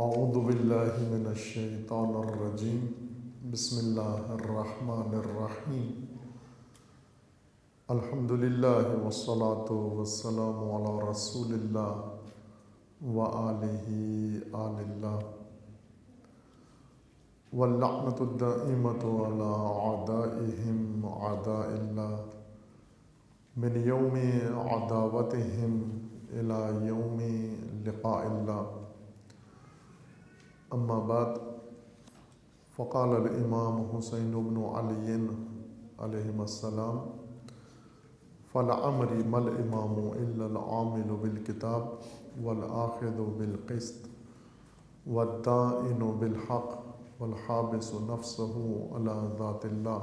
اعوذ باللہ من الشیطان الرجیم بسم اللہ الرحمن الرحیم الحمد للہ والصلاة والسلام علی رسول اللہ وآلہ آل اللہ واللعنۃ الدائمۃ علی اعدائہم اعداء اللہ من یوم عداوتہم الی یوم لقاء اللہ اما بعد فقال الامام حسین بن علی علیہ السلام فلعمری ما الامام الا العامل بالکتاب والآخذ بالقسط والدائن بالحق والحابس نفسه علی ذات اللہ۔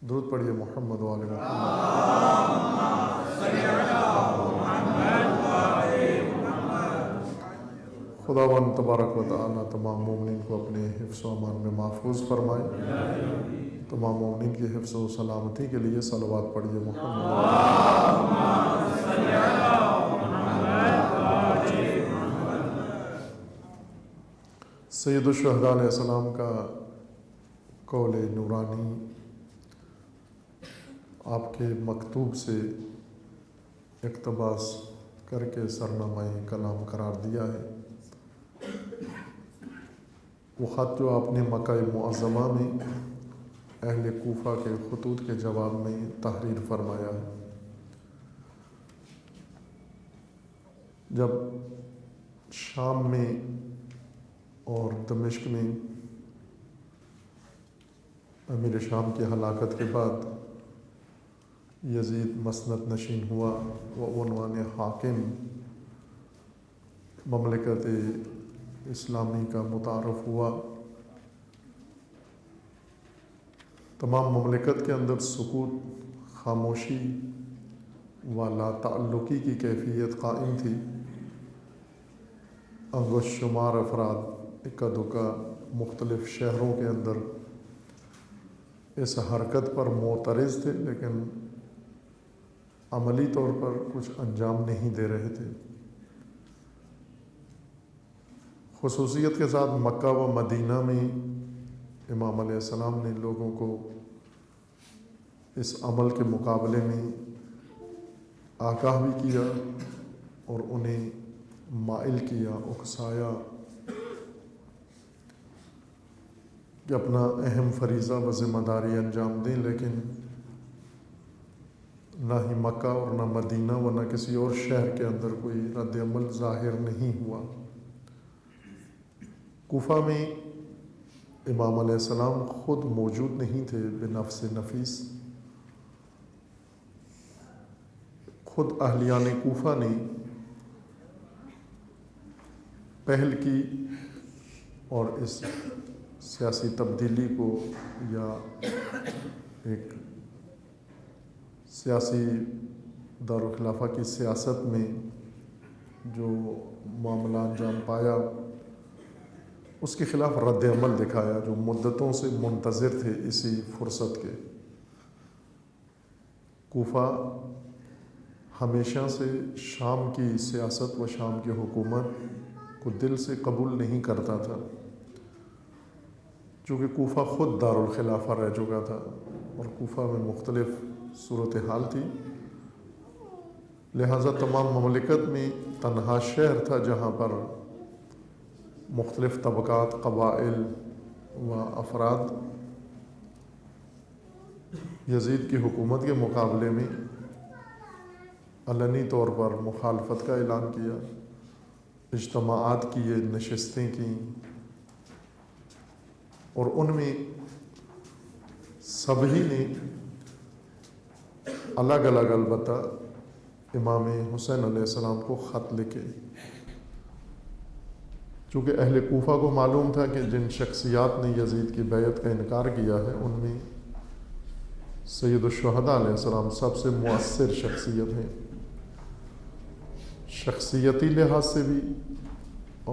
درود پڑھیے محمد و آل خداوند تبارک و تعالیٰ تمام مومنین کو اپنے حفظ و امان میں محفوظ فرمائے۔ تمام مومنین کی حفظ و سلامتی کے لیے صلوات پڑھیے محمد۔ سید الشہداء علیہ السلام کا قول نورانی آپ کے مکتوب سے اقتباس کر کے سرنامہ کلام قرار دیا ہے۔ وہ خط جو آپ نے مکہ معظمہ میں اہل کوفہ کے خطوط کے جواب میں تحریر فرمایا ہے۔ جب شام میں اور دمشق میں امیر شام کی ہلاکت کے بعد یزید مسند نشین ہوا، وہ عنوان حاکم مملکت اسلامی کا متعارف ہوا۔ تمام مملکت کے اندر سکوت، خاموشی و لا تعلقی کی کیفیت قائم تھی۔ انگشت شمار افراد اکا دکا مختلف شہروں کے اندر اس حرکت پر معترض تھے، لیکن عملی طور پر کچھ انجام نہیں دے رہے تھے۔ خصوصیت کے ساتھ مکہ و مدینہ میں امام علیہ السلام نے لوگوں کو اس عمل کے مقابلے میں آگاہ بھی کیا اور انہیں مائل کیا، اکسایا کہ اپنا اہم فریضہ و ذمہ داری انجام دیں، لیکن نہ ہی مکہ اور نہ مدینہ و نہ کسی اور شہر کے اندر کوئی رد عمل ظاہر نہیں ہوا۔ کوفہ میں امام علیہ السلام خود موجود نہیں تھے بنفس نفیس۔ خود اہلیان کوفہ نے پہل کی اور اس سیاسی تبدیلی کو یا ایک سیاسی دارالخلافہ کی سیاست میں جو معاملہ انجام پایا اس کے خلاف رد عمل دکھایا، جو مدتوں سے منتظر تھے اسی فرصت کے۔ کوفہ ہمیشہ سے شام کی سیاست و شام کی حکومت کو دل سے قبول نہیں کرتا تھا، چونکہ کوفہ خود دارالخلافہ رہ چکا تھا اور کوفہ میں مختلف صورتحال تھی، لہٰذا تمام مملکت میں تنہا شہر تھا جہاں پر مختلف طبقات، قبائل و افراد یزید کی حکومت کے مقابلے میں علنی طور پر مخالفت کا اعلان کیا، اجتماعات کیے، نشستیں کیں، اور ان میں سبھی نے الگ الگ البتہ امام حسین علیہ السلام کو خط لکھے، چونکہ اہل کوفہ کو معلوم تھا کہ جن شخصیات نے یزید کی بیعت کا انکار کیا ہے ان میں سید الشہداء علیہ السلام سب سے مؤثر شخصیت ہیں، شخصیتی لحاظ سے بھی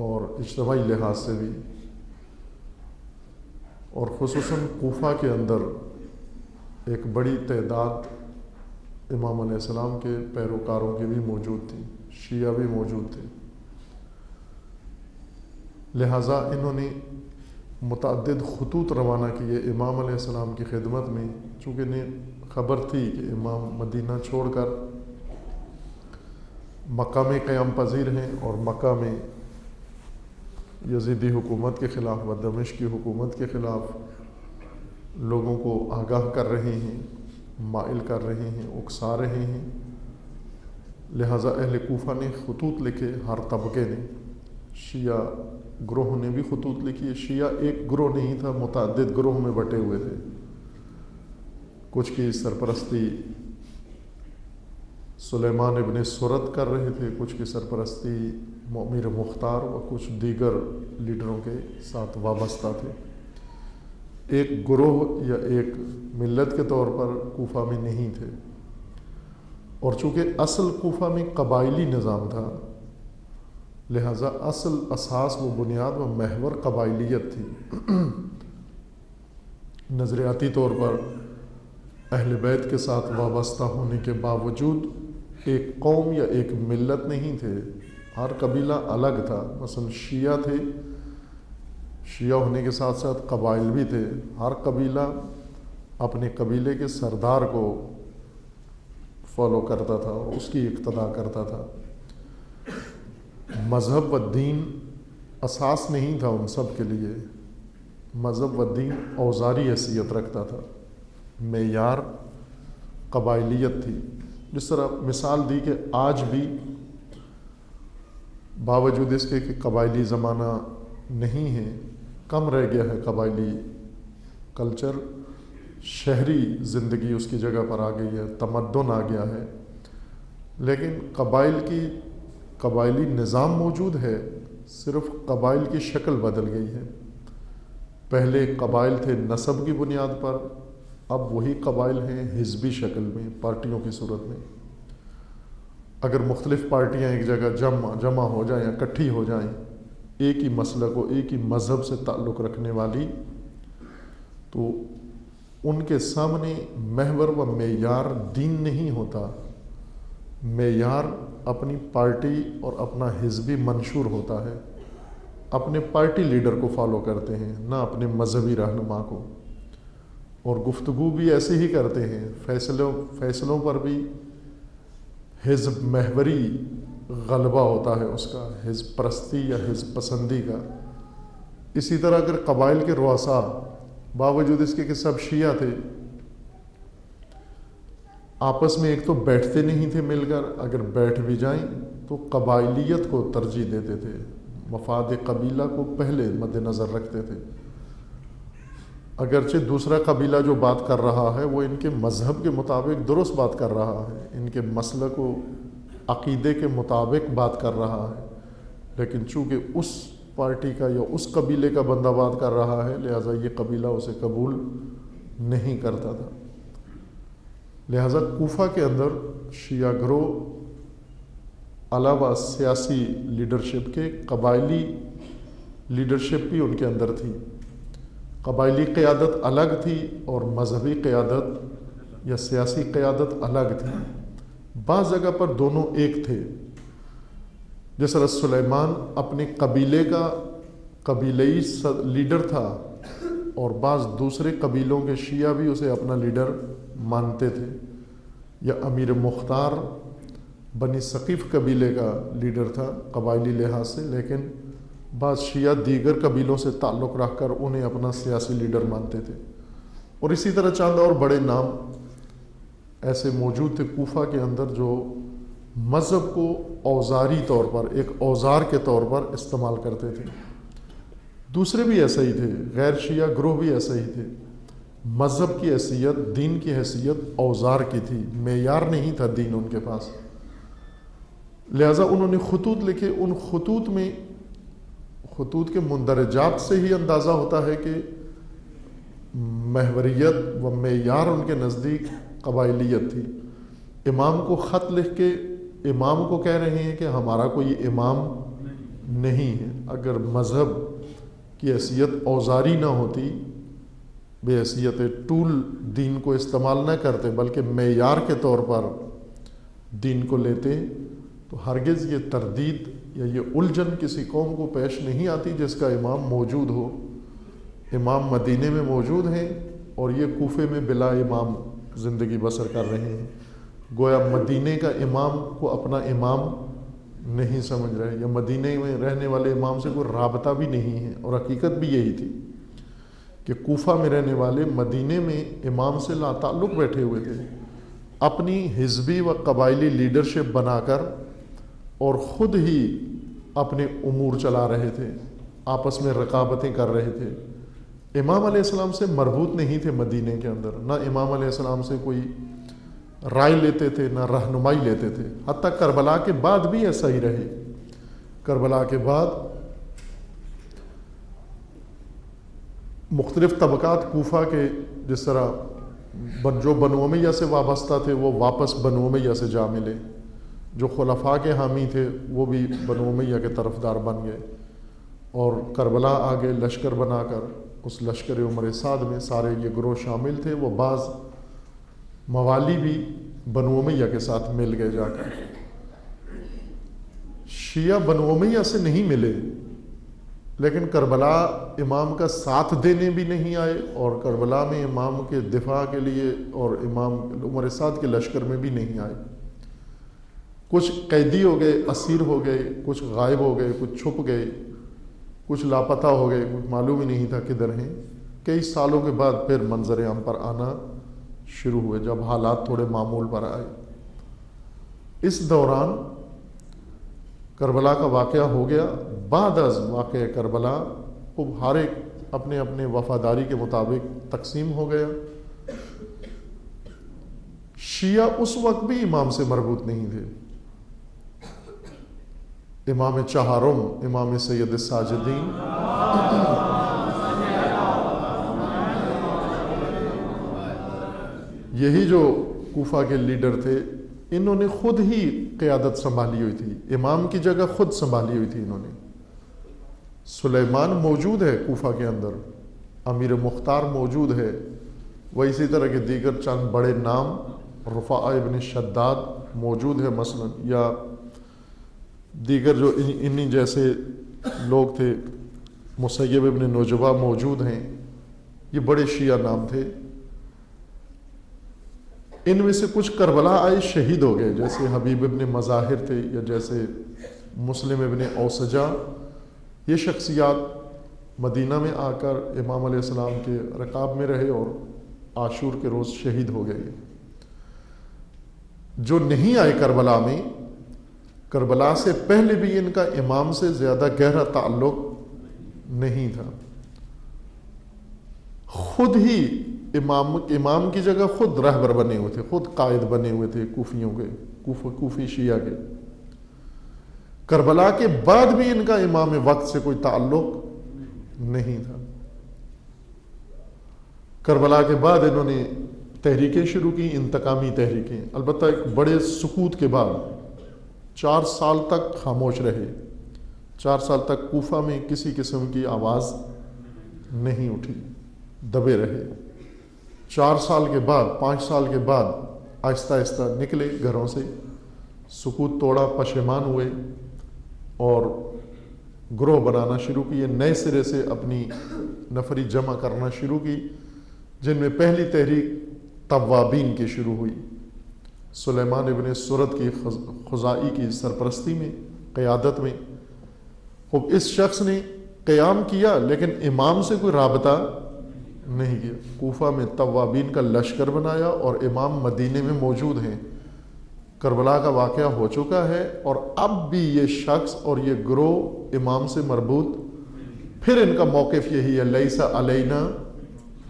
اور اجتماعی لحاظ سے بھی، اور خصوصاً کوفہ کے اندر ایک بڑی تعداد امام علیہ السلام کے پیروکاروں کی بھی موجود تھی، شیعہ بھی موجود تھے۔ لہٰذا انہوں نے متعدد خطوط روانہ کیے امام علیہ السلام کی خدمت میں، چونکہ انہیں خبر تھی کہ امام مدینہ چھوڑ کر مکہ میں قیام پذیر ہیں اور مکہ میں یزیدی حکومت کے خلاف و دمشق کی حکومت کے خلاف لوگوں کو آگاہ کر رہے ہیں، مائل کر رہے ہیں، اکسا رہے ہیں۔ لہٰذا اہل کوفہ نے خطوط لکھے، ہر طبقے نے، شیعہ گروہ نے بھی خطوط لکھی۔ شیعہ ایک گروہ نہیں تھا، متعدد گروہ میں بٹے ہوئے تھے۔ کچھ کی سرپرستی سلیمان ابن سرد کر رہے تھے، کچھ کی سرپرستی امیر مختار و کچھ دیگر لیڈروں کے ساتھ وابستہ تھے۔ ایک گروہ یا ایک ملت کے طور پر کوفہ میں نہیں تھے، اور چونکہ اصل کوفہ میں قبائلی نظام تھا، لہٰذا اصل اساس و بنیاد و محور قبائلیت تھی۔ نظریاتی طور پر اہل بیت کے ساتھ وابستہ ہونے کے باوجود ایک قوم یا ایک ملت نہیں تھے، ہر قبیلہ الگ تھا۔ مثلا شیعہ تھے، شیعہ ہونے کے ساتھ ساتھ قبائل بھی تھے، ہر قبیلہ اپنے قبیلے کے سردار کو فالو کرتا تھا اور اس کی اقتداء کرتا تھا۔ مذہب و دین اساس نہیں تھا ان سب کے لیے، مذہب و دین اوزاری حیثیت رکھتا تھا، معیار قبائلیت تھی۔ جس طرح مثال دی کہ آج بھی باوجود اس کے کہ قبائلی زمانہ نہیں ہے، کم رہ گیا ہے قبائلی کلچر، شہری زندگی اس کی جگہ پر آ گئی ہے، تمدن آ گیا ہے، لیکن قبائلی نظام موجود ہے، صرف قبائل کی شکل بدل گئی ہے۔ پہلے قبائل تھے نسب کی بنیاد پر، اب وہی قبائل ہیں حزبی شکل میں، پارٹیوں کی صورت میں۔ اگر مختلف پارٹیاں ایک جگہ جمع ہو جائیں یا اکٹھی ہو جائیں، ایک ہی مسلک و ایک ہی مذہب سے تعلق رکھنے والی، تو ان کے سامنے محور و معیار دین نہیں ہوتا، معیار اپنی پارٹی اور اپنا حزبی منشور ہوتا ہے۔ اپنے پارٹی لیڈر کو فالو کرتے ہیں، نہ اپنے مذہبی رہنما کو، اور گفتگو بھی ایسے ہی کرتے ہیں، فیصلوں پر بھی حزب محوری غلبہ ہوتا ہے اس کا، حزب پرستی یا حزب پسندی کا۔ اسی طرح اگر قبائل کے رؤساء باوجود اس کے کہ سب شیعہ تھے، آپس میں ایک تو بیٹھتے نہیں تھے مل کر، اگر بیٹھ بھی جائیں تو قبائلیت کو ترجیح دیتے تھے، مفاد قبیلہ کو پہلے مد نظر رکھتے تھے۔ اگرچہ دوسرا قبیلہ جو بات کر رہا ہے وہ ان کے مذہب کے مطابق درست بات کر رہا ہے، ان کے مسلک و عقیدے کے مطابق بات کر رہا ہے، لیکن چونکہ اس پارٹی کا یا اس قبیلے کا بندہ بات کر رہا ہے، لہٰذا یہ قبیلہ اسے قبول نہیں کرتا تھا۔ لہٰذا کوفہ کے اندر شیعہ گروہ علاوہ سیاسی لیڈرشپ کے قبائلی لیڈرشپ بھی ان کے اندر تھی۔ قبائلی قیادت الگ تھی اور مذہبی قیادت یا سیاسی قیادت الگ تھی۔ بعض جگہ پر دونوں ایک تھے، جس طرح سلیمان اپنے قبیلے کا قبیلئی لیڈر تھا، اور بعض دوسرے قبیلوں کے شیعہ بھی اسے اپنا لیڈر مانتے تھے، یا امیر مختار بنی ثقیف قبیلے کا لیڈر تھا قبائلی لحاظ سے، لیکن بعض شیعہ دیگر قبیلوں سے تعلق رکھ کر انہیں اپنا سیاسی لیڈر مانتے تھے۔ اور اسی طرح چند اور بڑے نام ایسے موجود تھے کوفہ کے اندر جو مذہب کو اوزاری طور پر، ایک اوزار کے طور پر استعمال کرتے تھے۔ دوسرے بھی ایسے ہی تھے، غیر شیعہ گروہ بھی ایسے ہی تھے۔ مذہب کی حیثیت، دین کی حیثیت اوزار کی تھی، معیار نہیں تھا دین ان کے پاس۔ لہٰذا انہوں نے خطوط لکھے، ان خطوط کے مندرجات سے ہی اندازہ ہوتا ہے کہ محوریت و معیار ان کے نزدیک قبائلیت تھی۔ امام کو خط لکھ کے امام کو کہہ رہے ہیں کہ ہمارا کوئی امام نہیں ہے۔ اگر مذہب کی حیثیت اوزاری نہ ہوتی، بے حیثیت ٹول دین کو استعمال نہ کرتے بلکہ معیار کے طور پر دین کو لیتے، تو ہرگز یہ تردید یا یہ الجھن کسی قوم کو پیش نہیں آتی جس کا امام موجود ہو. امام مدینے میں موجود ہیں اور یہ کوفے میں بلا امام زندگی بسر کر رہے ہیں. گویا مدینے کا امام کو اپنا امام نہیں سمجھ رہے، یا مدینے میں رہنے والے امام سے کوئی رابطہ بھی نہیں ہے. اور حقیقت بھی یہی تھی کہ کوفہ میں رہنے والے مدینے میں امام سے لا تعلق بیٹھے ہوئے تھے، اپنی حزبی و قبائلی لیڈرشپ بنا کر اور خود ہی اپنے امور چلا رہے تھے، آپس میں رقابتیں کر رہے تھے. امام علیہ السلام سے مربوط نہیں تھے مدینے کے اندر، نہ امام علیہ السلام سے کوئی رائے لیتے تھے، نہ رہنمائی لیتے تھے. حتیٰ کربلا کے بعد بھی ایسا ہی رہے. کربلا کے بعد مختلف طبقات کوفہ کے، جس طرح جو بنو امیہ سے وابستہ تھے وہ واپس بنو امیہ سے جا ملے، جو خلفاء کے حامی تھے وہ بھی بنو امیہ کے طرفدار بن گئے، اور کربلا آگے لشکر بنا کر اس لشکر عمر سعد میں سارے یہ گروہ شامل تھے. وہ بعض موالی بھی بنو امیہ کے ساتھ مل گئے جا کر. شیعہ بنو امیہ سے نہیں ملے، لیکن کربلا امام کا ساتھ دینے بھی نہیں آئے، اور کربلا میں امام کے دفاع کے لیے اور امام عمر سعد کے لشکر میں بھی نہیں آئے. کچھ قیدی ہو گئے، اسیر ہو گئے، کچھ غائب ہو گئے، کچھ چھپ گئے، کچھ لاپتہ ہو گئے، کچھ معلوم ہی نہیں تھا کدھر ہیں. کئی سالوں کے بعد پھر منظر عام پر آنا شروع ہوئے جب حالات تھوڑے معمول پر آئے. اس دوران کربلا کا واقعہ ہو گیا. بعد از واقعہ کربلا ہر ایک اپنے اپنے وفاداری کے مطابق تقسیم ہو گیا. شیعہ اس وقت بھی امام سے مربوط نہیں تھے. امام چہارم، امام سید الساجدین، یہی جو کوفہ کے لیڈر تھے، انہوں نے خود ہی قیادت سنبھالی ہوئی تھی، امام کی جگہ خود سنبھالی ہوئی تھی انہوں نے. سلیمان موجود ہے کوفہ کے اندر، امیر مختار موجود ہے، وہ اسی طرح کے دیگر چند بڑے نام، رفاع ابن شداد موجود ہے مثلا، یا دیگر جو انہی جیسے لوگ تھے، مسیب ابن نجبہ موجود ہیں. یہ بڑے شیعہ نام تھے. ان میں سے کچھ کربلا آئے شہید ہو گئے، جیسے حبیب ابن مظاہر تھے، یا جیسے مسلم ابن اوسجہ. یہ شخصیات مدینہ میں آ کر امام علیہ السلام کے رکاب میں رہے اور عاشور کے روز شہید ہو گئے. جو نہیں آئے کربلا میں، کربلا سے پہلے بھی ان کا امام سے زیادہ گہرا تعلق نہیں تھا. خود ہی امام کی جگہ خود رہبر بنے ہوئے تھے، خود قائد بنے ہوئے تھے کوفیوں کے، کوفی شیعہ کے. کربلا کے بعد بھی ان کا امام وقت سے کوئی تعلق نہیں تھا. کربلا کے بعد انہوں نے تحریکیں شروع کی، انتقامی تحریکیں. البتہ ایک بڑے سکوت کے بعد 4 سال تک خاموش رہے. 4 سال تک کوفہ میں کسی قسم کی آواز نہیں اٹھی، دبے رہے. 4 سال کے بعد، 5 سال کے بعد آہستہ آہستہ نکلے گھروں سے، سکوت توڑا، پشیمان ہوئے اور گروہ بنانا شروع کیے. نئے سرے سے اپنی نفری جمع کرنا شروع کی، جن میں پہلی تحریک توابین کی شروع ہوئی، سلیمان ابن سرد کی خزائی کی سرپرستی میں، قیادت میں. خوب اس شخص نے قیام کیا لیکن امام سے کوئی رابطہ نہیں کیا. کوفہ میں توابین کا لشکر بنایا اور امام مدینے میں موجود ہیں. کربلا کا واقعہ ہو چکا ہے اور اب بھی یہ شخص اور یہ گروہ امام سے مربوط. پھر ان کا موقف یہی ہے، لیس علینا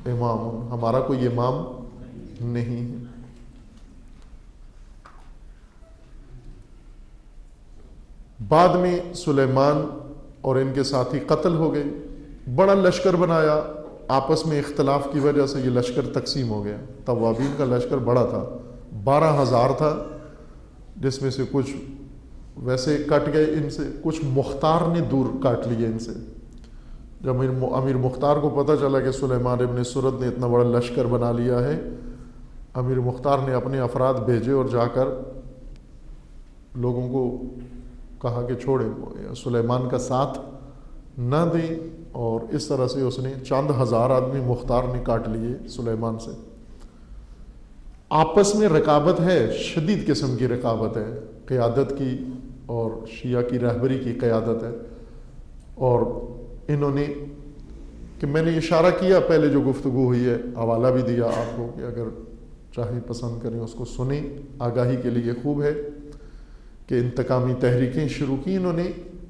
امام، ہمارا کوئی امام نہیں ہے. بعد میں سلیمان اور ان کے ساتھی قتل ہو گئے. بڑا لشکر بنایا، آپس میں اختلاف کی وجہ سے یہ لشکر تقسیم ہو گیا. توابین کا لشکر بڑا تھا، 12,000 تھا، جس میں سے کچھ ویسے کٹ گئے ان سے، کچھ مختار نے دور کاٹ لیے ان سے. جب امیر مختار کو پتہ چلا کہ سلیمان ابن سرد نے اتنا بڑا لشکر بنا لیا ہے، امیر مختار نے اپنے افراد بھیجے اور جا کر لوگوں کو کہا کہ چھوڑیں, سلیمان کا ساتھ نہ دیں, اور اس طرح سے اس نے چند ہزار آدمی مختار نے کاٹ لیے سلیمان سے. آپس میں رقابت ہے, شدید قسم کی رقابت ہے, قیادت کی اور شیعہ کی رہبری کی قیادت ہے. اور انہوں نے, کہ میں نے اشارہ کیا پہلے جو گفتگو ہوئی ہے, حوالہ بھی دیا آپ کو کہ اگر چاہیں پسند کریں اس کو سنیں, آگاہی کے لیے خوب ہے, کہ انتقامی تحریکیں شروع کی انہوں نے.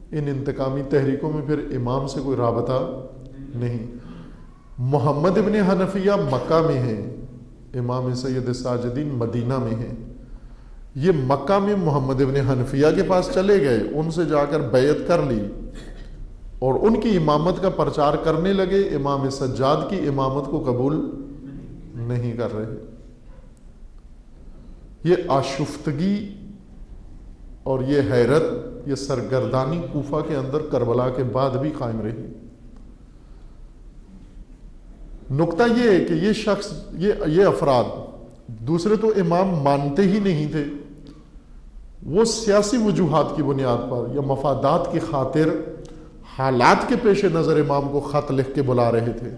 ان انتقامی تحریکوں میں پھر امام سے کوئی رابطہ نہیں. محمد ابن حنفیہ مکہ میں ہیں, امام سید ساجدین مدینہ میں ہیں. یہ مکہ میں محمد ابن حنفیہ کے پاس چلے گئے, ان سے جا کر بیعت کر لی اور ان کی امامت کا پرچار کرنے لگے. امام سجاد کی امامت کو قبول نہیں کر رہے. یہ آشفتگی اور یہ حیرت, یہ سرگردانی کوفہ کے اندر کربلا کے بعد بھی قائم رہی. نقطہ یہ ہے کہ یہ شخص, یہ افراد دوسرے تو امام مانتے ہی نہیں تھے, وہ سیاسی وجوہات کی بنیاد پر یا مفادات کی خاطر حالات کے پیش نظر امام کو خط لکھ کے بلا رہے تھے.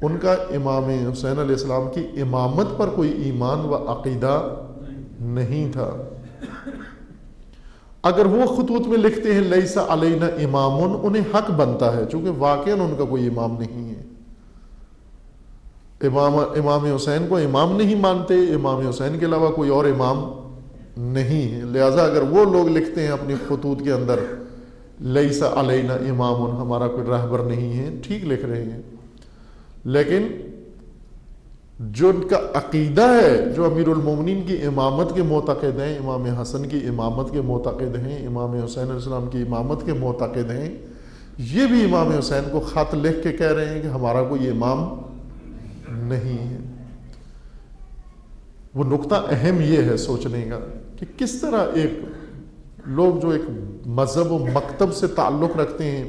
ان کا امام حسین علیہ السلام کی امامت پر کوئی ایمان و عقیدہ نہیں تھا. اگر وہ خطوط میں لکھتے ہیں لیس علینا امام, انہیں حق بنتا ہے, چونکہ واقعاً ان کا کوئی امام نہیں ہے. امام حسین کو امام نہیں مانتے, امام حسین کے علاوہ کوئی اور امام نہیں ہے. لہذا اگر وہ لوگ لکھتے ہیں اپنی خطوط کے اندر لیس علینا امام, ہمارا کوئی رہبر نہیں ہے, ٹھیک لکھ رہے ہیں, لیکن جو ان کا عقیدہ ہے, جو امیر المومنین کی امامت کے معتقد ہیں, امام حسن کی امامت کے معتقد ہیں, امام حسین علیہ السلام کی امامت کے معتقد ہیں, یہ بھی امام حسین کو خط لکھ کے کہہ رہے ہیں کہ ہمارا کوئی امام نہیں ہے. وہ نقطہ اہم یہ ہے سوچنے کا کہ کس طرح ایک لوگ جو ایک مذہب و مکتب سے تعلق رکھتے ہیں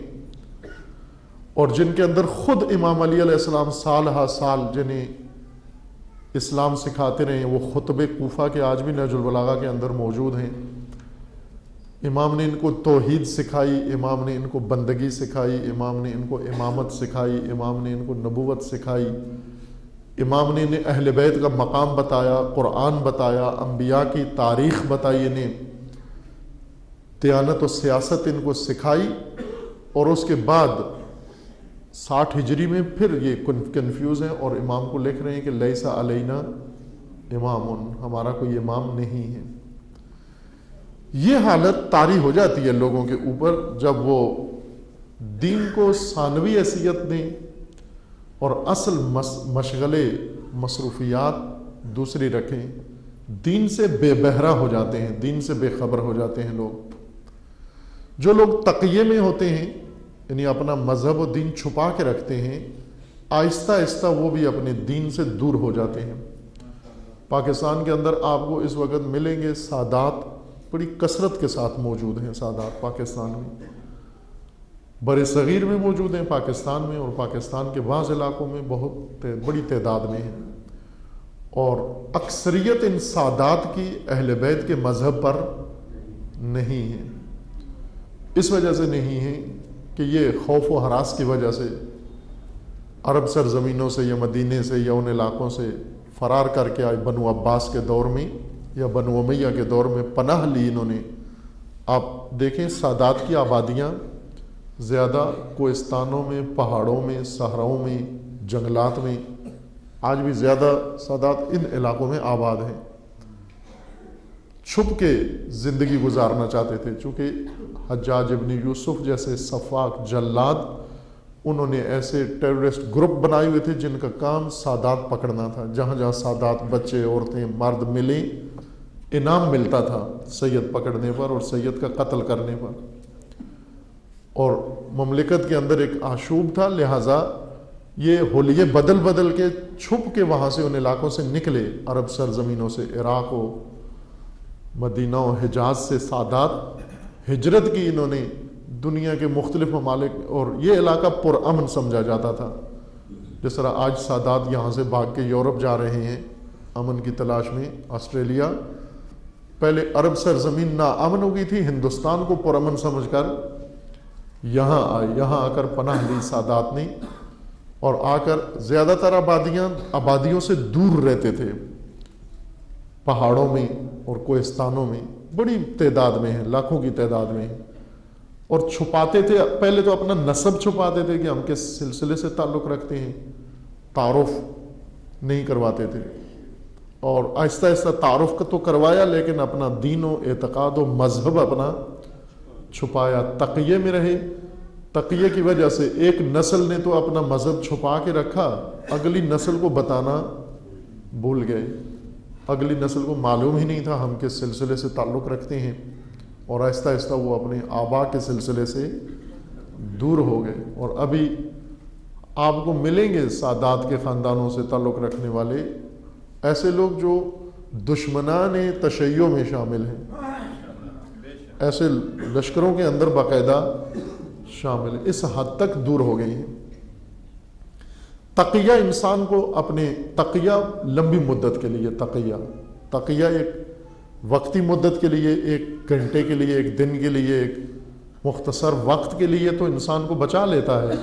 اور جن کے اندر خود امام علی علیہ السلام سال ہا سال جنہیں اسلام سکھاتے رہے ہیں, وہ خطبے کوفہ کے آج بھی نہج البلاغہ کے اندر موجود ہیں. امام نے ان کو توحید سکھائی, امام نے ان کو بندگی سکھائی, امام نے ان کو امامت سکھائی, امام نے ان کو نبوت سکھائی, امام نے انہیں اہل بیت کا مقام بتایا, قرآن بتایا, انبیاء کی تاریخ بتائی, انہیں دیانت و سیاست ان کو سکھائی. اور اس کے بعد 60 ہجری میں پھر یہ کنفیوز ہیں اور امام کو لکھ رہے ہیں کہ لیسا علینا امام, ہمارا کوئی امام نہیں ہے. یہ حالت طاری ہو جاتی ہے لوگوں کے اوپر جب وہ دین کو ثانوی حیثیت دیں اور اصل مشغلے مصروفیات دوسری رکھیں. دین سے بے بہرا ہو جاتے ہیں, دین سے بے خبر ہو جاتے ہیں لوگ. جو لوگ تقیے میں ہوتے ہیں, یعنی اپنا مذہب و دین چھپا کے رکھتے ہیں, آہستہ آہستہ وہ بھی اپنے دین سے دور ہو جاتے ہیں. پاکستان کے اندر آپ کو اس وقت ملیں گے سادات بڑی کثرت کے ساتھ موجود ہیں. سادات پاکستان میں, بر صغیر میں موجود ہیں, پاکستان میں, اور پاکستان کے بعض علاقوں میں بہت بڑی تعداد میں ہیں. اور اکثریت ان سادات کی اہل بیت کے مذہب پر نہیں ہے. اس وجہ سے نہیں ہے کہ یہ خوف و ہراس کی وجہ سے عرب سرزمینوں سے یا مدینے سے یا ان علاقوں سے فرار کر کے آئے. بنو عباس کے دور میں یا بنو امیہ کے دور میں پناہ لی انہوں نے. آپ دیکھیں سادات کی آبادیاں زیادہ کوہستانوں میں, پہاڑوں میں, صحراؤں میں, جنگلات میں, آج بھی زیادہ سادات ان علاقوں میں آباد ہیں. چھپ کے زندگی گزارنا چاہتے تھے, چونکہ حجاج ابن یوسف جیسے سفاک جلاد, انہوں نے ایسے ٹیررسٹ گروپ بنائے ہوئے تھے جن کا کام سادات پکڑنا تھا. جہاں جہاں سادات بچے, عورتیں, مرد ملیں, انعام ملتا تھا سید پکڑنے پر اور سید کا قتل کرنے پر. اور مملکت کے اندر ایک آشوب تھا, لہٰذا یہ حلیے بدل بدل کے چھپ کے وہاں سے ان علاقوں سے نکلے, عرب سرزمینوں سے, عراق و مدینہ و حجاز سے سادات ہجرت کی. انہوں نے دنیا کے مختلف ممالک, اور یہ علاقہ پرامن سمجھا جاتا تھا. جس طرح آج سادات یہاں سے بھاگ کے یورپ جا رہے ہیں امن کی تلاش میں, آسٹریلیا, پہلے عرب سرزمین ناامن ہو گئی تھی، ہندوستان کو پرامن سمجھ کر یہاں آئے، یہاں آ کر پناہ لی سادات نے، اور آ کر زیادہ تر آبادیوں سے دور رہتے تھے، پہاڑوں میں اور کوہستانوں میں بڑی تعداد میں ہیں، لاکھوں کی تعداد میں ہیں، اور چھپاتے تھے۔ پہلے تو اپنا نسب چھپاتے تھے کہ ہم کس سلسلے سے تعلق رکھتے ہیں، تعارف نہیں کرواتے تھے، اور آہستہ آہستہ تعارف کا تو کروایا لیکن اپنا دین و اعتقاد و مذہب اپنا چھپایا، تقیے میں رہے۔ تقیے کی وجہ سے ایک نسل نے تو اپنا مذہب چھپا کے رکھا، اگلی نسل کو بتانا بھول گئے، اگلی نسل کو معلوم ہی نہیں تھا ہم کس سلسلے سے تعلق رکھتے ہیں، اور آہستہ آہستہ وہ اپنے آبا کے سلسلے سے دور ہو گئے۔ اور ابھی آپ کو ملیں گے سادات کے خاندانوں سے تعلق رکھنے والے ایسے لوگ جو دشمنان تشیع میں شامل ہیں، ایسے لشکروں کے اندر باقاعدہ شامل ہیں، اس حد تک دور ہو گئی ہیں۔ تقیہ انسان کو اپنے تقیہ لمبی مدت کے لیے، تقیہ ایک وقتی مدت کے لیے، ایک گھنٹے کے لیے، ایک دن کے لیے، ایک مختصر وقت کے لیے تو انسان کو بچا لیتا ہے،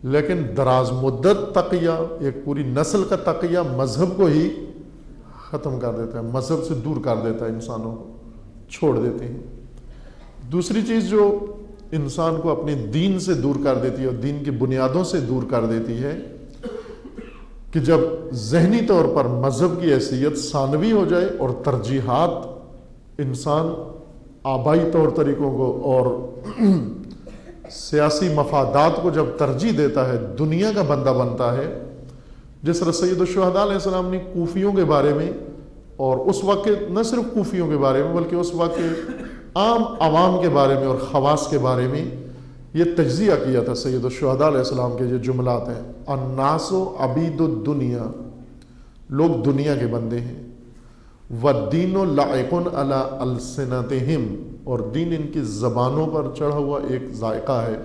لیکن دراز مدت تقیہ، ایک پوری نسل کا تقیہ مذہب کو ہی ختم کر دیتا ہے، مذہب سے دور کر دیتا ہے، انسانوں کو چھوڑ دیتے ہیں۔ دوسری چیز جو انسان کو اپنے دین سے دور کر دیتی ہے اور دین کی بنیادوں سے دور کر دیتی ہے کہ جب ذہنی طور پر مذہب کی حیثیت ثانوی ہو جائے اور ترجیحات انسان آبائی طور طریقوں کو اور سیاسی مفادات کو جب ترجیح دیتا ہے، دنیا کا بندہ بنتا ہے، جس طرح سید الشہداء علیہ السلام نے کوفیوں کے بارے میں، اور اس وقت کے نہ صرف کوفیوں کے بارے میں بلکہ اس وقت کے عام عوام کے بارے میں اور خواص کے بارے میں یہ تجزیہ کیا تھا۔ سید الشہداء علیہ السلام کے یہ جملات ہیں، الناس عبید الدنیا، لوگ دنیا کے بندے ہیں، والدین لائق علی السنتہم، اور دین ان کی زبانوں پر چڑھا ہوا ایک ذائقہ ہے،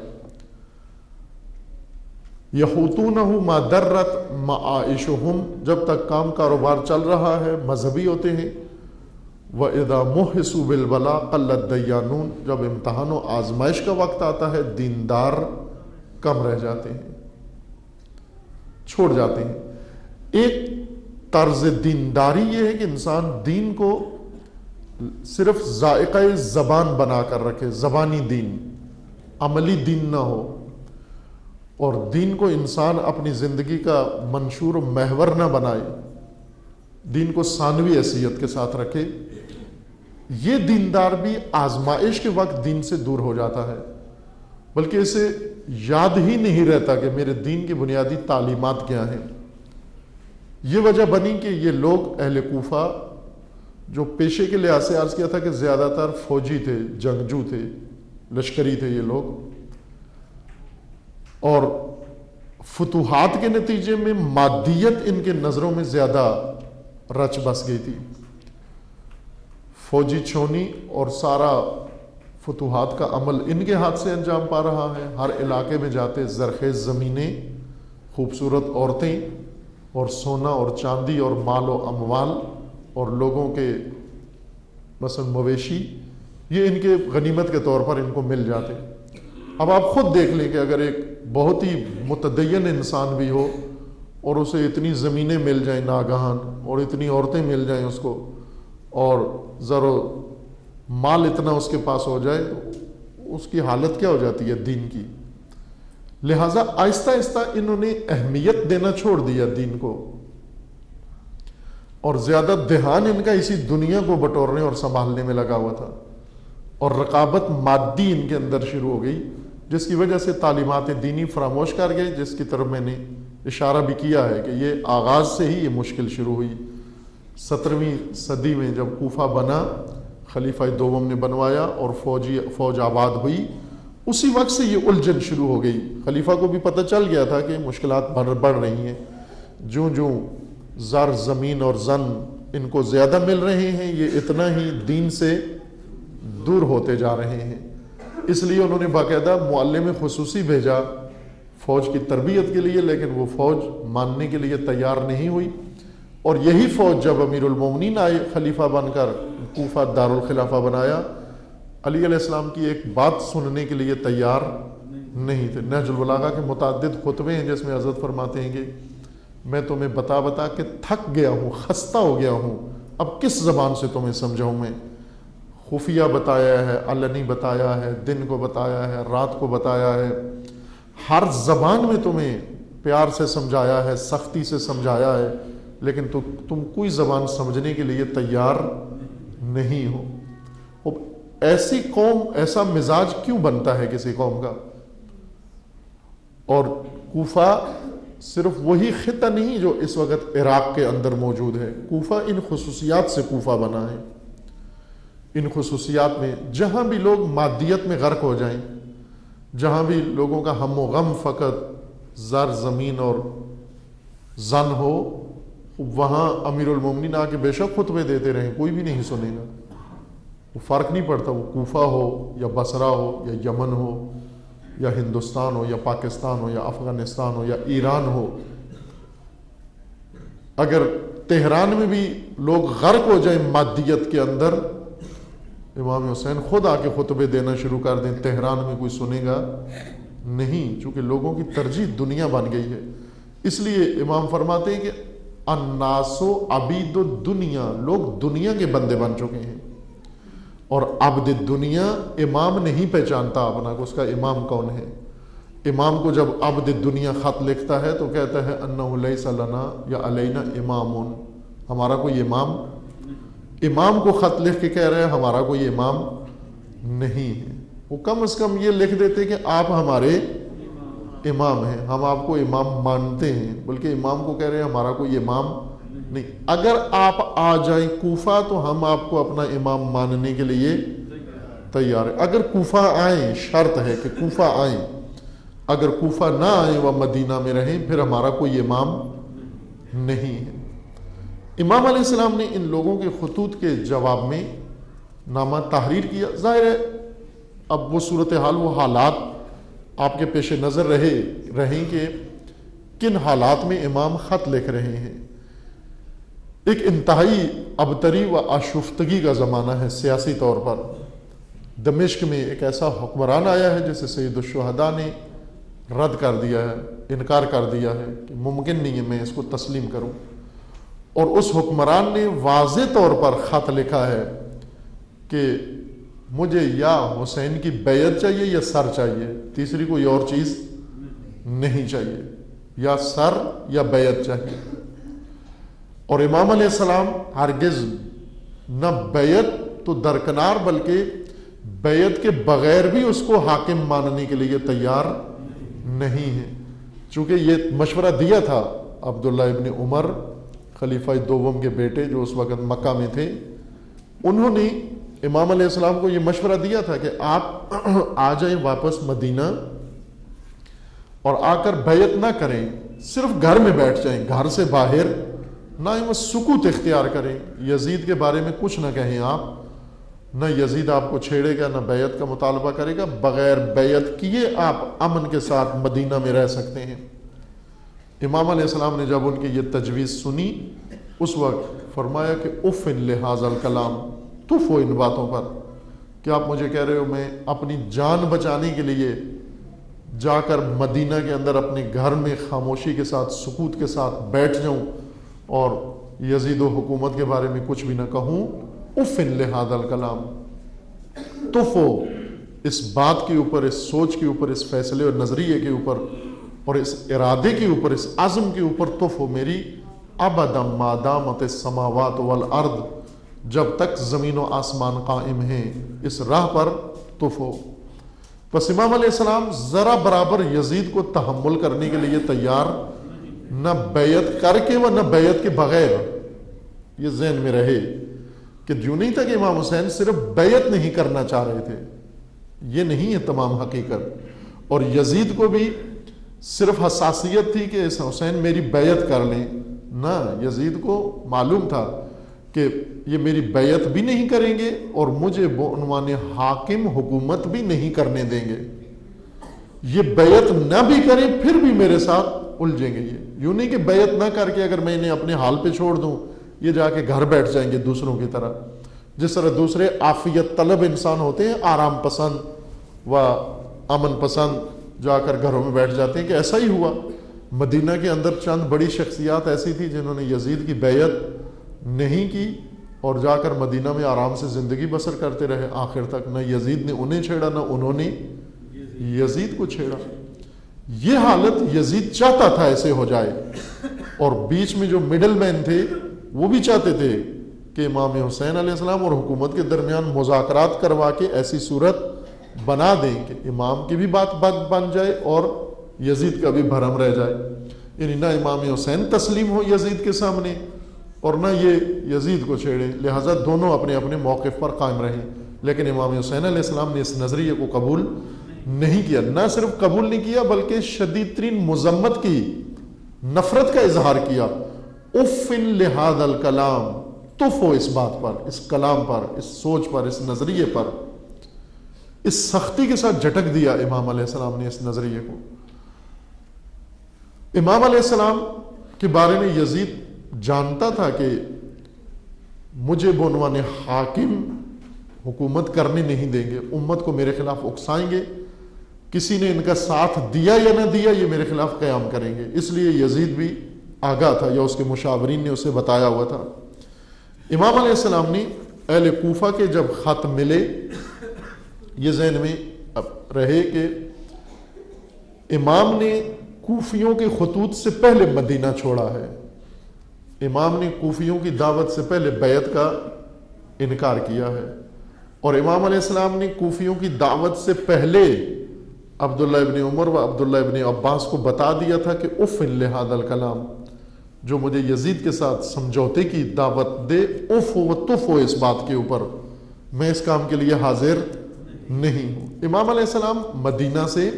یحوطونہ ما درت معائشہم، جب تک کام کاروبار چل رہا ہے مذہبی ہوتے ہیں، وَإِذَا مُحِسُوا بِالْبَلَا قَلَّ الدَّيَّانُونَ، جب امتحان و آزمائش کا وقت آتا ہے دیندار کم رہ جاتے ہیں، چھوڑ جاتے ہیں۔ ایک طرز دینداری یہ ہے کہ انسان دین کو صرف ذائقہ زبان بنا کر رکھے، زبانی دین، عملی دین نہ ہو، اور دین کو انسان اپنی زندگی کا منشور و محور نہ بنائے، دین کو ثانوی حیثیت کے ساتھ رکھے۔ یہ دیندار بھی آزمائش کے وقت دین سے دور ہو جاتا ہے، بلکہ اسے یاد ہی نہیں رہتا کہ میرے دین کی بنیادی تعلیمات کیا ہیں۔ یہ وجہ بنی کہ یہ لوگ اہل کوفہ جو پیشے کے لحاظ سے عرض کیا تھا کہ زیادہ تر فوجی تھے، جنگجو تھے، لشکری تھے یہ لوگ، اور فتوحات کے نتیجے میں مادیت ان کے نظروں میں زیادہ رچ بس گئی تھی، فوجی چھونی اور سارا فتوحات کا عمل ان کے ہاتھ سے انجام پا رہا ہے۔ ہر علاقے میں جاتے زرخیز زمینیں، خوبصورت عورتیں، اور سونا اور چاندی اور مال و اموال، اور لوگوں کے مثلا مویشی، یہ ان کے غنیمت کے طور پر ان کو مل جاتے۔ اب آپ خود دیکھ لیں کہ اگر ایک بہت ہی متدین انسان بھی ہو اور اسے اتنی زمینیں مل جائیں ناگہان، اور اتنی عورتیں مل جائیں اس کو، اور زر و مال اتنا اس کے پاس ہو جائے، تو اس کی حالت کیا ہو جاتی ہے دین کی۔ لہٰذا آہستہ آہستہ انہوں نے اہمیت دینا چھوڑ دیا دین کو، اور زیادہ دھیان ان کا اسی دنیا کو بٹورنے اور سنبھالنے میں لگا ہوا تھا، اور رقابت مادی ان کے اندر شروع ہو گئی، جس کی وجہ سے تعلیمات دینی فراموش کر گئے، جس کی طرف میں نے اشارہ بھی کیا ہے کہ یہ آغاز سے ہی یہ مشکل شروع ہوئی۔ 17ویں صدی میں جب کوفہ بنا، خلیفہ دوم نے بنوایا اور فوج آباد ہوئی، اسی وقت سے یہ الجھن شروع ہو گئی۔ خلیفہ کو بھی پتہ چل گیا تھا کہ مشکلات بڑھ رہی ہیں، جو زر زمین اور زن ان کو زیادہ مل رہے ہیں، یہ اتنا ہی دین سے دور ہوتے جا رہے ہیں۔ اس لیے انہوں نے باقاعدہ معلم خصوصی بھیجا فوج کی تربیت کے لیے، لیکن وہ فوج ماننے کے لیے تیار نہیں ہوئی، اور یہی فوج جب امیر المومنین آئے خلیفہ بن کر کوفہ دارالخلافہ بنایا، علی علیہ السلام کی ایک بات سننے کے لیے تیار نہیں تھے۔ نہج البلاغہ کے متعدد خطبے ہیں جس میں حضرت فرماتے ہیں کہ میں تمہیں بتا بتا کے تھک گیا ہوں، خستہ ہو گیا ہوں، اب کس زبان سے تمہیں سمجھاؤں میں؟ خفیہ بتایا ہے، علنی بتایا ہے، دن کو بتایا ہے، رات کو بتایا ہے، ہر زبان میں تمہیں پیار سے سمجھایا ہے، سختی سے سمجھایا ہے، لیکن تم کوئی زبان سمجھنے کے لیے تیار نہیں ہو۔ اب ایسی قوم، ایسا مزاج کیوں بنتا ہے کسی قوم کا؟ اور کوفہ صرف وہی خطہ نہیں جو اس وقت عراق کے اندر موجود ہے، کوفہ ان خصوصیات سے کوفہ بنا ہے۔ ان خصوصیات میں جہاں بھی لوگ مادیت میں غرق ہو جائیں، جہاں بھی لوگوں کا ہم و غم فقط زر زمین اور زن ہو، وہاں امیر المومنین آ کے بے شک خطبے دیتے رہیں، کوئی بھی نہیں سنے گا، وہ فرق نہیں پڑتا، وہ کوفہ ہو یا بصرہ ہو یا یمن ہو یا ہندوستان ہو یا پاکستان ہو یا افغانستان ہو یا ایران ہو۔ اگر تہران میں بھی لوگ غرق ہو جائیں مادیت کے اندر، امام حسین خود آ کے خطبے دینا شروع کر دیں، تہران میں کوئی سنے گا نہیں، چونکہ لوگوں کی ترجیح دنیا بن گئی ہے۔ اس لیے امام فرماتے ہیں کہ الناس عبید الدنیا، لوگ دنیا کے بندے بن چکے ہیں، اور عبد الدنیا امام نہیں پہچانتا اپنا کو، اس کا امام کون ہے۔ امام کو جب عبد الدنیا خط لکھتا ہے تو کہتا ہے انہ لیس لنا یا علینا امام، ہمارا کوئی امام کو خط لکھ کے کہہ رہے ہیں ہمارا کوئی امام نہیں ہے۔ وہ کم از کم یہ لکھ دیتے کہ آپ ہمارے امام ہیں، ہم آپ کو امام مانتے ہیں، بلکہ امام کو کہہ رہے ہیں ہمارا کوئی امام نہیں۔ اگر آپ آ جائیں کوفہ تو ہم آپ کو اپنا امام ماننے کے لیے تیار ہیں۔ اگر کوفہ آئیں، شرط ہے کہ کوفہ آئیں، اگر کوفہ نہ آئیں و مدینہ میں رہیں پھر ہمارا کوئی امام نہیں ہے۔ امام علیہ السلام نے ان لوگوں کے خطوط کے جواب میں نامہ تحریر کیا۔ ظاہر ہے اب وہ صورتحال، وہ حالات آپ کے پیش نظر رہیں کہ کن حالات میں امام خط لکھ رہے ہیں۔ ایک انتہائی ابتری و آشفتگی کا زمانہ ہے سیاسی طور پر۔ دمشق میں ایک ایسا حکمران آیا ہے جسے سید الشہداء نے رد کر دیا ہے، انکار کر دیا ہے کہ ممکن نہیں ہے میں اس کو تسلیم کروں، اور اس حکمران نے واضح طور پر خط لکھا ہے کہ مجھے یا حسین کی بیعت چاہیے یا سر چاہیے، تیسری کوئی اور چیز نہیں چاہیے، یا سر یا بیعت چاہیے۔ اور امام علیہ السلام ہرگز نہ بیعت تو درکنار بلکہ بیعت کے بغیر بھی اس کو حاکم ماننے کے لیے تیار نہیں ہے، چونکہ یہ مشورہ دیا تھا عبداللہ ابن عمر خلیفہ دوم کے بیٹے جو اس وقت مکہ میں تھے، انہوں نے امام علیہ السلام کو یہ مشورہ دیا تھا کہ آپ آ جائیں واپس مدینہ اور آ کر بیعت نہ کریں، صرف گھر میں بیٹھ جائیں، گھر سے باہر نہ ہی وہ سکوت اختیار کریں، یزید کے بارے میں کچھ نہ کہیں آپ، نہ یزید آپ کو چھیڑے گا نہ بیعت کا مطالبہ کرے گا، بغیر بیعت کیے آپ امن کے ساتھ مدینہ میں رہ سکتے ہیں۔ امام علیہ السلام نے جب ان کی یہ تجویز سنی اس وقت فرمایا کہ اف لہذا الکلام، تف ہو ان باتوں پر کہ آپ مجھے کہہ رہے ہو میں اپنی جان بچانے کے لیے جا کر مدینہ کے اندر اپنے گھر میں خاموشی کے ساتھ سکوت کے ساتھ بیٹھ جاؤں اور یزید و حکومت کے بارے میں کچھ بھی نہ کہوں، اف لہذا الکلام، تف ہو اس بات کے اوپر، اس سوچ کے اوپر، اس فیصلے اور نظریے کے اوپر اور اس ارادے کے اوپر، اس عزم کے اوپر تف ہو میری ابدا ما دامت السماوات والارض، جب تک زمین و آسمان قائم ہیں، اس راہ پر تف ہو۔ پس امام علیہ السلام ذرا برابر یزید کو تحمل کرنے کے لیے تیار نہ بیعت کر کے و نہ بیعت کے بغیر۔ یہ ذہن میں رہے کہ جو نہیں تھا کہ امام حسین صرف بیعت نہیں کرنا چاہ رہے تھے، یہ نہیں ہے تمام حقیقت، اور یزید کو بھی صرف حساسیت تھی کہ اس حسین میری بیعت کر لیں، نہ، یزید کو معلوم تھا کہ یہ میری بیعت بھی نہیں کریں گے اور مجھے بعنوان حاکم حکومت بھی نہیں کرنے دیں گے، یہ بیعت نہ بھی کریں پھر بھی میرے ساتھ الجھیں گے۔ یہ یوں نہیں کہ بیعت نہ کر کے اگر میں انہیں اپنے حال پہ چھوڑ دوں یہ جا کے گھر بیٹھ جائیں گے دوسروں کی طرح، جس طرح دوسرے عافیت طلب انسان ہوتے ہیں، آرام پسند و امن پسند، جا کر گھروں میں بیٹھ جاتے ہیں، کہ ایسا ہی ہوا مدینہ کے اندر چند بڑی شخصیات ایسی تھی جنہوں نے یزید کی بیعت نہیں کی اور جا کر مدینہ میں آرام سے زندگی بسر کرتے رہے آخر تک، نہ یزید نے انہیں چھیڑا نہ انہوں نے یزید کو چھیڑا۔ یہ حالت یزید چاہتا تھا ایسے ہو جائے، اور بیچ میں جو مڈل مین تھے وہ بھی چاہتے تھے کہ امام حسین علیہ السلام اور حکومت کے درمیان مذاکرات کروا کے ایسی صورت بنا دیں کہ امام کی بھی بات بن جائے اور یزید کا بھی بھرم رہ جائے، یعنی نہ امام حسین تسلیم ہو یزید کے سامنے اور نہ یہ یزید کو چھیڑے، لہٰذا دونوں اپنے اپنے موقف پر قائم رہیں۔ لیکن امام حسین علیہ السلام نے اس نظریے کو قبول نہیں کیا، نہ صرف قبول نہیں کیا بلکہ شدید ترین مذمت کی، نفرت کا اظہار کیا۔ اف لہذا الکلام، تف ہو اس بات پر، اس کلام پر، اس سوچ پر، اس نظریے پر، اس سختی کے ساتھ جھٹک دیا امام علیہ السلام نے اس نظریے کو۔ امام علیہ السلام کے بارے میں یزید جانتا تھا کہ مجھے بعنوان حاکم حکومت کرنے نہیں دیں گے، امت کو میرے خلاف اکسائیں گے، کسی نے ان کا ساتھ دیا یا نہ دیا یہ میرے خلاف قیام کریں گے، اس لیے یزید بھی آگاہ تھا یا اس کے مشاورین نے اسے بتایا ہوا تھا۔ امام علیہ السلام نے اہل کوفہ کے جب خط ملے، یہ ذہن میں رہے کہ امام نے کوفیوں کے خطوط سے پہلے مدینہ چھوڑا ہے، امام نے کوفیوں کی دعوت سے پہلے بیعت کا انکار کیا ہے، اور امام علیہ السلام نے کوفیوں کی دعوت سے پہلے عبداللہ ابن عمر و عبداللہ ابن عباس کو بتا دیا تھا کہ اف لہذا الکلام، جو مجھے یزید کے ساتھ سمجھوتے کی دعوت دے، اف و تف ہو اس بات کے اوپر، میں اس کام کے لیے حاضر نہیں ہوں۔ امام علیہ السلام مدینہ سے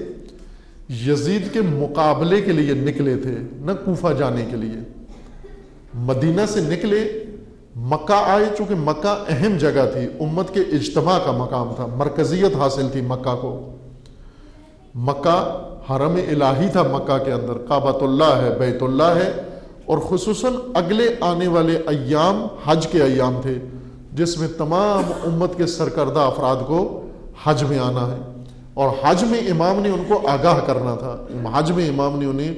یزید کے مقابلے کے لیے نکلے تھے، نہ کوفہ جانے کے لیے۔ مدینہ سے نکلے، مکہ آئے، چونکہ مکہ اہم جگہ تھی، امت کے اجتماع کا مقام تھا، مرکزیت حاصل تھی مکہ کو۔ مکہ حرم الہی تھا، مکہ کے اندر کعبۃ اللہ ہے، بیت اللہ ہے، اور خصوصاً اگلے آنے والے ایام حج کے ایام تھے جس میں تمام امت کے سرکردہ افراد کو حج میں آنا ہے، اور حج میں امام نے ان کو آگاہ کرنا تھا، حج میں امام نے انہیں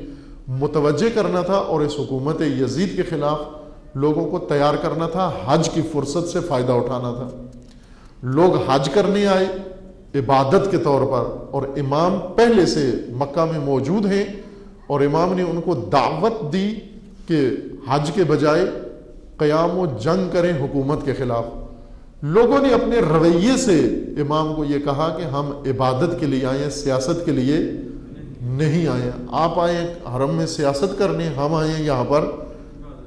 متوجہ کرنا تھا اور اس حکومت یزید کے خلاف لوگوں کو تیار کرنا تھا، حج کی فرصت سے فائدہ اٹھانا تھا۔ لوگ حج کرنے آئے عبادت کے طور پر، اور امام پہلے سے مکہ میں موجود ہیں، اور امام نے ان کو دعوت دی کہ حج کے بجائے قیام و جنگ کریں حکومت کے خلاف۔ لوگوں نے اپنے رویے سے امام کو یہ کہا کہ ہم عبادت کے لیے آئے ہیں، سیاست کے لیے نہیں آئے ہیں، آپ آئے حرم میں سیاست کرنے، ہم آئے ہیں یہاں پر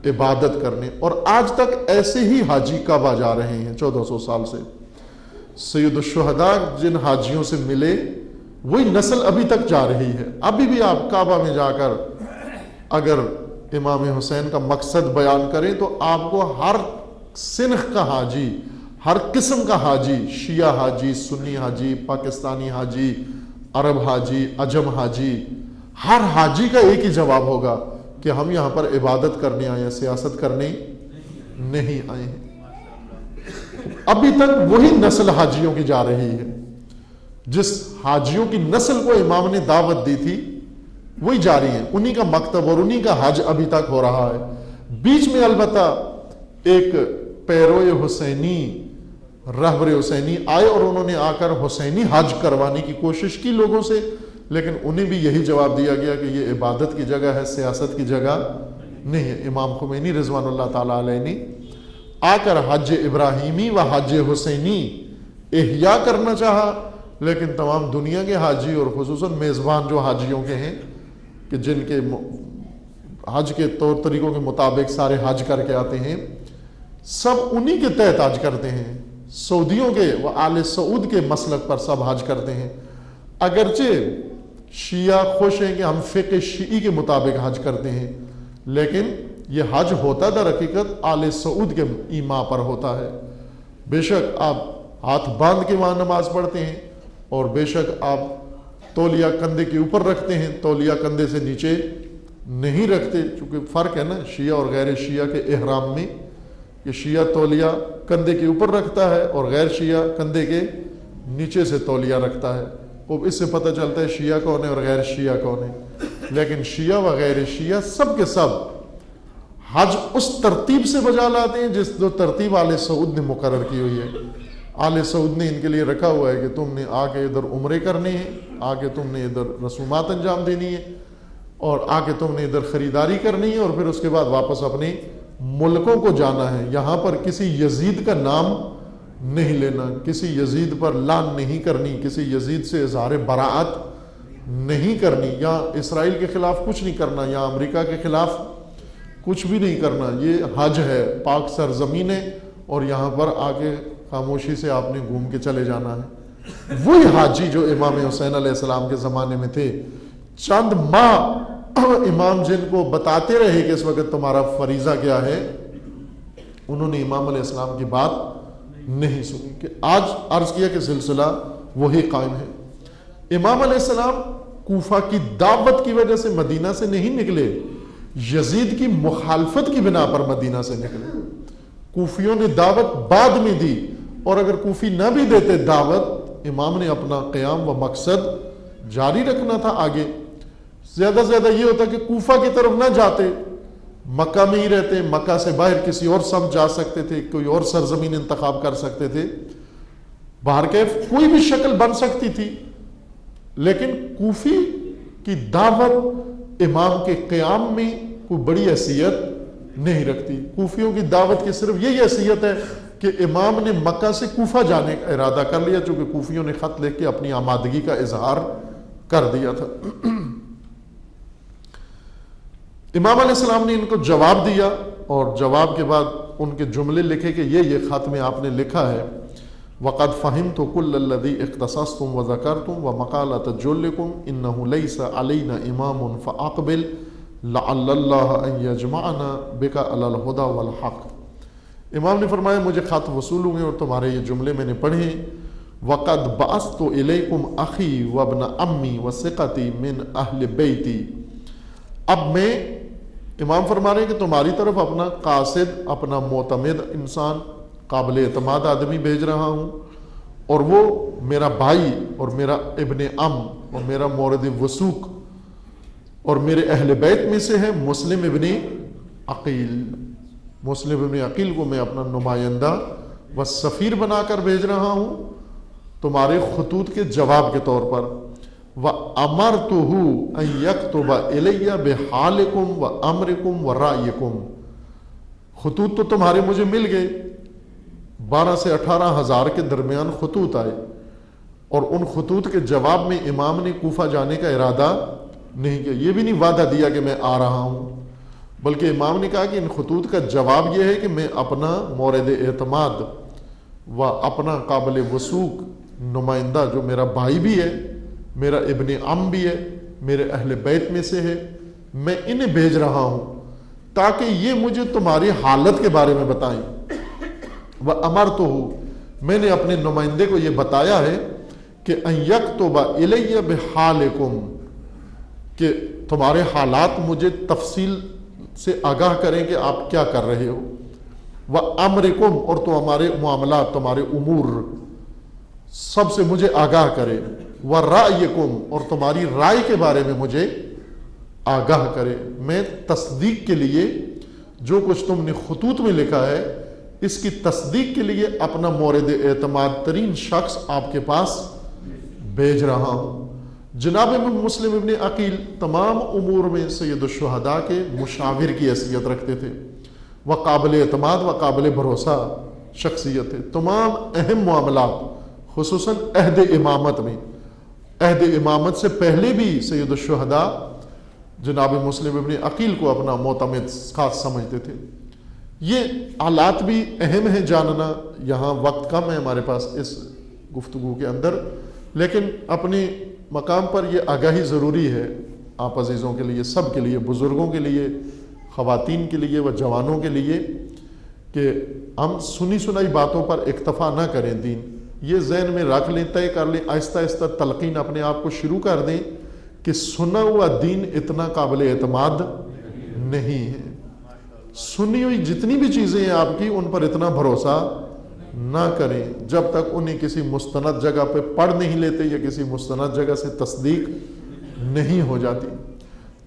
عبادت کرنے۔ اور آج تک ایسے ہی حاجی کعبہ جا رہے ہیں 1400 سال سے۔ سید الشہداء جن حاجیوں سے ملے وہی نسل ابھی تک جا رہی ہے۔ ابھی بھی آپ کعبہ میں جا کر اگر امام حسین کا مقصد بیان کریں تو آپ کو ہر سنخ کا حاجی، ہر قسم کا حاجی، شیعہ حاجی، سنی حاجی، پاکستانی حاجی، عرب حاجی، عجم حاجی، ہر حاجی کا ایک ہی جواب ہوگا کہ ہم یہاں پر عبادت کرنے آئے ہیں، سیاست کرنے نہیں آئے ہیں۔ ابھی تک وہی نسل حاجیوں کی جا رہی ہے، جس حاجیوں کی نسل کو امام نے دعوت دی تھی وہی جاری ہے، انہی کا مکتب اور انہی کا حج ابھی تک ہو رہا ہے۔ بیچ میں البتہ ایک پیروئے حسینی، رہبر حسینی آئے اور انہوں نے آ کر حسینی حج کروانے کی کوشش کی لوگوں سے، لیکن انہیں بھی یہی جواب دیا گیا کہ یہ عبادت کی جگہ ہے، سیاست کی جگہ نہیں ہے۔ امام خمینی رضوان اللہ تعالیٰ علیہ نے آ کر حج ابراہیمی و حج حسینی احیاء کرنا چاہا، لیکن تمام دنیا کے حاجی اور خصوصاً میزبان جو حاجیوں کے ہیں کہ جن کے حج کے طور طریقوں کے مطابق سارے حج کر کے آتے ہیں، سب انہی کے تحت حج کرتے ہیں، سعودیوں کے و آل سعود کے مسلک پر سب حج کرتے ہیں۔ اگرچہ شیعہ خوش ہیں کہ ہم فقہ شیعی کے مطابق حج کرتے ہیں، لیکن یہ حج ہوتا در حقیقت آل سعود کے ایما پر ہوتا ہے۔ بے شک آپ ہاتھ باندھ کے وہاں نماز پڑھتے ہیں، اور بے شک آپ تولیہ کندھے کے اوپر رکھتے ہیں، تولیہ کندھے سے نیچے نہیں رکھتے، چونکہ فرق ہے نا شیعہ اور غیر شیعہ کے احرام میں، کہ شیعہ تولیہ کندھے کے اوپر رکھتا ہے اور غیر شیعہ کندھے کے نیچے سے تولیہ رکھتا ہے. اب اس سے پتہ چلتا ہے شیعہ کون ہے اور غیر شیعہ کون ہے. لیکن شیعہ و غیر شیعہ سب کے سب حج اس ترتیب سے بجا لاتے ہیں جو ترتیب آل سعود نے مقرر کی ہوئی ہے. آل سعود نے ان کے لیے رکھا ہوا ہے کہ تم نے آ کے ادھر عمرے کرنے ہیں, آ کے تم نے ادھر رسومات انجام دینی ہے, اور آ کے تم نے ادھر خریداری کرنی ہے, اور پھر اس کے بعد واپس اپنے ملکوں کو جانا ہے. یہاں پر کسی یزید کا نام نہیں لینا, کسی یزید پر لعن نہیں کرنی, کسی یزید سے اظہار براعت نہیں کرنی, یا اسرائیل کے خلاف کچھ نہیں کرنا, یا امریکہ کے خلاف کچھ بھی نہیں کرنا. یہ حج ہے, پاک سرزمین ہے, اور یہاں پر آ کے خاموشی سے آپ نے گھوم کے چلے جانا ہے. وہی حاجی جو امام حسین علیہ السلام کے زمانے میں تھے, چند ماہ امام جن کو بتاتے رہے کہ اس وقت تمہارا فریضہ کیا ہے, انہوں نے امام علیہ السلام کی بات نہیں سنی. کہ آج عرض کیا کہ سلسلہ وہی قائم ہے. امام علیہ السلام کوفہ کی دعوت کی وجہ سے مدینہ سے نہیں نکلے, یزید کی مخالفت کی بنا پر مدینہ سے نکلے. کوفیوں نے دعوت بعد میں دی, اور اگر کوفی نہ بھی دیتے دعوت, امام نے اپنا قیام و مقصد جاری رکھنا تھا آگے. زیادہ سے زیادہ یہ ہوتا کہ کوفہ کی طرف نہ جاتے, مکہ میں ہی رہتے, مکہ سے باہر کسی اور سمت جا سکتے تھے, کوئی اور سرزمین انتخاب کر سکتے تھے, باہر کے کوئی بھی شکل بن سکتی تھی. لیکن کوفی کی دعوت امام کے قیام میں کوئی بڑی حیثیت نہیں رکھتی. کوفیوں کی دعوت کی صرف یہی حیثیت ہے کہ امام نے مکہ سے کوفہ جانے کا ارادہ کر لیا, چونکہ کوفیوں نے خط لکھ کے اپنی آمادگی کا اظہار کر دیا تھا. امام علیہ السلام نے ان کو جواب دیا, اور جواب کے بعد ان کے جملے لکھے کہ یہ خط میں آپ نے لکھا ہے, وَقَدْ فَهِمْتُ كُلَّ الَّذِي اخْتَصَصْتُمْ وَذَكَرْتُمْ وَمَقَالَةَ جُلِّكُمْ إِنَّهُ لَيْسَ عَلَيْنَا إِمَامٌ فَأَقْبِلْ لَعَلَّ اللَّهَ أَن يَجْمَعَنَا بِكَ عَلَى الْهُدَى وَالْحَقِّ. امام نے فرمایا مجھے خط وصول ہوئے اور تمہارے یہ جملے میں نے پڑھے. وَقَدْ بَعَثْتُ إِلَيْكُمْ أَخِي وَابْنَ عَمِّي وَثِقَتِي مِنْ أَهْلِ بَيْتِي. اب میں امام فرما رہے ہیں کہ تمہاری طرف اپنا قاصد, اپنا معتمد انسان, قابل اعتماد آدمی بھیج رہا ہوں, اور وہ میرا بھائی اور میرا ابن عم اور میرا مورد وثوق اور میرے اہل بیت میں سے ہے, مسلم ابن عقیل. مسلم ابن عقیل کو میں اپنا نمائندہ و سفیر بنا کر بھیج رہا ہوں تمہارے خطوط کے جواب کے طور پر. وَأَمَرْتُهُ أَن يَكْتُبَ إِلَيَّ بِحَالِكُمْ وَأَمْرِكُمْ وَرَأْيِكُمْ. خطوط تو تمہارے مجھے مل گئے, 12 سے 18 ہزار کے درمیان خطوط آئے, اور ان خطوط کے جواب میں امام نے کوفہ جانے کا ارادہ نہیں کیا. یہ بھی نہیں وعدہ دیا کہ میں آ رہا ہوں, بلکہ امام نے کہا کہ ان خطوط کا جواب یہ ہے کہ میں اپنا مورد اعتماد و اپنا قابل وثوق نمائندہ, جو میرا بھائی بھی ہے, میرا ابن عم بھی ہے, میرے اہل بیت میں سے ہے, میں انہیں بھیج رہا ہوں تاکہ یہ مجھے تمہاری حالت کے بارے میں بتائیں. وَأَمَرْتُهُ, میں نے اپنے نمائندے کو یہ بتایا ہے کہ أَن يَكْتُبَ إِلَيَّ بِحَالِكُمْ, کہ تمہارے حالات مجھے تفصیل سے آگاہ کریں کہ آپ کیا کر رہے ہو. وَأَمْرِكُمْ, اور تو ہمارے معاملات, تمہارے امور سب سے مجھے آگاہ کرے. وَرَأْيِكُمْ, اور تمہاری رائے کے بارے میں مجھے آگاہ کرے. میں تصدیق کے لیے جو کچھ تم نے خطوط میں لکھا ہے, اس کی تصدیق کے لیے اپنا مورد اعتماد ترین شخص آپ کے پاس بھیج رہا ہوں. جناب مسلم ابن عقیل تمام امور میں سید الشہداء کے مشاور کی حیثیت رکھتے تھے, وہ قابل اعتماد و قابل بھروسہ شخصیت تھے. تمام اہم معاملات, خصوصاً عہد امامت میں, عہد امامت سے پہلے بھی سید الشہداء جناب مسلم ابن عقیل کو اپنا معتمد خاص سمجھتے تھے. یہ حالات بھی اہم ہیں جاننا, یہاں وقت کم ہے ہمارے پاس اس گفتگو کے اندر, لیکن اپنے مقام پر یہ آگاہی ضروری ہے آپ عزیزوں کے لیے, سب کے لیے, بزرگوں کے لیے, خواتین کے لیے و جوانوں کے لیے, کہ ہم سنی سنائی باتوں پر اکتفا نہ کریں. دین یہ ذہن میں رکھ لیں, طے کر لیں, آہستہ آہستہ تلقین اپنے آپ کو شروع کر دیں کہ سنا ہوا دین اتنا قابل اعتماد نہیں ہے. سنی ہوئی جتنی بھی چیزیں ہیں آپ کی ان پر اتنا بھروسہ نہ کریں جب تک انہیں کسی مستند جگہ پہ پڑھ نہیں لیتے یا کسی مستند جگہ سے تصدیق نہیں ہو جاتی.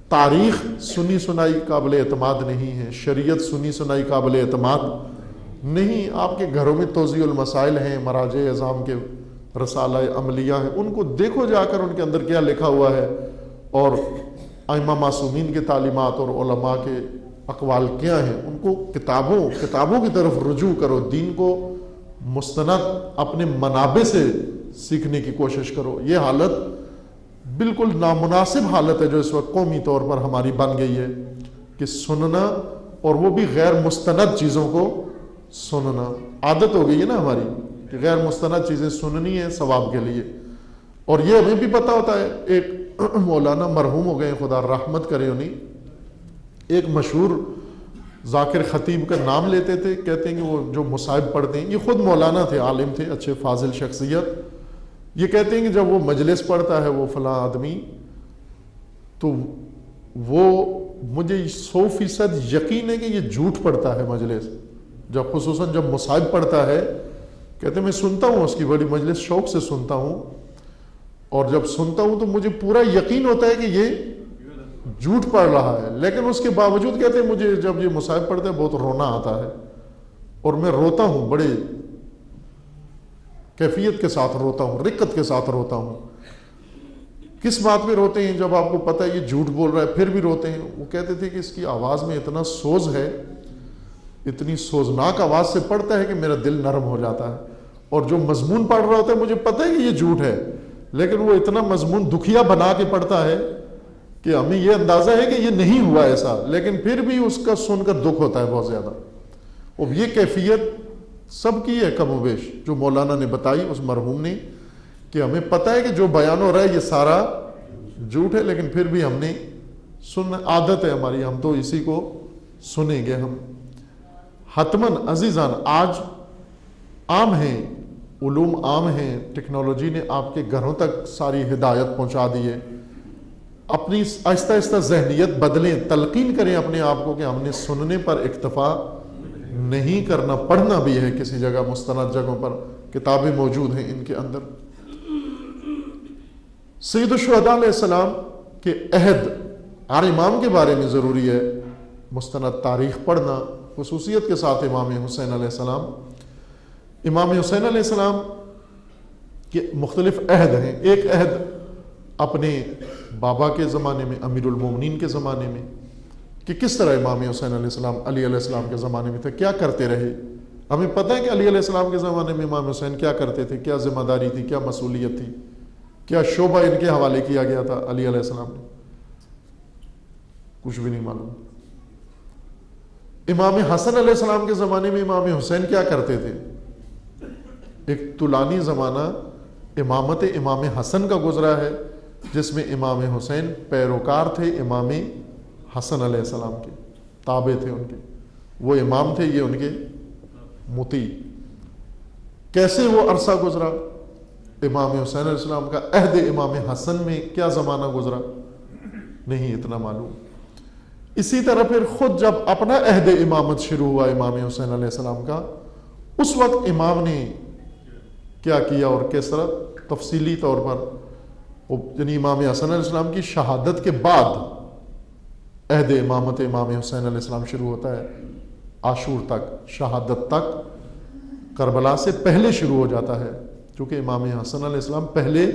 تاریخ سنی سنائی قابل اعتماد نہیں ہے، شریعت سنی سنائی قابل اعتماد نہیں. آپ کے گھروں میں توضیح المسائل ہیں، مراجع اعظام کے رسالہ عملیہ ہیں، ان کو دیکھو جا کر ان کے اندر کیا لکھا ہوا ہے، اور ائمہ معصومین کی تعلیمات اور علماء کے اقوال کیا ہیں، ان کو کتابوں کی طرف رجوع کرو. دین کو مستند اپنے منابع سے سیکھنے کی کوشش کرو. یہ حالت بالکل نامناسب حالت ہے جو اس وقت قومی طور پر ہماری بن گئی ہے کہ سننا، اور وہ بھی غیر مستند چیزوں کو سننا. عادت ہو گئی ہے نا ہماری کہ غیر مستند چیزیں سننی ہیں ثواب کے لیے. اور یہ ہمیں بھی پتہ ہوتا ہے. ایک مولانا مرحوم ہو گئے، خدا رحمت کرے انہیں، ایک مشہور ذاکر خطیب کا نام لیتے تھے، کہتے ہیں کہ وہ جو مصائب پڑھتے ہیں، یہ خود مولانا تھے، عالم تھے، اچھے فاضل شخصیت. یہ کہتے ہیں کہ جب وہ مجلس پڑھتا ہے وہ فلاں آدمی، تو وہ مجھے 100% یقین ہے کہ یہ جھوٹ پڑھتا ہے مجلس. جب خصوصاً جب مصائب پڑھتا ہے، کہتے ہیں میں سنتا ہوں اس کی بڑی مجلس، شوق سے سنتا ہوں، اور جب سنتا ہوں تو مجھے پورا یقین ہوتا ہے کہ یہ جھوٹ پڑھ رہا ہے. لیکن اس کے باوجود کہتے ہیں مجھے جب یہ مصائب پڑھتا ہے بہت رونا آتا ہے، اور میں روتا ہوں، بڑے کیفیت کے ساتھ روتا ہوں، رقت کے ساتھ روتا ہوں. کس بات پہ روتے ہیں جب آپ کو پتہ ہے یہ جھوٹ بول رہا ہے پھر بھی روتے ہیں؟ وہ کہتے تھے کہ اس کی آواز میں اتنا سوز ہے، اتنی سوزناک آواز سے پڑھتا ہے کہ میرا دل نرم ہو جاتا ہے. اور جو مضمون پڑھ رہا ہوتا ہے مجھے پتہ ہے کہ یہ جھوٹ ہے، لیکن وہ اتنا مضمون دکھیا بنا کے پڑھتا ہے کہ ہمیں یہ اندازہ ہے کہ یہ نہیں ہوا ایسا، لیکن پھر بھی اس کا سن کر دکھ ہوتا ہے بہت زیادہ. اب یہ کیفیت سب کی ہے کم و بیش، جو مولانا نے بتائی اس مرحوم نے، کہ ہمیں پتہ ہے کہ جو بیان ہو رہا ہے یہ سارا جھوٹ ہے، لیکن پھر بھی ہم نے سننا، عادت ہے ہماری، ہم تو اسی کو سنیں گے. ہم حتماً عزیزان آج عام ہیں، علوم عام ہیں، ٹیکنالوجی نے آپ کے گھروں تک ساری ہدایت پہنچا دی ہے. اپنی آہستہ آہستہ ذہنیت بدلیں، تلقین کریں اپنے آپ کو کہ ہم نے سننے پر اکتفا نہیں کرنا، پڑھنا بھی ہے. کسی جگہ مستند جگہوں پر کتابیں موجود ہیں ان کے اندر. سید الشہداء علیہ السلام کے عہد ہر امام کے بارے میں ضروری ہے مستند تاریخ پڑھنا، خصوصیت کے ساتھ امام حسین علیہ السلام. امام حسین علیہ السلام کے مختلف عہد ہیں. ایک عہد اپنے بابا کے زمانے میں، امیر المومنین کے زمانے میں، کہ کس طرح امام حسین علیہ السلام علی علیہ السلام کے زمانے میں تھے، کیا کرتے رہے. ہمیں پتہ ہے کہ علی علیہ السلام کے زمانے میں امام حسین کیا کرتے تھے، کیا ذمہ داری تھی، کیا مسئولیت تھی، کیا شعبہ ان کے حوالے کیا گیا تھا علی علیہ السلام نے. کچھ بھی نہیں معلوم. امام حسن علیہ السلام کے زمانے میں امام حسین کیا کرتے تھے. ایک طولانی زمانہ امامت امام حسن کا گزرا ہے، جس میں امام حسین پیروکار تھے امام حسن علیہ السلام کے، تابع تھے ان کے، وہ امام تھے، یہ ان کے مطیع. کیسے وہ عرصہ گزرا امام حسین علیہ السلام کا، عہد امام حسن میں کیا زمانہ گزرا، نہیں اتنا معلوم. اسی طرح پھر خود جب اپنا عہد امامت شروع ہوا امام حسین علیہ السلام کا، اس وقت امام نے کیا کیا اور کس طرح تفصیلی طور پر، یعنی امام حسن علیہ السلام کی شہادت کے بعد عہد امامت امام حسین علیہ السلام شروع ہوتا ہے. عاشور تک، شہادت تک کربلا سے پہلے شروع ہو جاتا ہے، چونکہ امام حسن علیہ السلام پہلے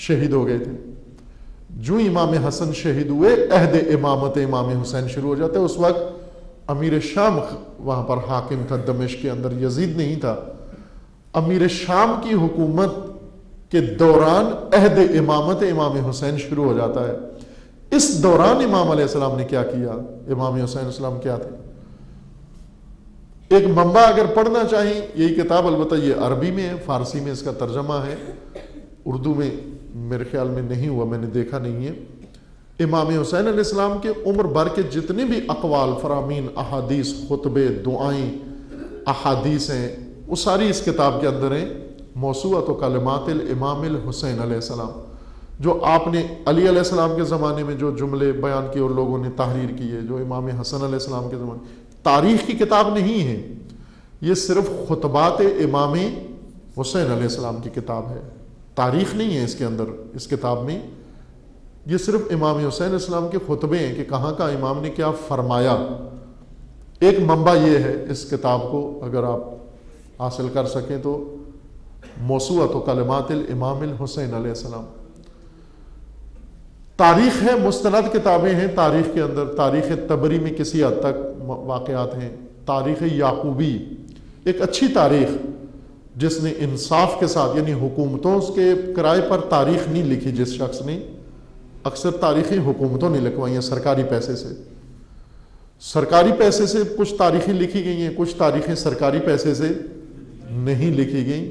شہید ہو گئے تھے. جو امام حسن شہید ہوئے عہد امامت امام حسین شروع ہو جاتا ہے. اس وقت امیر شام وہاں پر حاکم تھا، دمشق کے اندر یزید نہیں تھا. امیر شام کی حکومت کے دوران عہد امامت امام حسین شروع ہو جاتا ہے. اس دوران امام علیہ السلام نے کیا کیا، امام حسین علیہ السلام کیا تھے. ایک منبع اگر پڑھنا چاہیں، یہی کتاب، البتہ یہ عربی میں ہے، فارسی میں اس کا ترجمہ ہے، اردو میں میرے خیال میں نہیں ہوا، میں نے دیکھا نہیں ہے. امام حسین علیہ السلام کے عمر بھر کے جتنے بھی اقوال، فرامین، احادیث، خطبے، دعائیں، احادیث ہیں، وہ ساری اس کتاب کے اندر ہیں. موسوعۃ کلمات الامام الحسین علیہ السلام، جو آپ نے علی علیہ السلام کے زمانے میں جو جملے بیان کیے اور لوگوں نے تحریر کی ہے، جو امام حسن علیہ السلام کے زمانے تاریخ کی کتاب نہیں ہے، یہ صرف خطبات امام حسین علیہ السلام کی کتاب ہے، تاریخ نہیں ہے اس کے اندر، اس کتاب میں یہ صرف امام حسین علیہ السلام کے خطبے ہیں کہ کہاں کا امام نے کیا فرمایا۔ ایک منبع یہ ہے اس کتاب کو اگر آپ حاصل کر سکیں تو موسوعۃ کلمات الامام الحسین علیہ السلام۔ تاریخ ہے، مستند کتابیں ہیں تاریخ کے اندر، تاریخ طبری میں کسی حد تک واقعات ہیں، تاریخ یعقوبی ایک اچھی تاریخ جس نے انصاف کے ساتھ، یعنی حکومتوں کے کرائے پر تاریخ نہیں لکھی جس شخص نے، اکثر تاریخیں حکومتوں نے لکھوائی ہیں سرکاری پیسے سے، سرکاری پیسے سے کچھ تاریخیں لکھی گئی ہیں، کچھ تاریخیں سرکاری پیسے سے نہیں لکھی گئیں۔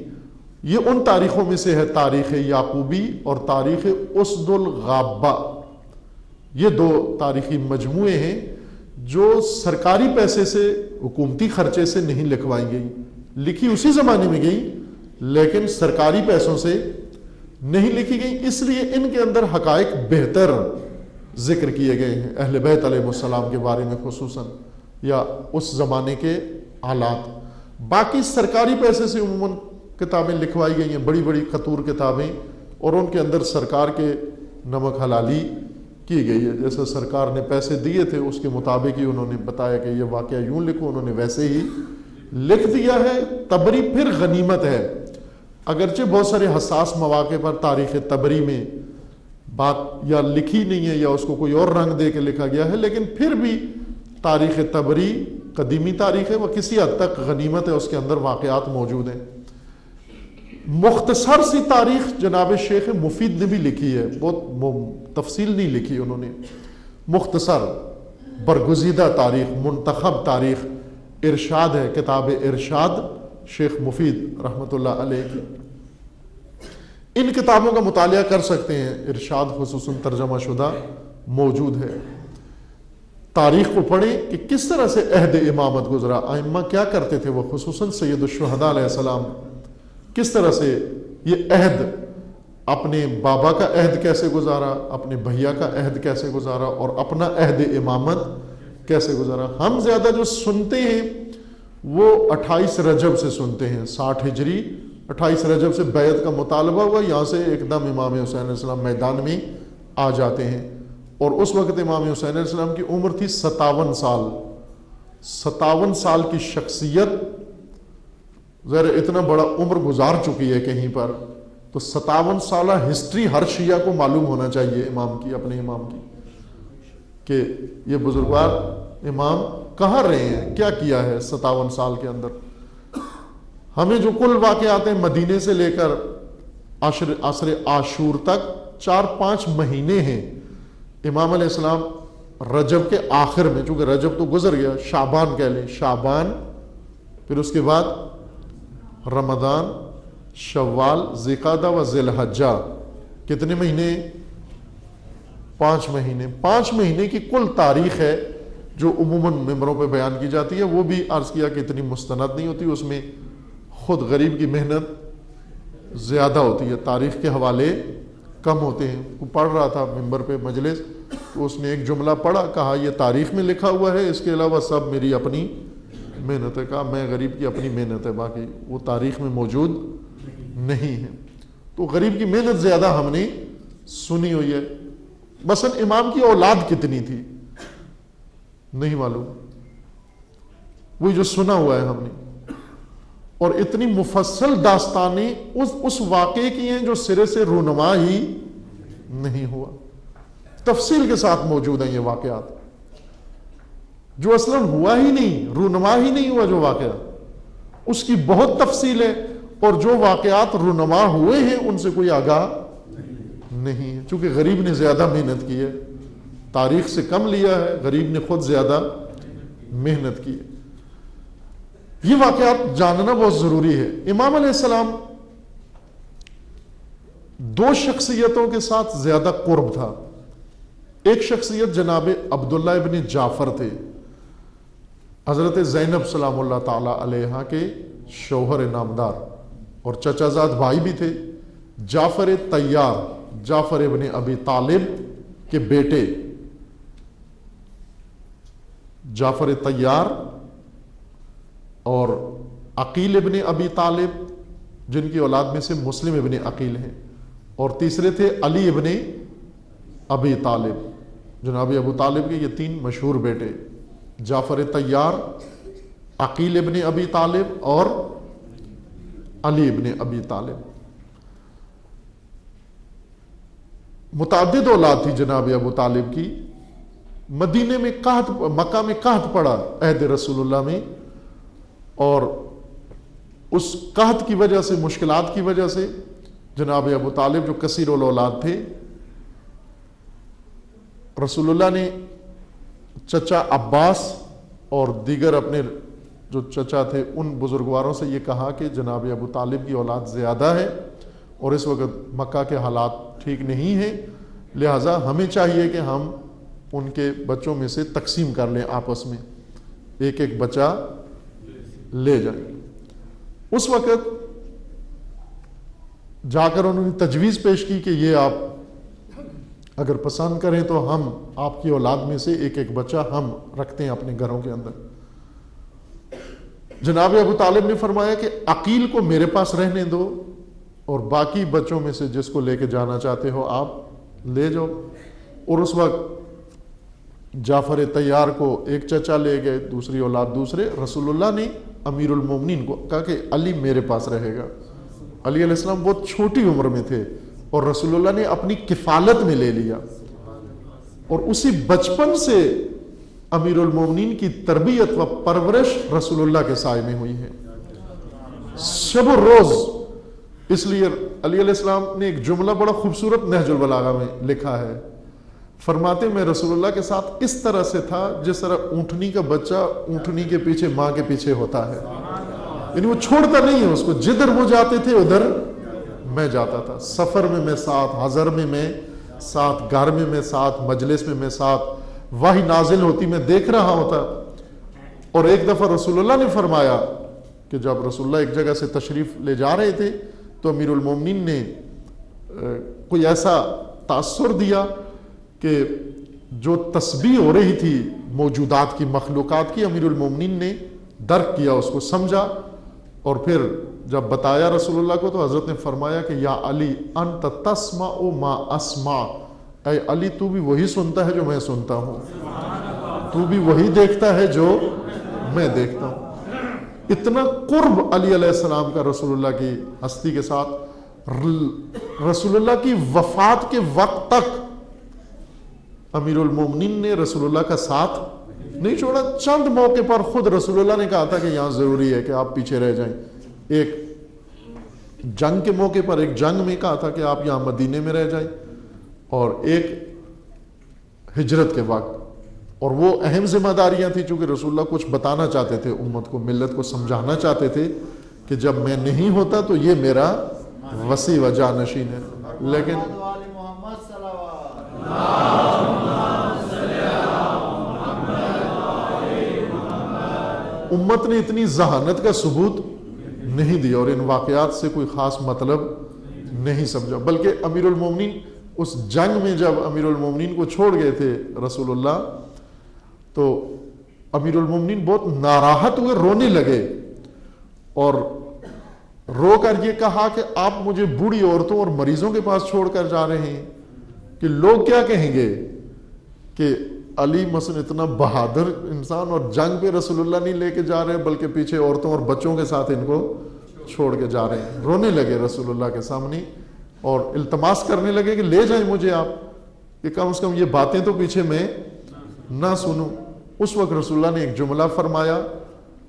یہ ان تاریخوں میں سے ہے تاریخ یعقوبی اور تاریخ اسد الغابہ، یہ دو تاریخی مجموعے ہیں جو سرکاری پیسے سے، حکومتی خرچے سے نہیں لکھوائی گئی، لکھی اسی زمانے میں گئی لیکن سرکاری پیسوں سے نہیں لکھی گئی، اس لیے ان کے اندر حقائق بہتر ذکر کیے گئے ہیں اہل بیت علیہ السلام کے بارے میں خصوصاً، یا اس زمانے کے حالات۔ باقی سرکاری پیسے سے عموماً کتابیں لکھوائی گئی ہیں، بڑی بڑی خطور کتابیں، اور ان کے اندر سرکار کے نمک حلالی کی گئی ہے، جیسے سرکار نے پیسے دیے تھے اس کے مطابق ہی انہوں نے بتایا کہ یہ واقعہ یوں لکھو، انہوں نے ویسے ہی لکھ دیا ہے۔ طبری پھر غنیمت ہے، اگرچہ بہت سارے حساس مواقع پر تاریخ طبری میں بات یا لکھی نہیں ہے یا اس کو کوئی اور رنگ دے کے لکھا گیا ہے، لیکن پھر بھی تاریخ طبری قدیمی تاریخ ہے، وہ کسی حد تک غنیمت ہے، اس کے اندر واقعات موجود ہیں۔ مختصر سی تاریخ جناب شیخ مفید نے بھی لکھی ہے، بہت تفصیل نہیں لکھی انہوں نے، مختصر برگزیدہ تاریخ، منتخب تاریخ، ارشاد ہے، کتاب ارشاد شیخ مفید رحمۃ اللہ علیہ کی۔ ان کتابوں کا مطالعہ کر سکتے ہیں، ارشاد خصوصاً ترجمہ شدہ موجود ہے۔ تاریخ کو پڑھیں کہ کس طرح سے عہد امامت گزرا، ائمہ کیا کرتے تھے، وہ خصوصاً سید الشہداء علیہ السلام کس طرح سے یہ عہد، اپنے بابا کا عہد کیسے گزارا، اپنے بھیا کا عہد کیسے گزارا، اور اپنا عہد امامت کیسے گزارا۔ ہم زیادہ جو سنتے ہیں وہ 28 رجب سے سنتے ہیں، 60 ہجری 28 رجب سے بیعت کا مطالبہ ہوا، یہاں سے ایک دم امام حسین علیہ السلام میدان میں آ جاتے ہیں، اور اس وقت امام حسین علیہ السلام کی عمر تھی 57 سال۔ 57 سال کی شخصیت، ذرا اتنا بڑا عمر گزار چکی ہے کہیں پر، تو 57 سالہ ہسٹری ہر شیعہ کو معلوم ہونا چاہیے امام کی، اپنے امام کی، کہ یہ بزرگوار امام کہاں رہے ہیں، کیا کیا ہے 57 سال کے اندر۔ ہمیں جو کل واقعات ہیں مدینے سے لے کر عصر عاشور تک 4-5 مہینے ہیں، امام علیہ السلام رجب کے آخر میں، چونکہ رجب تو گزر گیا، شعبان کہہ لیں، شعبان، پھر اس کے بعد رمضان، شوال، ذوالقعدہ و ذی الحجہ، کتنے مہینے؟ 5 مہینے۔ 5 مہینے کی کل تاریخ ہے جو عموماً ممبروں پہ بیان کی جاتی ہے، وہ بھی عرض کیا کہ اتنی مستند نہیں ہوتی، اس میں خود غریب کی محنت زیادہ ہوتی ہے، تاریخ کے حوالے کم ہوتے ہیں۔ وہ پڑھ رہا تھا ممبر پہ مجلس، تو اس نے ایک جملہ پڑھا، کہا یہ تاریخ میں لکھا ہوا ہے، اس کے علاوہ سب میری اپنی محنت ہے۔ کہا میں غریب کی اپنی محنت ہے، باقی وہ تاریخ میں موجود نہیں ہے۔ تو غریب کی محنت زیادہ ہم نے سنی ہوئی ہے۔ مثلا امام کی اولاد کتنی تھی نہیں معلوم، وہی جو سنا ہوا ہے ہم نے، اور اتنی مفصل داستانیں اس واقعے کی ہیں جو سرے سے رونما ہی نہیں ہوا، تفصیل کے ساتھ موجود ہیں یہ واقعات، جو اصلاً ہوا ہی نہیں، رونما ہی نہیں ہوا جو واقعہ، اس کی بہت تفصیل ہے، اور جو واقعات رونما ہوئے ہیں ان سے کوئی آگاہ نہیں ہے، چونکہ غریب نے زیادہ محنت کی ہے، تاریخ سے کم لیا ہے، غریب نے خود زیادہ محنت کی ہے۔ یہ واقعات جاننا بہت ضروری ہے۔ امام علیہ السلام 2 شخصیتوں کے ساتھ زیادہ قرب تھا۔ ایک شخصیت جناب عبداللہ ابن جعفر تھے، حضرت زینب سلام اللہ تعالی علیہا کے شوہر نامدار، اور چچا زاد بھائی بھی تھے، جعفر طیار، جعفر ابن ابی طالب کے بیٹے، جعفر طیار اور عقیل ابن ابی طالب جن کی اولاد میں سے مسلم ابن عقیل ہیں، اور تیسرے تھے علی ابن ابی طالب، جناب ابو طالب کے یہ 3 مشہور بیٹے، جعفر طیار، عقیل ابن ابی طالب اور علی ابن ابی طالب۔ متعدد اولاد تھی جناب ابو طالب کی۔ مدینے میں قحط، مکہ میں قحط پڑا عہد رسول اللہ میں، اور اس قحط کی وجہ سے، مشکلات کی وجہ سے جناب ابو طالب جو کثیر الاولاد تھے، رسول اللہ نے چچا عباس اور دیگر اپنے جو چچا تھے ان بزرگواروں سے یہ کہا کہ جناب ابو طالب کی اولاد زیادہ ہے اور اس وقت مکہ کے حالات ٹھیک نہیں ہیں، لہٰذا ہمیں چاہیے کہ ہم ان کے بچوں میں سے تقسیم کر لیں، آپس میں ایک ایک بچہ لے جائیں۔ اس وقت جا کر انہوں نے تجویز پیش کی کہ یہ آپ اگر پسند کریں تو ہم آپ کی اولاد میں سے ایک ایک بچہ ہم رکھتے ہیں اپنے گھروں کے اندر۔ جناب ابو طالب نے فرمایا کہ عقیل کو میرے پاس رہنے دو اور باقی بچوں میں سے جس کو لے کے جانا چاہتے ہو آپ لے جاؤ۔ اور اس وقت جعفر طیار کو ایک چچا لے گئے، دوسری اولاد دوسرے۔ رسول اللہ نے امیر المومنین کو کہا کہ علی میرے پاس رہے گا۔ علی علیہ السلام بہت چھوٹی عمر میں تھے اور رسول اللہ نے اپنی کفالت میں لے لیا، اور اسی بچپن سے امیر المومنین کی تربیت و پرورش رسول اللہ کے سائے میں ہوئی ہے، شب و روز۔ اس لیے علی علیہ السلام نے ایک جملہ بڑا خوبصورت نہج البلاغہ میں لکھا ہے، فرماتے میں رسول اللہ کے ساتھ اس طرح سے تھا جس طرح اونٹنی کا بچہ اونٹنی کے پیچھے، ماں کے پیچھے ہوتا ہے، یعنی وہ چھوڑتا نہیں ہے اس کو، جدھر وہ جاتے تھے ادھر میں جاتا تھا۔ سفر میں میں ساتھ، حضر میں میں ساتھ، گھر میں میں ساتھ، مجلس میں میں ساتھ، وحی نازل ہوتی میں دیکھ رہا ہوتا۔ اور ایک دفعہ رسول اللہ نے فرمایا کہ جب رسول اللہ ایک جگہ سے تشریف لے جا رہے تھے تو امیر المومنین نے کوئی ایسا تاثر دیا کہ جو تسبیح ہو رہی تھی موجودات کی، مخلوقات کی، امیر المومنین نے درک کیا، اس کو سمجھا، اور پھر جب بتایا رسول اللہ کو تو حضرت نے فرمایا کہ یا علی انت تسمع ما اسمع، اے علی تو بھی وہی سنتا ہے جو میں سنتا ہوں، تو بھی وہی دیکھتا ہے جو میں دیکھتا ہوں۔ اتنا قرب علی علیہ السلام کا رسول اللہ کی ہستی کے ساتھ۔ رسول اللہ کی وفات کے وقت تک امیر المومنین نے رسول اللہ کا ساتھ نہیں چھوڑا۔ چند موقع پر خود رسول اللہ نے کہا تھا کہ یہاں ضروری ہے کہ آپ پیچھے رہ جائیں۔ ایک جنگ کے موقع پر، ایک جنگ میں کہا تھا کہ آپ یہاں مدینے میں رہ جائیں، اور ایک ہجرت کے وقت۔ اور وہ اہم ذمہ داریاں تھیں چونکہ رسول اللہ کچھ بتانا چاہتے تھے امت کو، ملت کو سمجھانا چاہتے تھے کہ جب میں نہیں ہوتا تو یہ میرا وصی و جانشین ہے۔ لیکن امت نے اتنی ذہانت کا ثبوت نہیں دیا اور ان واقعات سے کوئی خاص مطلب نہیں سمجھا، بلکہ امیر المومنین اس جنگ میں جب امیر المومنین کو چھوڑ گئے تھے رسول اللہ تو امیر المومنین بہت ناراحت ہوئے، رونے لگے، اور رو کر یہ کہا کہ آپ مجھے بوڑھی عورتوں اور مریضوں کے پاس چھوڑ کر جا رہے ہیں کہ لوگ کیا کہیں گے کہ علی مثلا اتنا بہادر انسان اور جنگ پہ رسول اللہ نہیں لے کے جا رہے بلکہ پیچھے عورتوں اور بچوں کے ساتھ ان کو چھوڑ کے جا رہے ہیں۔ رونے لگے رسول اللہ کے سامنے اور التماس کرنے لگے کہ لے جائیں مجھے آپ، کہ کم از کم یہ باتیں تو پیچھے میں نہ سنوں۔ اس وقت رسول اللہ نے ایک جملہ فرمایا،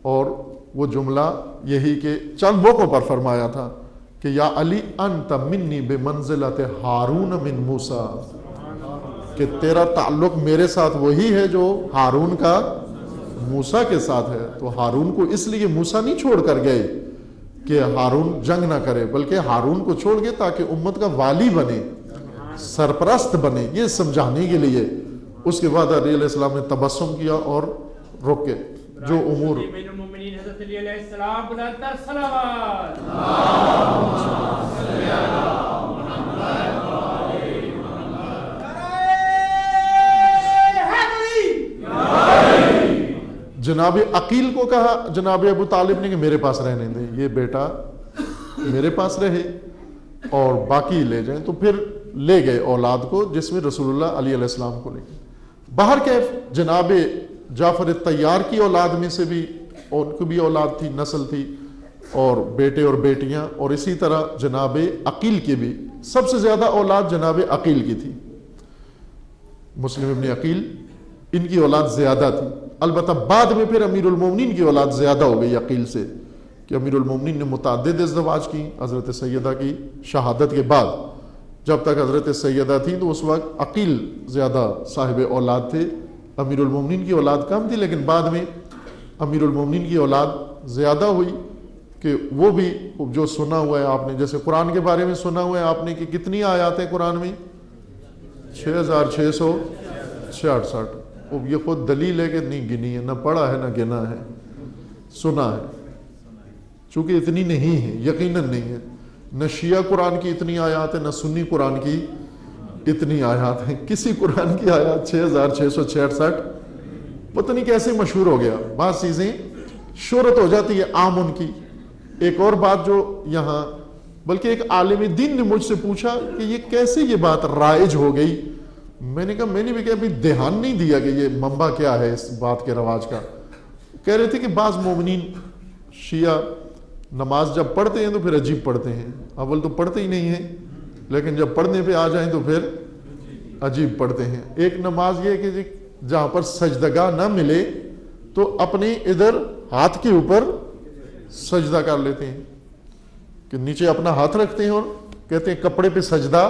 اور وہ جملہ یہی کہ چند موقعوں پر فرمایا تھا کہ یا علی انت منی بمنزلت ہارون من موسیٰ، کہ تیرا تعلق میرے ساتھ وہی ہے جو ہارون کا موسیٰ کے ساتھ ہے۔ تو ہارون کو اس لیے موسیٰ نہیں چھوڑ کر گئے کہ ہارون جنگ نہ کرے، بلکہ ہارون کو چھوڑ گئے تاکہ امت کا والی بنے، سرپرست بنے، یہ سمجھانے کے لیے۔ اس کے بعد علی علیہ السلام نے تبسم کیا اور رک کے جو امور حضرت علی علیہ السلام بلندتر صلوات جناب عقیل کو کہا جناب ابو طالب نے کہ میرے پاس رہنے دیں، یہ بیٹا میرے پاس رہے اور باقی لے جائیں، تو پھر لے گئے اولاد کو، جس میں رسول اللہ علیہ السلام کو لے گئے۔ باہر کیف جناب جعفر طیار کی اولاد میں سے بھی ان کو بھی اولاد تھی، نسل تھی، اور بیٹے اور بیٹیاں، اور اسی طرح جناب عقیل کی بھی سب سے زیادہ اولاد جناب عقیل کی تھی، مسلم ابن عقیل، ان کی اولاد زیادہ تھی۔ البتہ بعد میں پھر امیر المومنین کی اولاد زیادہ ہو گئی عقیل سے، کہ امیر المومنین نے متعدد ازدواج کی حضرت سیدہ کی شہادت کے بعد۔ جب تک حضرت سیدہ تھی تو اس وقت عقیل زیادہ صاحب اولاد تھے، امیر المومنین کی اولاد کم تھی، لیکن بعد میں امیر المومنین کی اولاد زیادہ ہوئی، کہ وہ بھی جو سنا ہوا ہے آپ نے، جیسے قرآن کے بارے میں سنا ہوا ہے آپ نے کہ کتنی آیات ہیں قرآن میں؟ 6666۔ اب یہ خود دلیل ہے کہ نہیں گنی ہے، نہ پڑھا ہے نہ گنا ہے، سنا ہے، چونکہ اتنی نہیں ہے، یقیناً نہیں ہے، نہ شیعہ قرآن کی اتنی آیات ہے، نہ سنی قرآن کی اتنی آیات ہیں۔ کسی قرآن کی آیات 6666 پتہ نہیں کیسے مشہور ہو گیا، بعض چیزیں شہرت ہو جاتی ہے عام ان کی۔ ایک اور بات جو یہاں، بلکہ ایک عالم دین نے مجھ سے پوچھا کہ یہ کیسے یہ بات رائج ہو گئی، میں نے کہا میں نے بھی کہا ابھی دھیان نہیں دیا کہ یہ منبع کیا ہے اس بات کے رواج کا۔ کہہ رہے تھے کہ بعض مومنین شیعہ نماز جب پڑھتے ہیں تو پھر عجیب پڑھتے ہیں، اول تو پڑھتے ہی نہیں ہیں، لیکن جب پڑھنے پہ آ جائیں تو پھر عجیب پڑھتے ہیں۔ ایک نماز یہ کہ جہاں پر سجدگاہ نہ ملے تو اپنے ادھر ہاتھ کے اوپر سجدہ کر لیتے ہیں، کہ نیچے اپنا ہاتھ رکھتے ہیں اور کہتے ہیں کپڑے پہ سجدہ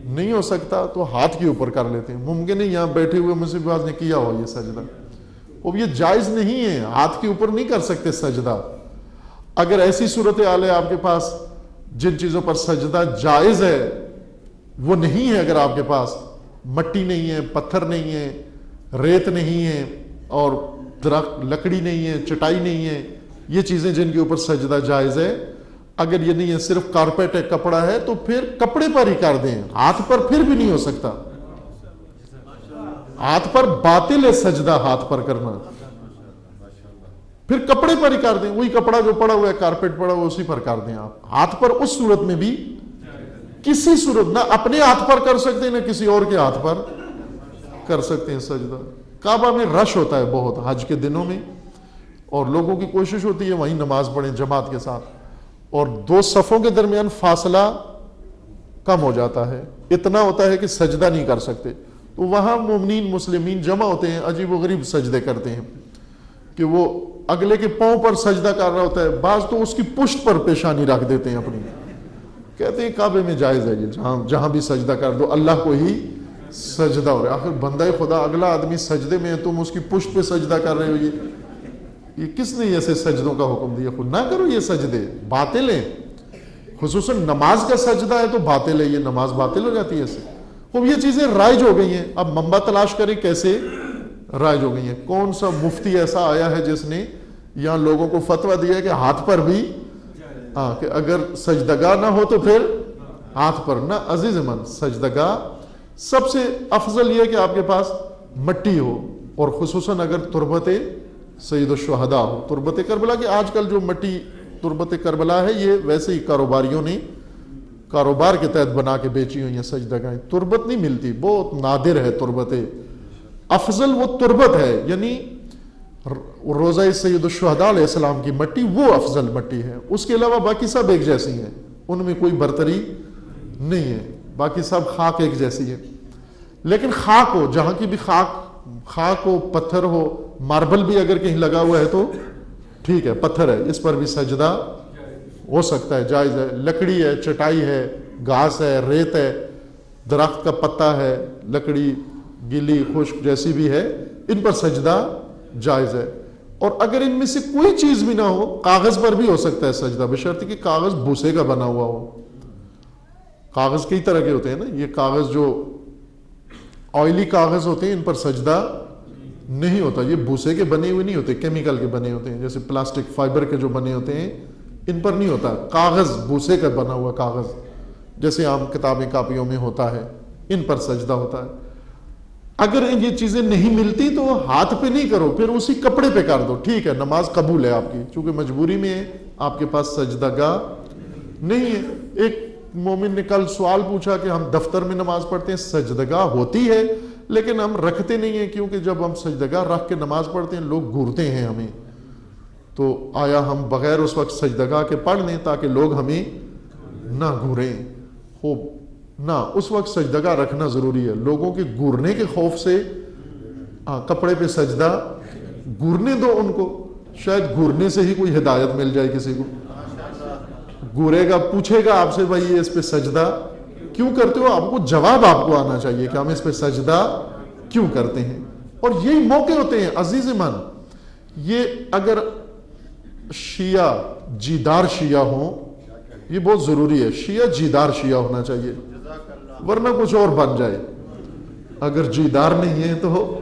نہیں ہو سکتا تو ہاتھ کے اوپر کر لیتے ہیں۔ ممکن ہے یہاں بیٹھے ہوئے مجھ سے بعض نے کیا ہو یہ سجدہ، اب یہ جائز نہیں ہے، ہاتھ کے اوپر نہیں کر سکتے سجدہ۔ اگر ایسی صورتحال ہے آپ کے پاس جن چیزوں پر سجدہ جائز ہے وہ نہیں ہے، اگر آپ کے پاس مٹی نہیں ہے، پتھر نہیں ہے، ریت نہیں ہے، اور درخت لکڑی نہیں ہے، چٹائی نہیں ہے، یہ چیزیں جن کے اوپر سجدہ جائز ہے، اگر یہ نہیں ہے صرف کارپیٹ ہے، کپڑا ہے، تو پھر کپڑے پر ہی کر دیں، ہاتھ پر پھر بھی نہیں ہو سکتا، ہاتھ پر باطل ہے سجدہ ہاتھ پر کرنا، پھر کپڑے پر ہی کر دیں، وہی کپڑا جو پڑا ہوا ہے کارپیٹ پڑا ہوا اسی پر کر دیں آپ ہاتھ پر۔ اس صورت میں بھی کسی صورت نہ اپنے ہاتھ پر کر سکتے ہیں نہ کسی اور کے ہاتھ پر کر سکتے ہیں سجدہ۔ کعبہ میں رش ہوتا ہے بہت حج کے دنوں میں، اور لوگوں کی کوشش ہوتی ہے وہیں نماز پڑھیں جماعت کے ساتھ، اور دو صفوں کے درمیان فاصلہ کم ہو جاتا ہے، اتنا ہوتا ہے کہ سجدہ نہیں کر سکتے، تو وہاں مومنین مسلمین جمع ہوتے ہیں، عجیب و غریب سجدے کرتے ہیں، کہ وہ اگلے کے پاؤں پر سجدہ کر رہا ہوتا ہے، بعض تو اس کی پشت پر پیشانی رکھ دیتے ہیں اپنی، کہتے ہیں کعبے میں جائز ہے یہ، جہاں بھی سجدہ کر دو اللہ کو ہی سجدہ ہو رہا ہے۔ آخر بندہ خدا اگلا آدمی سجدے میں ہے، تم اس کی پشت پہ سجدہ کر رہے ہو، یہ کس نے ایسے سجدوں کا حکم دیا؟ خود نہ کرو یہ سجدے، باطل ہیں، خصوصاً نماز کا سجدہ ہے تو باطل ہے، یہ نماز باطل ہو جاتی ہے اس سے۔ خوب یہ چیزیں رائج ہو گئی ہیں، اب منبع تلاش کریں کیسے رائج ہو گئی ہیں۔ کون سا مفتی ایسا آیا ہے جس نے یہاں لوگوں کو فتویٰ دیا ہے کہ ہاتھ پر بھی، کہ اگر سجدگاہ نہ ہو تو پھر ہاتھ پر نہ؟ عزیز من، سجدگاہ سب سے افضل یہ ہے کہ آپ کے پاس مٹی ہو، اور خصوصاً اگر تربت سید الشہداء ہو، تربت کربلا، کہ آج کل جو مٹی تربت کربلا ہے یہ ویسے ہی کاروباریوں نے کاروبار کے تحت بنا کے بیچی ہوئی ہیں سجدگاہیں، تربت نہیں ملتی، بہت نادر ہے تربت، افضل وہ تربت ہے، یعنی روضہ سید الشہداء علیہ السلام کی مٹی وہ افضل مٹی ہے، اس کے علاوہ باقی سب ایک جیسی ہیں، ان میں کوئی برتری نہیں ہے، باقی سب خاک ایک جیسی ہے۔ لیکن خاک ہو، جہاں کی بھی خاک ہو، پتھر ہو، ماربل بھی اگر کہیں لگا ہوا ہے تو ٹھیک ہے، پتھر ہے اس پر بھی سجدہ ہو سکتا ہے، جائز ہے، لکڑی ہے، چٹائی ہے، گھاس ہے، ریت ہے، درخت کا پتا ہے، لکڑی گیلی خشک جیسی بھی ہے، ان پر سجدہ جائز ہے۔ اور اگر ان میں سے کوئی چیز بھی نہ ہو، کاغذ پر بھی ہو سکتا ہے سجدہ، بشرط کہ کاغذ بھوسے کا بنا ہوا ہو۔ کاغذ کئی طرح کے ہوتے ہیں نا، یہ کاغذ جو آئلی کاغذ ہوتے ہیں ان پر سجدہ نہیں ہوتا، یہ بھوسے کے بنے ہوئے نہیں ہوتے، کیمیکل کے بنے ہوتے ہیں، جیسے پلاسٹک فائبر کے جو بنے ہوتے ہیں ان پر نہیں ہوتا، کاغذ بھوسے کا بنا ہوا کاغذ جیسے عام کتابیں کاپیوں میں ہوتا ہے، ان پر سجدہ ہوتا ہے۔ اگر یہ چیزیں نہیں ملتی تو ہاتھ پہ نہیں کرو، پھر اسی کپڑے پہ کر دو، ٹھیک ہے نماز قبول ہے آپ کی، چونکہ مجبوری میں ہے، آپ کے پاس سجدہ گاہ نہیں ہے۔ ایک مومن نے کل سوال پوچھا کہ ہم دفتر میں نماز پڑھتے ہیں، سجدہ گاہ ہوتی ہے لیکن ہم رکھتے نہیں ہیں، کیونکہ جب ہم سجدہ گاہ رکھ کے نماز پڑھتے ہیں لوگ گھورتے ہیں ہمیں، تو آیا ہم بغیر اس وقت سجدہ گاہ کے پڑھ لیں تاکہ لوگ ہمیں نہ گھوریں؟ خوب نہ، اس وقت سجدہ گاہ رکھنا ضروری ہے، لوگوں کے گھورنے کے خوف سے کپڑے پہ سجدہ گھورنے دو ان کو، شاید گھورنے سے ہی کوئی ہدایت مل جائے کسی کو، گھورے گا پوچھے گا آپ سے بھائی یہ اس پہ سجدہ کیوں کرتے ہو، آپ کو جواب آپ کو آنا چاہیے کہ ہم اس پہ سجدہ کیوں کرتے ہیں۔ اور یہی موقع ہوتے ہیں عزیز من، یہ اگر شیعہ جیدار شیعہ ہوں، یہ بہت ضروری ہے، شیعہ جیدار شیعہ ہونا چاہیے ورنہ کچھ اور بن جائے، اگر جیدار نہیں ہے تو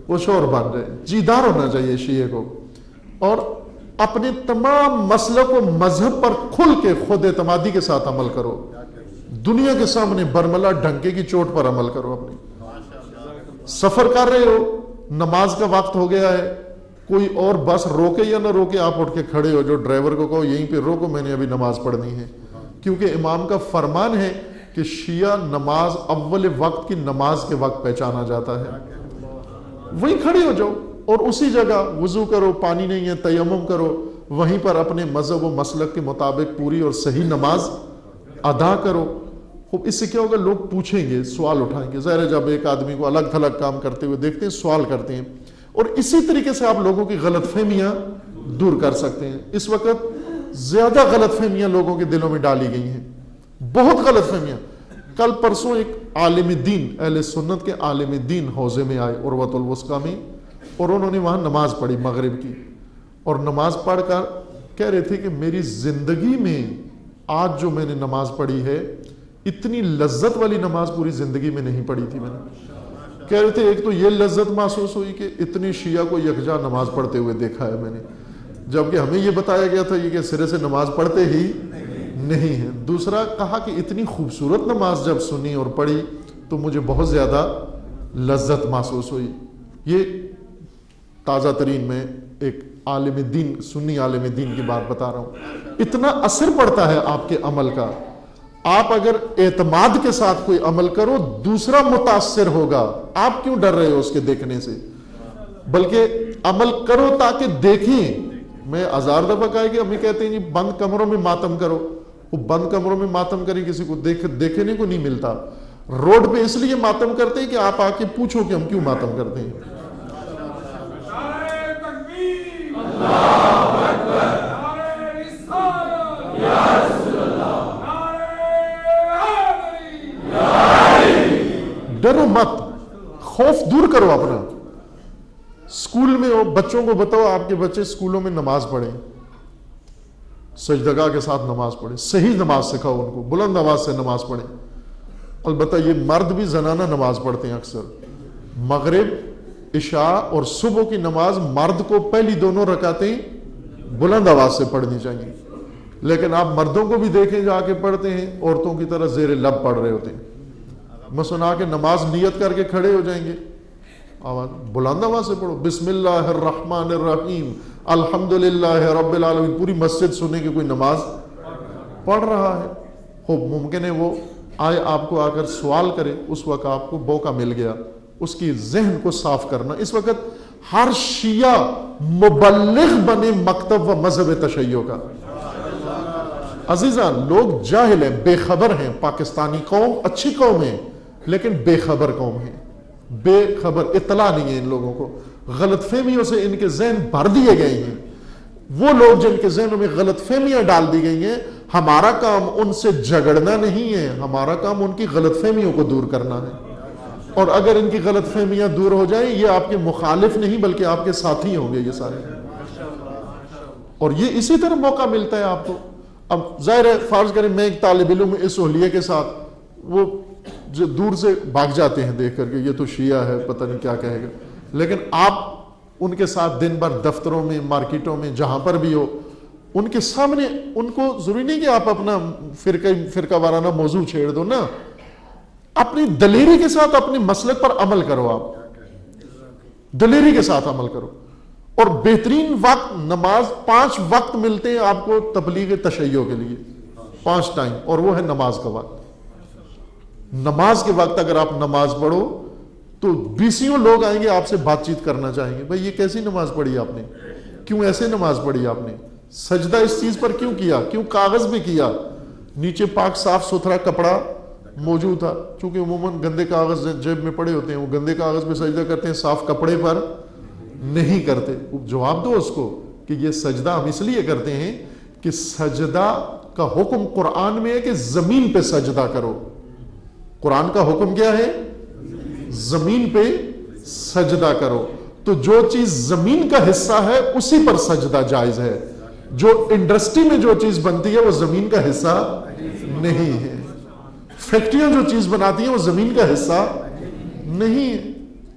کچھ اور بن جائے، جیدار ہونا چاہیے شیعہ کو، اور اپنے تمام مسلک و مذہب پر کھل کے خود اعتمادی کے ساتھ عمل کرو، دنیا کے سامنے برملا ڈھنکے کی چوٹ پر عمل کرو۔ اپنی سفر کر رہے ہو، نماز کا وقت ہو گیا ہے، کوئی اور بس روکے یا نہ روکے آپ اٹھ کے کھڑے ہو، جو ڈرائیور کو کہو یہیں پہ روکو میں نے ابھی نماز پڑھنی ہے، کیونکہ امام کا فرمان ہے کہ شیعہ نماز اول وقت کی نماز کے وقت پہچانا جاتا ہے، وہیں کھڑے ہو جاؤ اور اسی جگہ وضو کرو، پانی نہیں ہے تیمم کرو، وہیں پر اپنے مذہب و مسلک کے مطابق پوری اور صحیح نماز ادا کرو۔ خوب، اس سے کیا ہوگا، لوگ پوچھیں گے، سوال اٹھائیں گے، ظاہر ہے جب ایک آدمی کو الگ تھلگ کام کرتے ہوئے دیکھتے ہیں سوال کرتے ہیں، اور اسی طریقے سے آپ لوگوں کی غلط فہمیاں دور کر سکتے ہیں۔ اس وقت زیادہ غلط فہمیاں لوگوں کے دلوں میں ڈالی گئی ہیں، بہت غلط فہمیاں۔ کل پرسوں ایک عالم دین، اہل سنت کے عالم دین حوزے میں آئے عروۃ الوثقی میں، اور انہوں نے وہاں نماز پڑھی مغرب کی، اور نماز پڑھ کر کہہ رہے تھے کہ میری زندگی میں آج جو میں نے نماز پڑھی ہے اتنی لذت والی نماز پوری زندگی میں نہیں پڑھی تھی میں نے۔ کہہ رہے تھے ایک تو یہ لذت محسوس ہوئی کہ اتنی شیعہ کو یکجا نماز پڑھتے ہوئے دیکھا ہے میں نے، جبکہ ہمیں یہ بتایا گیا تھا یہ کہ سرے سے نماز پڑھتے ہی نہیں ہے۔ دوسرا کہا کہ اتنی خوبصورت نماز جب سنی اور پڑھی تو مجھے بہت زیادہ لذت محسوس ہوئی۔ یہ تازہ ترین میں ایک عالم دین، سنی عالم دین کی بات بتا رہا ہوں۔ اتنا اثر پڑتا ہے آپ کے عمل کا، آپ اگر اعتماد کے ساتھ کوئی عمل کرو دوسرا متاثر ہوگا، آپ کیوں ڈر رہے ہو اس کے دیکھنے سے، بلکہ عمل کرو تاکہ دیکھیں۔ میں ہزار دفعہ کہا کہ ہمیں کہتے ہیں جی بند کمروں میں ماتم کرو، وہ بند کمروں میں ماتم کریں کسی کو دیکھنے کو نہیں ملتا، روڈ پہ اس لیے ماتم کرتے ہیں کہ آپ آ کے پوچھو کہ ہم کیوں ماتم کرتے ہیں۔ ڈرو مت، خوف دور کرو اپنا۔ اسکول میں ہو، بچوں کو بتاؤ آپ کے بچے اسکولوں میں نماز پڑھیں، سجدگاہ کے ساتھ نماز پڑھیں، صحیح نماز سکھاؤ ان کو، بلند آواز سے نماز پڑھیں۔ البتہ یہ مرد بھی زنانہ نماز پڑھتے ہیں اکثر، مغرب عشاء اور صبح کی نماز مرد کو پہلی دونوں رکعتیں بلند آواز سے پڑھنی چاہیے، لیکن آپ مردوں کو بھی دیکھیں جا کے پڑھتے ہیں، عورتوں کی طرح زیر لب پڑھ رہے ہوتے ہیں۔ مثلا کہ نماز نیت کر کے کھڑے ہو جائیں گے، آواز بلند آواز سے پڑھو، بسم اللہ الرحمن الرحیم الحمدللہ رب العالمین، پوری مسجد سنے کہ کوئی نماز پڑھ رہا ہے۔ خوب ممکن ہے وہ آئے آپ کو آ کر سوال کرے، اس وقت آپ کو موقع مل گیا اس کی ذہن کو صاف کرنا۔ اس وقت ہر شیعہ مبلغ بنے مکتب و مذہب تشیع کا۔ عزیزان، لوگ جاہل ہیں، بے خبر ہیں، پاکستانی قوم اچھی قوم ہے لیکن بے خبر قوم ہے، بے خبر، اطلاع نہیں ہے ان لوگوں کو، غلط فہمیوں سے ان کے ذہن بھر دیے گئے ہیں۔ وہ لوگ جن کے ذہنوں میں غلط فہمیاں ڈال دی گئی ہیں، ہمارا کام ان سے جھگڑنا نہیں ہے، ہمارا کام ان کی غلط فہمیوں کو دور کرنا ہے، اور اگر ان کی غلط فہمیاں دور ہو جائیں یہ آپ کے مخالف نہیں بلکہ آپ کے ساتھی ہوں گے یہ سارے، اور یہ اسی طرح موقع ملتا ہے آپ کو۔ اب ظاہر ہے فرض کریں میں ایک طالب علم اس اہلیہ کے ساتھ، وہ جو دور سے بھاگ جاتے ہیں دیکھ کر کے یہ تو شیعہ ہے پتہ نہیں کیا کہے گا، لیکن آپ ان کے ساتھ دن بھر دفتروں میں، مارکیٹوں میں، جہاں پر بھی ہو، ان کے سامنے ان کو ضروری نہیں کہ آپ اپنا فرقہ وارانہ موضوع چھیڑ دو نا، اپنی دلیری کے ساتھ اپنے مسلک پر عمل کرو، آپ دلیری کے ساتھ عمل کرو. اور بہترین وقت نماز، 5 وقت ملتے ہیں آپ کو تبلیغ تشیع کے لیے، 5 ٹائم، اور وہ ہے نماز کا وقت. نماز کے وقت اگر آپ نماز پڑھو تو 20 لوگ آئیں گے آپ سے بات چیت کرنا چاہیں گے. بھائی یہ کیسی نماز پڑھی آپ نے، کیوں ایسے نماز پڑھی آپ نے، سجدہ اس چیز پر کیوں کیا، کیوں کاغذ میں کیا، نیچے پاک صاف ستھرا کپڑا موجود تھا. چونکہ عموماً گندے کاغذ جیب میں پڑے ہوتے ہیں، وہ گندے کاغذ پہ سجدہ کرتے ہیں، صاف کپڑے پر نہیں کرتے. جواب دو اس کو کہ یہ سجدہ ہم اس لیے کرتے ہیں کہ سجدہ کا حکم قرآن میں ہے کہ زمین پہ سجدہ کرو. قرآن کا حکم کیا ہے؟ زمین پہ سجدہ کرو. تو جو چیز زمین کا حصہ ہے اسی پر سجدہ جائز ہے. جو انڈسٹری میں جو چیز بنتی ہے وہ زمین کا حصہ نہیں ہے. فیکٹریاں جو چیز بناتی ہیں وہ زمین کا حصہ نہیں ہے.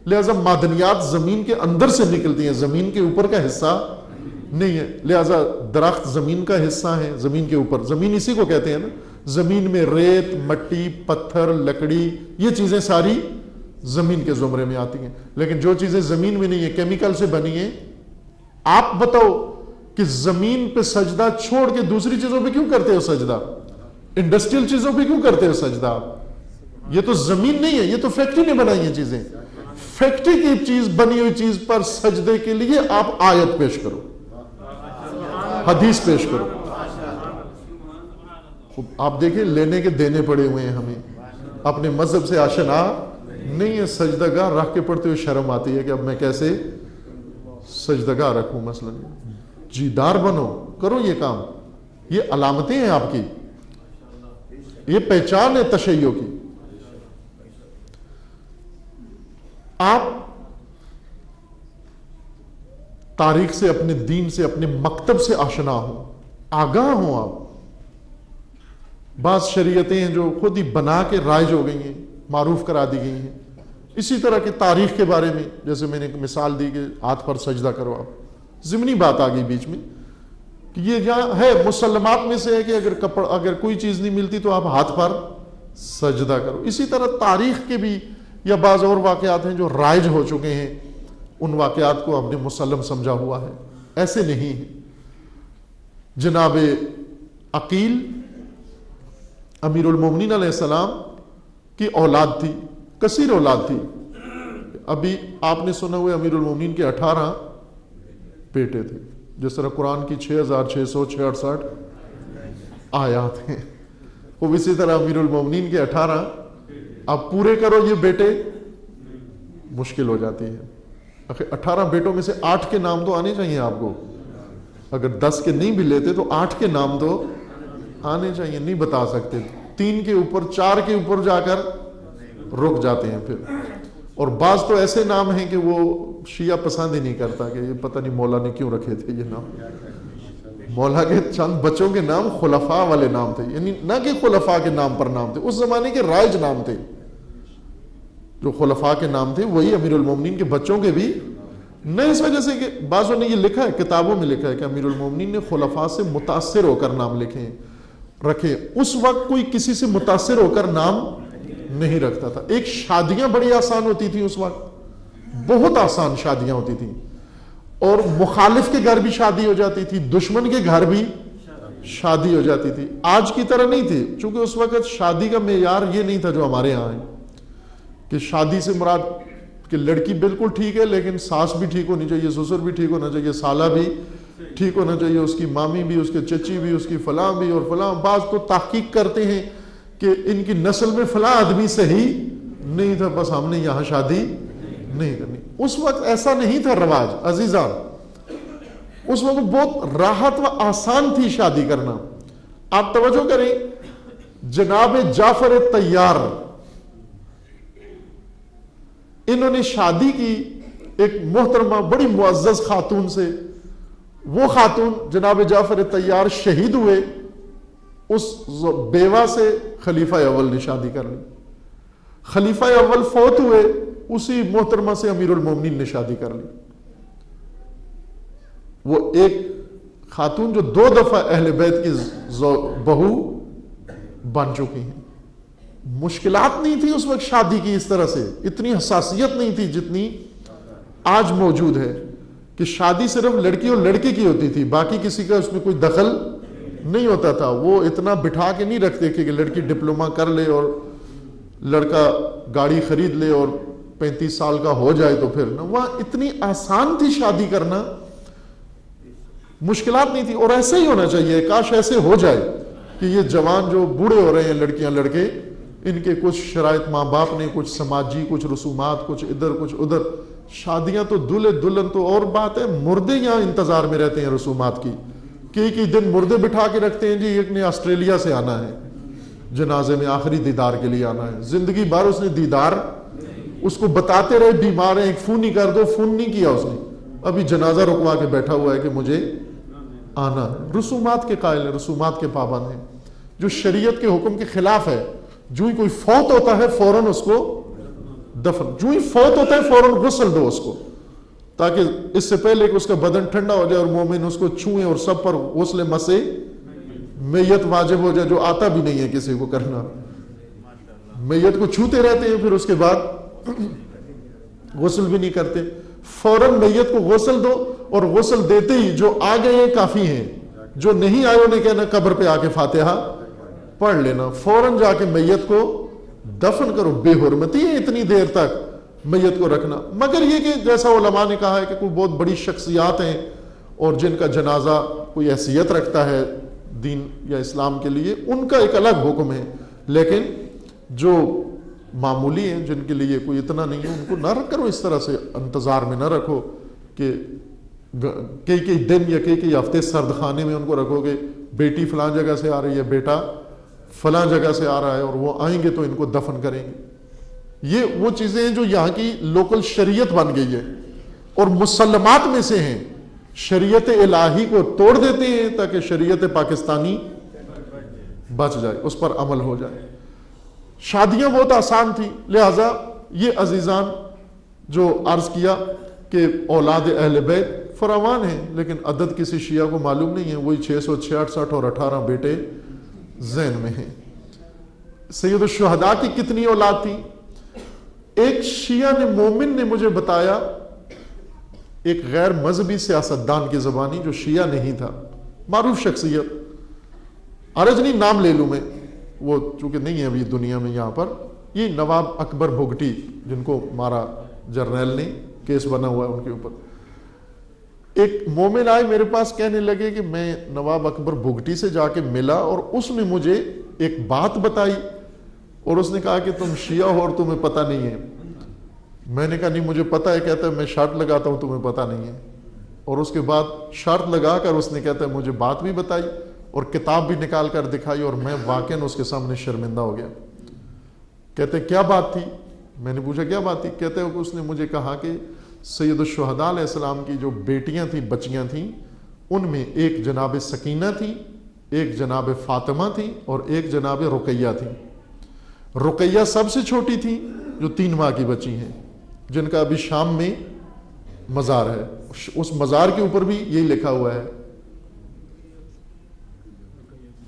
لہذا معدنیات زمین کے اندر سے نکلتی ہیں، زمین کے اوپر کا حصہ نہیں ہے. لہذا درخت زمین کا حصہ ہے، زمین کے اوپر. زمین اسی کو کہتے ہیں نا، زمین میں ریت، مٹی، پتھر، لکڑی، یہ چیزیں ساری زمین کے زمرے میں آتی ہیں. لیکن جو چیزیں زمین میں نہیں ہیں، کیمیکل سے بنی ہیں. آپ بتاؤ کہ زمین پہ سجدہ چھوڑ کے دوسری چیزوں پہ کیوں کرتے ہو سجدہ؟ انڈسٹریل چیزوں پہ کیوں کرتے ہو سجدہ؟ یہ تو زمین نہیں ہے، یہ تو فیکٹری نے بنائی ہیں چیزیں. فیکٹری کی چیز، بنی ہوئی چیز پر سجدے کے لیے آپ آیت پیش کرو، حدیث پیش کرو. آپ دیکھیں لینے کے دینے پڑے ہوئے ہیں، ہمیں اپنے مذہب سے آشنا نہیں ہے. سجدگاہ رکھ کے پڑھتے ہوئے شرم آتی ہے کہ اب میں کیسے سجدگاہ رکھوں. مثلا جیدار بنو، کرو یہ کام. یہ علامتیں ہیں آپ کی، یہ پہچان ہے تشیع کی. آپ تاریخ سے، اپنے دین سے، اپنے مکتب سے آشنا ہوں، آگاہ ہوں. آپ بعض شریعتیں ہیں جو خود ہی بنا کے رائج ہو گئی ہیں، معروف کرا دی گئی ہیں. اسی طرح کی تاریخ کے بارے میں جیسے میں نے ایک مثال دی کہ ہاتھ پر سجدہ کرو. آپ ضمنی بات آ گئی بیچ میں کہ یہ جہاں ہے مسلمات میں سے ہے کہ اگر کوئی چیز نہیں ملتی تو آپ ہاتھ پر سجدہ کرو. اسی طرح تاریخ کے بھی یا بعض اور واقعات ہیں جو رائج ہو چکے ہیں، ان واقعات کو ہم نے مسلم سمجھا ہوا ہے. ایسے نہیں ہے. جناب عقیل امیر المومنین علیہ السلام کی اولاد تھی، کثیر اولاد تھی. ابھی آپ نے سنا ہوئے امیر المومنین کے 18 بیٹے تھے، جس طرح قرآن کی 6666 آیات ہیں. وہ اسی طرح امیر المومنین کے 18 آپ پورے کرو یہ بیٹے، مشکل ہو جاتی ہے. 18 بیٹوں میں سے 8 کے نام تو آنے چاہیے آپ کو. اگر 10 کے نہیں بھی لیتے تو 8 کے نام تو آنے چاہیے. نہیں بتا سکتے، 3 کے اوپر 4 کے اوپر جا کر رک جاتے ہیں پھر. اور بعض تو ایسے نام ہیں کہ وہ شیعہ پسند ہی نہیں کرتا کہ یہ پتہ نہیں مولا نے کیوں رکھے تھے یہ نام. مولا کے چند بچوں کے نام خلفاء والے نام تھے، یعنی نہ کہ خلفاء کے نام پر نام تھے، اس زمانے کے رائج نام تھے. جو خلفاء کے نام تھے وہی امیر المومنین کے بچوں کے بھی نہیں. اس وجہ سے کہ بعضوں نے یہ لکھا ہے، کتابوں میں لکھا ہے کہ امیر المومنین نے خلفاء سے متاثر ہو کر نام رکھے. اس وقت کوئی کسی سے متاثر ہو کر نام نہیں رکھتا تھا. ایک شادیاں بڑی آسان ہوتی تھیں اس وقت، بہت آسان شادیاں ہوتی تھیں، اور مخالف کے گھر بھی شادی ہو جاتی تھی، دشمن کے گھر بھی شادی ہو جاتی تھی. آج کی طرح نہیں تھی، چونکہ اس وقت شادی کا معیار یہ نہیں تھا جو ہمارے یہاں ہے کہ شادی سے مراد کہ لڑکی بالکل ٹھیک ہے لیکن ساس بھی ٹھیک ہونی چاہیے، سسر بھی ٹھیک ہونا چاہیے، سالہ بھی ٹھیک ہونا چاہیے، اس کی مامی بھی، اس کے چچی بھی، اس کی فلاں بھی اور فلاں. بعض تو تحقیق کرتے ہیں کہ ان کی نسل میں فلاں آدمی صحیح نہیں تھا، بس ہم نے یہاں شادی نہیں کرنی. اس وقت ایسا نہیں تھا رواج عزیزان. اس وقت بہت راحت و آسان تھی شادی کرنا. آپ توجہ کریں، جناب جعفر طیار انہوں نے شادی کی ایک محترمہ بڑی معزز خاتون سے. وہ خاتون جناب جعفر طیار شہید ہوئے، اس بیوہ سے خلیفہ اول نے شادی کر لی. خلیفہ اول فوت ہوئے، اسی محترمہ سے امیر المومنین نے شادی کر لی. وہ ایک خاتون جو 2 دفعہ اہل بیت کی بہو بن چکی ہیں. مشکلات نہیں تھی اس وقت شادی کی اس طرح سے، اتنی حساسیت نہیں تھی جتنی آج موجود ہے کہ شادی صرف لڑکی اور لڑکے کی ہوتی تھی، باقی کسی کا اس میں کوئی دخل نہیں ہوتا تھا. وہ اتنا بٹھا کے نہیں رکھتے کہ لڑکی ڈپلومہ کر لے اور لڑکا گاڑی خرید لے اور 35 سال کا ہو جائے تو پھر نہ. وہاں اتنی آسان تھی شادی کرنا، مشکلات نہیں تھی. اور ایسے ہی ہونا چاہیے، کاش ایسے ہو جائے کہ یہ جوان جو بوڑھے ہو رہے ہیں لڑکیاں لڑکے، ان کے کچھ شرائط ماں باپ نے، کچھ سماجی، کچھ رسومات، کچھ ادھر کچھ ادھر. شادیاں تو دلہے دلہن تو اور بات ہے، مردے یہاں انتظار میں رہتے ہیں رسومات کی. کئی دن مردے بٹھا کے رکھتے ہیں، جی ایک نے آسٹریلیا سے آنا ہے جنازے میں، آخری دیدار کے لیے آنا ہے. زندگی بھر اس نے دیدار اس کو بتاتے رہے بیمار ہیں، ایک فون ہی کر دو، فون نہیں کیا اس نے، ابھی جنازہ رکوا کے بیٹھا ہوا ہے کہ مجھے آنا ہے. رسومات کے قائل ہیں، رسومات کے پابند ہیں، جو شریعت کے حکم کے خلاف ہے. جو ہی کوئی فوت ہوتا ہے فوراً اس کو دفن، جو ہی فوت ہوتا ہے فوراً غسل دو اس کو، تاکہ اس سے پہلے کہ اس کا بدن ٹھنڈا ہو جائے اور مومن اس کو چھوئیں اور سب پر غسل مسے میت واجب ہو جائے، جو آتا بھی نہیں ہے کسی کو کرنا. میت کو چھوتے رہتے ہیں، پھر اس کے بعد غسل بھی نہیں کرتے. فوراً میت کو غسل دو، اور غسل دیتے ہی جو آ گئے ہیں کافی ہیں، جو نہیں آئے انہیں کہنا قبر پہ آ کے فاتحہ پڑھ لینا. فوراً جا کے میت کو دفن کرو. بے حرمتی ہے اتنی دیر تک میت کو رکھنا. مگر یہ کہ جیسا علماء نے کہا ہے کہ کوئی بہت بڑی شخصیات ہیں اور جن کا جنازہ کوئی حیثیت رکھتا ہے دین یا اسلام کے لیے، ان کا ایک الگ حکم ہے. لیکن جو معمولی ہیں جن کے لیے کوئی اتنا نہیں ہے، ان کو نہ رکھ کرو اس طرح سے، انتظار میں نہ رکھو کہ کئی دن یا کئی ہفتے سرد خانے میں ان کو رکھو گے. بیٹی فلاں جگہ سے آ رہی ہے، بیٹا فلاں جگہ سے آ رہا ہے اور وہ آئیں گے تو ان کو دفن کریں گے. یہ وہ چیزیں ہیں جو یہاں کی لوکل شریعت بن گئی ہے اور مسلمات میں سے ہیں. شریعت الہی کو توڑ دیتے ہیں تاکہ شریعت پاکستانی بچ جائے، اس پر عمل ہو جائے. شادیاں بہت آسان تھی، لہذا یہ عزیزان جو عرض کیا کہ اولاد اہل بیت فراوان ہیں، لیکن عدد کسی شیعہ کو معلوم نہیں ہے. وہی 666 اور 18 بیٹے ذہن میں ہیں. سید الشہداء کی کتنی اولاد تھی؟ ایک شیعہ نے مومن نے مجھے بتایا، ایک غیر مذہبی سیاستدان کی زبانی جو شیعہ نہیں تھا، معروف شخصیت، عرض نہیں نام لے لوں میں، وہ چونکہ نہیں ہے ابھی دنیا میں یہاں پر. یہ نواب اکبر بھگٹی جن کو مارا جرنیل نے، کیس بنا ہوا ہے ان کے اوپر. ایک مومن آئے میرے پاس، کہنے لگے کہ میں نواب اکبر بھگٹی سے جا کے ملا اور اس نے مجھے ایک بات بتائی اور اس نے کہا کہ تم شیعہ ہو اور تمہیں پتہ نہیں ہے. میں نے کہا نہیں مجھے پتہ ہے. کہتا ہے میں شرط لگاتا ہوں تمہیں پتہ نہیں ہے. اور اس کے بعد شرط لگا کر اس نے کہتا ہے مجھے بات بھی بتائی اور کتاب بھی نکال کر دکھائی اور میں واقعاً اس کے سامنے شرمندہ ہو گیا. کہتے کیا بات تھی؟ میں نے پوچھا کیا بات تھی؟ کہتے ہیں کہ اس نے مجھے کہا کہ سید الشہداء علیہ السلام کی جو بیٹیاں تھیں، بچیاں تھیں، ان میں ایک جناب سکینہ تھی، ایک جناب فاطمہ تھی اور ایک جناب رقیہ تھی. رقیہ سب سے چھوٹی تھی جو 3 ماہ کی بچی ہیں، جن کا ابھی شام میں مزار ہے. اس مزار کے اوپر بھی یہی لکھا ہوا ہے،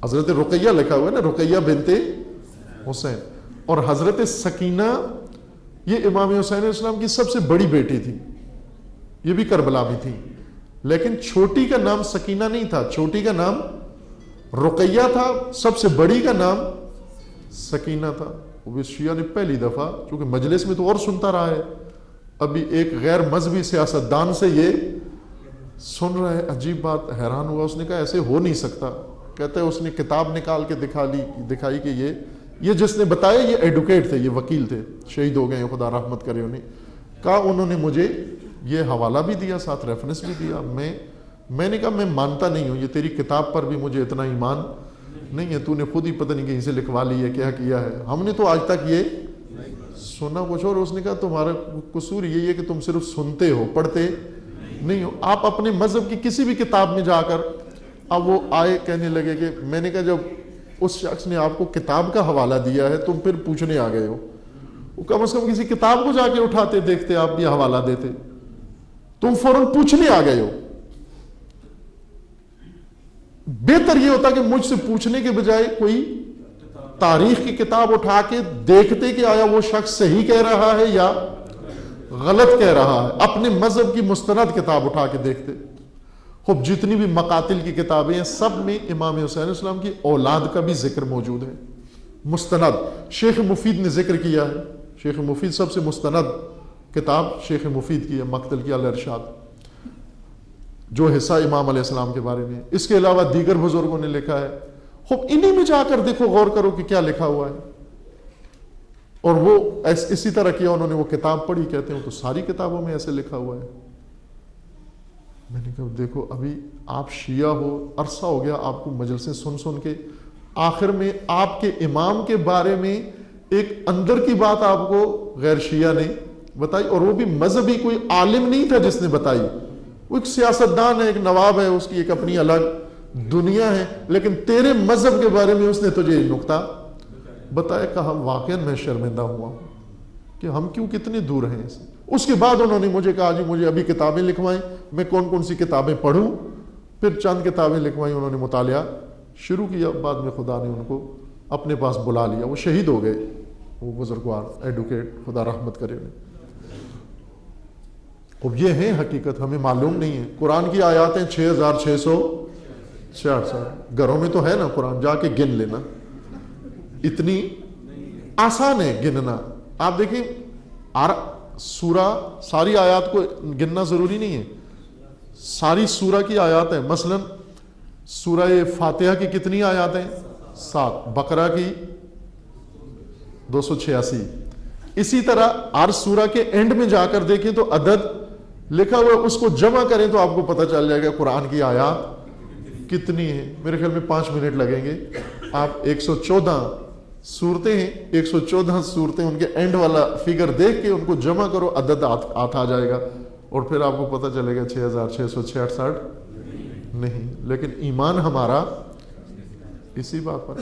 حضرت رقیہ لکھا ہوا ہے نا، رقیہ بنت حسین. اور حضرت سکینہ یہ امام حسین علیہ السلام کی سب سے بڑی بیٹی تھی، یہ بھی کربلا میں تھی. لیکن چھوٹی کا نام سکینہ نہیں تھا، چھوٹی کا نام رقیہ تھا، سب سے بڑی کا نام سکینہ تھا. وہ شیعہ نے پہلی دفعہ، چونکہ مجلس میں تو اور سنتا رہا ہے، ابھی ایک غیر مذہبی سیاستدان سے یہ سن رہا ہے. عجیب بات، حیران ہوا. اس نے کہا ایسے ہو نہیں سکتا. کہتا ہے اس نے کتاب نکال کے دکھائی کہ یہ جس نے بتایا یہ ایڈوکیٹ تھے، یہ وکیل تھے، شہید ہو گئے، خدا رحمت کرے انہیں. کہا انہوں نے مجھے یہ حوالہ بھی دیا، ساتھ ریفرنس بھی دیا. میں نے کہا میں مانتا نہیں ہوں، یہ تیری کتاب پر بھی مجھے اتنا ایمان نہیں ہے، تو نے خود ہی پتہ نہیں کہیں سے لکھوا لی ہے، کیا کیا ہے، ہم نے تو آج تک یہ سنا کچھ اور. اس نے کہا تمہارا قصور یہی ہے کہ تم صرف سنتے ہو، پڑھتے نہیں ہو. آپ اپنے مذہب کی کسی بھی کتاب میں جا کر، اب وہ آئے کہنے لگے کہ میں نے کہا جب اس شخص نے آپ کو کتاب کا حوالہ دیا ہے تم پھر پوچھنے آ گئے ہو. وہ کم از کم کسی کتاب کو جا کے اٹھاتے، دیکھتے، آپ بھی حوالہ دیتے. تم فوراً پوچھنے آ گئے ہو. بہتر یہ ہوتا کہ مجھ سے پوچھنے کے بجائے کوئی تاریخ کی کتاب اٹھا کے دیکھتے کہ آیا وہ شخص صحیح کہہ رہا ہے یا غلط کہہ رہا ہے. اپنے مذہب کی مستند کتاب اٹھا کے دیکھتے. خب جتنی بھی مقاتل کی کتابیں ہیں سب میں امام حسین علیہ السلام کی اولاد کا بھی ذکر موجود ہے مستند. شیخ مفید نے ذکر کیا ہے. شیخ مفید سب سے مستند کتاب شیخ مفید کی ہے, مقتل کی الارشاد, جو حصہ امام علیہ السلام کے بارے میں. اس کے علاوہ دیگر بزرگوں نے لکھا ہے. خب انہی میں جا کر دیکھو, غور کرو کہ کیا لکھا ہوا ہے. اور وہ اسی طرح کیا, انہوں نے وہ کتاب پڑھی, کہتے ہیں تو ساری کتابوں میں ایسے لکھا ہوا ہے. میں نے کہا دیکھو ابھی آپ شیعہ ہو, عرصہ ہو گیا آپ کو مجلسیں سن سن کے, آخر میں آپ کے امام کے بارے میں ایک اندر کی بات آپ کو غیر شیعہ نے بتائی, اور وہ بھی مذہبی کوئی عالم نہیں تھا جس نے بتائی, وہ ایک سیاستدان ہے, ایک نواب ہے, اس کی ایک اپنی الگ دنیا ہے, لیکن تیرے مذہب کے بارے میں اس نے تجھے یہ نقطہ بتایا. کہا واقعا میں شرمندہ ہوا ہوں کہ ہم کیوں کتنے دور ہیں اس سے. اس کے بعد انہوں نے مجھے کہا جی مجھے ابھی کتابیں لکھوائیں, میں کون کون سی کتابیں پڑھوں. پھر چند کتابیں لکھوائیں, انہوں نے مطالعہ شروع کیا. بعد میں خدا نے ان کو اپنے پاس بلا لیا, وہ شہید ہو گئے, وہ بزرگوار ایڈوکیٹ, خدا رحمت کرے انہیں. اب یہ ہے حقیقت, ہمیں معلوم نہیں ہے. قرآن کی آیاتیں 6666 گھروں میں تو ہے نا قرآن, جا کے گن لینا, اتنی آسان ہے گننا. آپ دیکھیں سورہ ساری آیات کو گننا ضروری نہیں ہے, ساری سورہ کی آیات ہیں. مثلا سورہ فاتحہ کی کتنی آیات ہیں؟ 7. بقرہ کی 286. اسی طرح ہر سورہ کے اینڈ میں جا کر دیکھیں تو عدد لکھا ہوا, اس کو جمع کریں تو آپ کو پتہ چل جائے گا قرآن کی آیات کتنی ہیں. میرے خیال میں 5 منٹ لگیں گے. آپ 114 صورتیں ہیں, 114 صورتیں, ان کے اینڈ والا فگر دیکھ کے ان کو جمع کرو, عدد آ جائے گا, اور پھر آپ کو پتہ چلے گا 6666 نہیں. لیکن ایمان ہمارا اسی بات پر.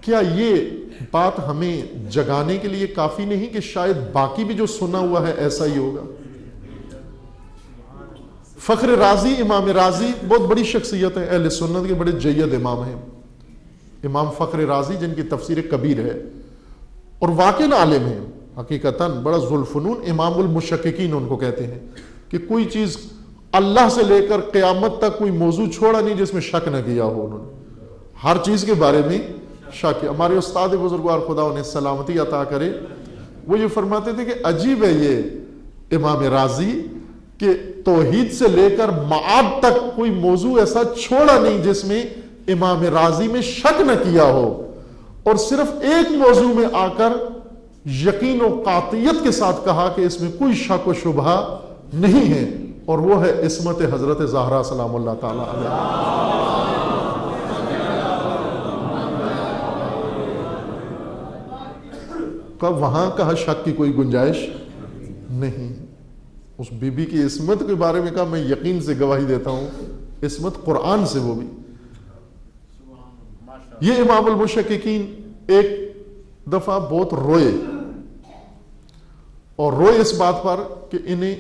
کیا یہ بات ہمیں جگانے کے لیے کافی نہیں کہ شاید باقی بھی جو سنا ہوا ہے ایسا ہی ہوگا؟ فخر رازی, امام رازی بہت بڑی شخصیت ہے, اہل سنت کے بڑے جید امام ہیں. امام فخر رازی جن کی تفسیر کبیر ہے, اور واقعی عالم ہیں حقیقتاً, بڑا ذوالفنون, امام المشککین ان کو کہتے ہیں, کہ کوئی چیز اللہ سے لے کر قیامت تک کوئی موضوع چھوڑا نہیں جس میں شک نہ کیا ہو. انہوں نے ہر چیز کے بارے میں شک کیا. ہمارے استاد بزرگوار خدا انہیں سلامتی عطا کرے, وہ یہ فرماتے تھے کہ عجیب ہے یہ امام رازی کہ توحید سے لے کر معاد تک کوئی موضوع ایسا چھوڑا نہیں جس میں امام رازی میں شک نہ کیا ہو, اور صرف ایک موضوع میں آ کر یقین و قاطعیت کے ساتھ کہا کہ اس میں کوئی شک و شبہ نہیں ہے, اور وہ ہے عصمت حضرت زہرا سلام اللہ تعالی علیہ. وہاں کہا شک کی کوئی گنجائش نہیں. اس بی بی کی عصمت کے بارے میں کہا میں یقین سے گواہی دیتا ہوں, عصمت قرآن سے, وہ بھی. یہ امام المشککین ایک دفعہ بہت روئے, اور روئے اس بات پر کہ انہیں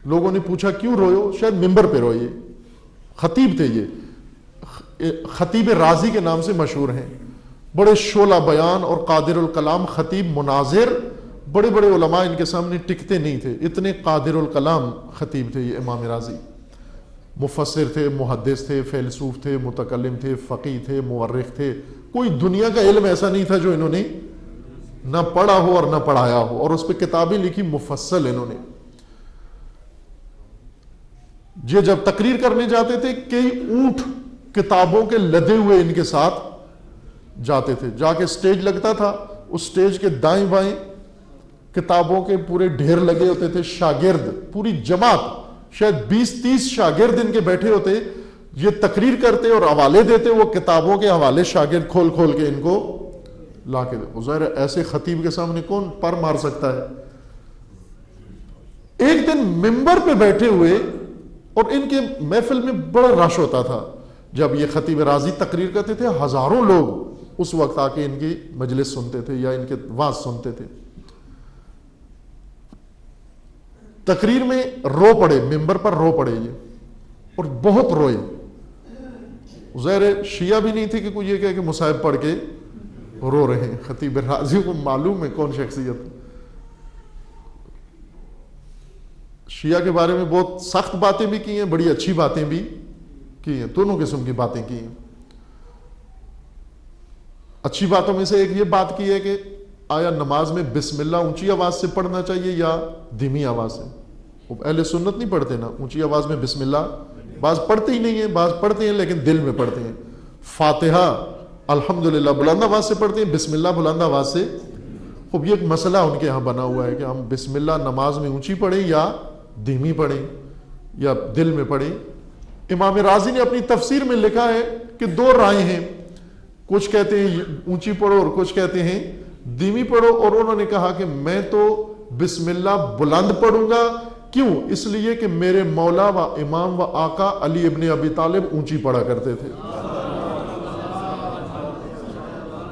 لوگوں نے پوچھا کیوں روئے ہو, شاید ممبر پہ روئے. خطیب تھے یہ, خطیب رازی کے نام سے مشہور ہیں, بڑے شعلہ بیان اور قادر الکلام خطیب, مناظر, بڑے بڑے علماء ان کے سامنے ٹکتے نہیں تھے, اتنے قادر الکلام خطیب تھے یہ امام رازی. مفسر تھے, محدث تھے, فیلسوف تھے, متکلم تھے, فقیہ تھے, مورخ تھے. کوئی دنیا کا علم ایسا نہیں تھا جو انہوں نے نہ پڑھا ہو اور نہ پڑھایا ہو, اور اس پہ کتابیں لکھی مفصل انہوں نے. یہ جب تقریر کرنے جاتے تھے کئی اونٹ کتابوں کے لدے ہوئے ان کے ساتھ جاتے تھے. جا کے سٹیج لگتا تھا, اس سٹیج کے دائیں بائیں کتابوں کے پورے ڈھیر لگے ہوتے تھے. شاگرد, پوری جماعت, شاید 20-30 شاگرد ان کے بیٹھے ہوتے, یہ تقریر کرتے اور حوالے دیتے, وہ کتابوں کے حوالے شاگرد کھول کھول کے ان کو لا کے دے. ظاہر ایسے خطیب کے سامنے کون پر مار سکتا ہے. ایک دن ممبر پہ بیٹھے ہوئے, اور ان کے محفل میں بڑا رش ہوتا تھا جب یہ خطیب رازی تقریر کرتے تھے, ہزاروں لوگ اس وقت آ کے ان کی مجلس سنتے تھے یا ان کے وعظ سنتے تھے. تقریر میں رو پڑے, ممبر پر رو پڑے یہ, اور بہت روئے. ظاہر شیعہ بھی نہیں تھے کہ کوئی یہ کہے کہ مصائب پڑھ کے رو رہے ہیں. خطیب رازی کو معلوم ہے کون شخصیت. شیعہ کے بارے میں بہت سخت باتیں بھی کی ہیں, بڑی اچھی باتیں بھی کی ہیں, دونوں قسم کی باتیں کی ہیں. اچھی باتوں میں سے ایک یہ بات کی ہے کہ آیا نماز میں بسم اللہ اونچی آواز سے پڑھنا چاہیے یا دھیمی آواز سے. اہل سنت نہیں پڑھتے نا اونچی آواز میں بسم اللہ, بعض پڑھتے ہی نہیں ہیں, بعض پڑھتے ہیں لیکن دل میں پڑھتے ہیں. فاتحہ الحمدللہ بلند آواز سے پڑھتے ہیں, بسم اللہ بلند آواز سے. خوب یہ ایک مسئلہ ان کے یہاں بنا ہوا ہے کہ ہم بسم اللہ نماز میں اونچی پڑھیں یا دھیمی پڑھیں یا دل میں پڑھیں. امام رازی نے اپنی تفسیر میں لکھا ہے کہ دو رائے ہیں, کچھ کہتے ہیں اونچی پڑھو اور کچھ کہتے ہیں دھیمی پڑھو. اور انہوں نے کہا کہ میں تو بسم اللہ بلند پڑھوں گا. کیوں؟ اس لیے کہ میرے مولا و امام و آقا علی ابن ابی طالب اونچی پڑھا کرتے تھے.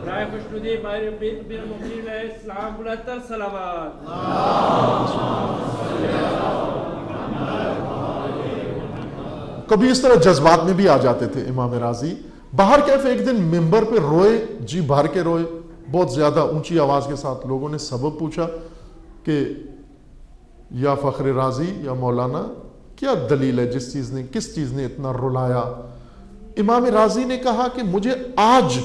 برائے خوشنودی بھائی بن مفتی علیہ السلام بلند تر صلوات. کبھی اس طرح جذبات میں بھی آ جاتے تھے امام راضی. باہر کیف ایک دن ممبر پہ روئے, جی بھر کے روئے بہت زیادہ اونچی آواز کے ساتھ. لوگوں نے سبب پوچھا کہ یا فخر رازی یا مولانا کیا دلیل ہے, کس چیز نے اتنا رلایا. امام رازی نے کہا کہ مجھے آج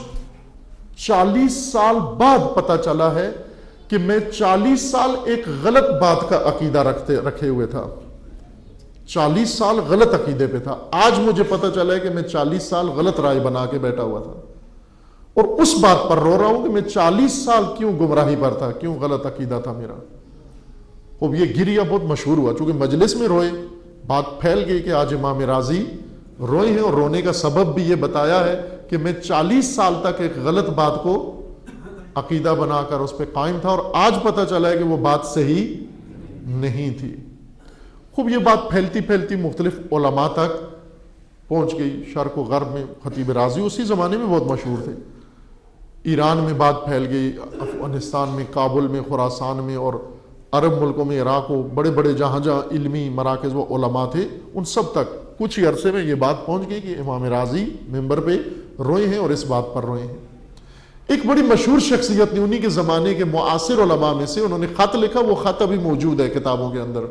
40 سال بعد پتا چلا ہے کہ میں 40 سال ایک غلط بات کا عقیدہ رکھے ہوئے تھا, 40 سال غلط عقیدے پہ تھا. آج مجھے پتا چلا ہے کہ میں 40 سال غلط رائے بنا کے بیٹھا ہوا تھا اور اس بات پر رو رہا ہوں کہ میں 40 سال کیوں گمراہی پر تھا, کیوں غلط عقیدہ تھا میرا. اب یہ گریہ بہت مشہور ہوا, چونکہ مجلس میں روئے, بات پھیل گئی کہ آج امام راضی روئے ہیں. اور رونے کا سبب بھی یہ بتایا ہے کہ میں 40 سال تک ایک غلط بات کو عقیدہ بنا کر اس پہ قائم تھا اور آج پتہ چلا ہے کہ وہ بات صحیح نہیں تھی. خوب یہ بات پھیلتی پھیلتی مختلف علماء تک پہنچ گئی, شرق و غرب میں. خطیب رازی اسی زمانے میں بہت مشہور تھے. ایران میں بات پھیل گئی, افغانستان میں, کابل میں, خراسان میں اور عرب ملکوں میں, عراق و بڑے بڑے جہاں جہاں علمی مراکز و علماء تھے ان سب تک کچھ ہی عرصے میں یہ بات پہنچ گئی کہ امام راضی ممبر پہ روئے ہیں اور اس بات پر روئے ہیں. ایک بڑی مشہور شخصیت نے انہی کے زمانے کے معاصر علماء میں سے, انہوں نے خط لکھا, وہ خط ابھی موجود ہے کتابوں کے اندر.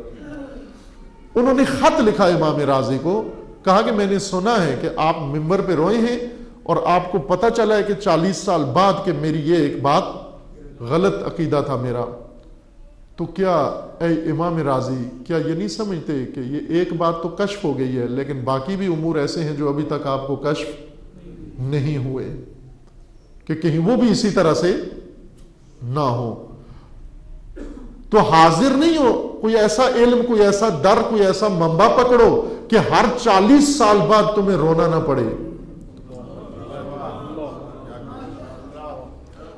انہوں نے خط لکھا امام راضی کو, کہا کہ میں نے سنا ہے کہ آپ ممبر پہ روئے ہیں اور آپ کو پتہ چلا ہے کہ 40 سال بعد کہ میری یہ ایک بات غلط عقیدہ تھا میرا. تو کیا اے امام راضی کیا یہ نہیں سمجھتے کہ یہ ایک بات تو کشف ہو گئی ہے لیکن باقی بھی امور ایسے ہیں جو ابھی تک آپ کو کشف نہیں ہوئے, کہ کہیں وہ بھی اسی طرح سے نہ ہو. تو حاضر نہیں ہو, کوئی ایسا علم, کوئی ایسا در, کوئی ایسا منبع پکڑو کہ ہر 40 سال بعد تمہیں رونا نہ پڑے.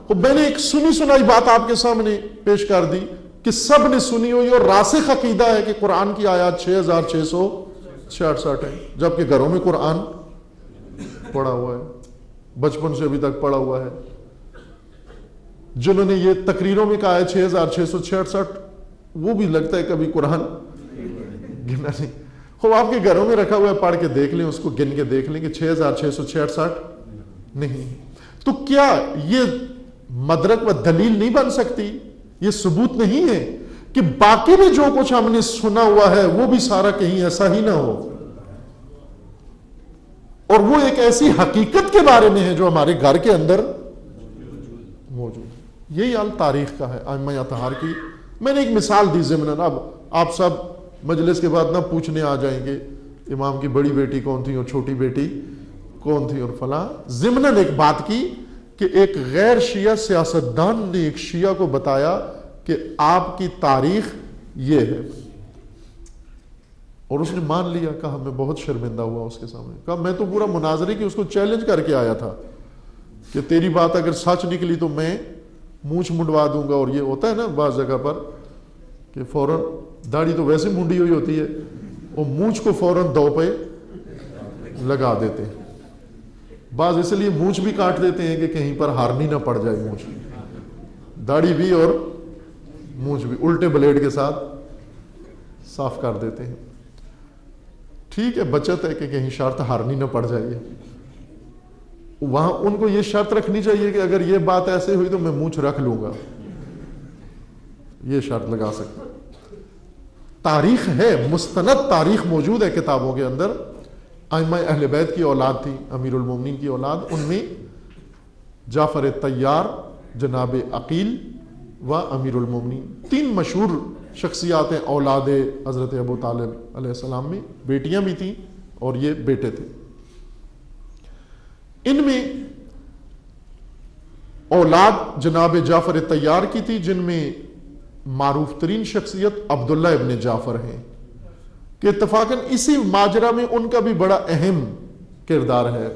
تو میں نے ایک سنی سنائی بات آپ کے سامنے پیش کر دی کہ سب نے سنی ہوئی اور راسخ عقیدہ ہے کہ قرآن کی آیات 6666 ہے, جبکہ گھروں میں قرآن پڑھا ہوا ہے, بچپن سے ابھی تک پڑھا ہوا ہے. جنہوں نے یہ تقریروں میں کہا ہے 6666, وہ بھی لگتا ہے کبھی قرآن گنا نہیں. خوب آپ کے گھروں میں رکھا ہوا ہے, پڑھ کے دیکھ لیں, اس کو گن کے دیکھ لیں کہ 6666 نہیں. تو کیا یہ مدرک و دلیل نہیں بن سکتی, یہ ثبوت نہیں ہے کہ باقی میں جو کچھ ہم نے سنا ہوا ہے وہ بھی سارا کہیں ایسا ہی نہ ہو, اور وہ ایک ایسی حقیقت کے بارے میں ہے جو ہمارے گھر کے اندر موجود ہے. یہی حال تاریخ کا ہے ائمہ اطہار کی. میں نے ایک مثال دی ضمناً, اب آپ سب مجلس کے بعد نہ پوچھنے آ جائیں گے امام کی بڑی بیٹی کون تھی اور چھوٹی بیٹی کون تھی اور فلاں. ضمناً ایک بات کی کہ ایک غیر شیعہ سیاستدان نے ایک شیعہ کو بتایا کہ آپ کی تاریخ یہ ہے, اور اس نے مان لیا. کہا میں بہت شرمندہ ہوا اس کے سامنے. کہا میں تو پورا مناظرے کی اس کو چیلنج کر کے آیا تھا کہ تیری بات اگر سچ نکلی تو میں مونچھ منڈوا دوں گا. اور یہ ہوتا ہے نا بعض جگہ پر کہ فوراً داڑھی تو ویسے منڈی ہوئی ہوتی ہے, وہ مونچھ کو فوراً دو پہ لگا دیتے ہیں. بعض اس لیے مونچھ بھی کاٹ دیتے ہیں کہ کہیں پر ہارنی نہ پڑ جائے مونچھ, داڑھی بھی اور مونچھ بھی الٹے بلیڈ کے ساتھ صاف کر دیتے ہیں. ٹھیک ہے, بچت ہے کہ کہیں شرط ہارنی نہ پڑ جائے. وہاں ان کو یہ شرط رکھنی چاہیے کہ اگر یہ بات ایسے ہوئی تو میں مونچھ رکھ لوں گا، یہ شرط لگا سکتے۔ تاریخ ہے، مستند تاریخ موجود ہے کتابوں کے اندر، ائمہ اہل بیت کی اولاد تھی، امیر المومنین کی اولاد، ان میں جعفر طیار، جناب عقیل و امیر المومنین، 3 مشہور شخصیات ہیں اولاد حضرت ابو طالب علیہ السلام میں، بیٹیاں بھی تھیں اور یہ بیٹے تھے۔ ان میں اولاد جناب جعفر طیار کی تھی، جن میں معروف ترین شخصیت عبداللہ ابن جعفر ہیں، کہ اتفاقاً اسی ماجرا میں ان کا بھی بڑا اہم کردار ہے،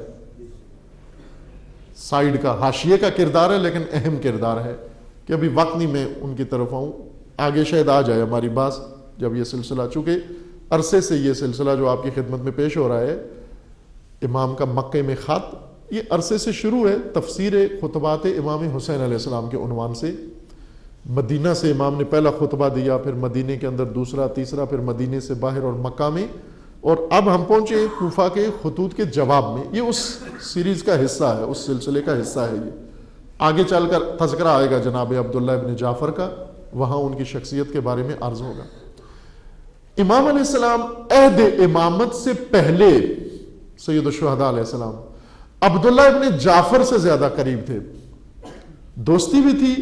سائیڈ کا، حاشیے کا کردار ہے لیکن اہم کردار ہے، کہ ابھی وقت نہیں میں ان کی طرف آؤں، آگے شاید آ جائے ہماری بات جب یہ سلسلہ، چونکہ عرصے سے یہ سلسلہ جو آپ کی خدمت میں پیش ہو رہا ہے، امام کا مکے میں خط، یہ عرصے سے شروع ہے، تفسیر خطبات امام حسین علیہ السلام کے عنوان سے۔ مدینہ سے امام نے پہلا خطبہ دیا، پھر مدینے کے اندر دوسرا، تیسرا، پھر مدینے سے باہر اور مکہ میں، اور اب ہم پہنچے کوفہ کے خطوط کے جواب میں۔ یہ اس سیریز کا حصہ ہے، اس سلسلے کا حصہ ہے۔ یہ آگے چل کر تذکرہ آئے گا جناب عبداللہ ابن جعفر کا، وہاں ان کی شخصیت کے بارے میں عرض ہوگا۔ امام علیہ السلام عہد امامت سے پہلے سید الشہداء علیہ السلام عبداللہ ابن جعفر سے زیادہ قریب تھے، دوستی بھی تھی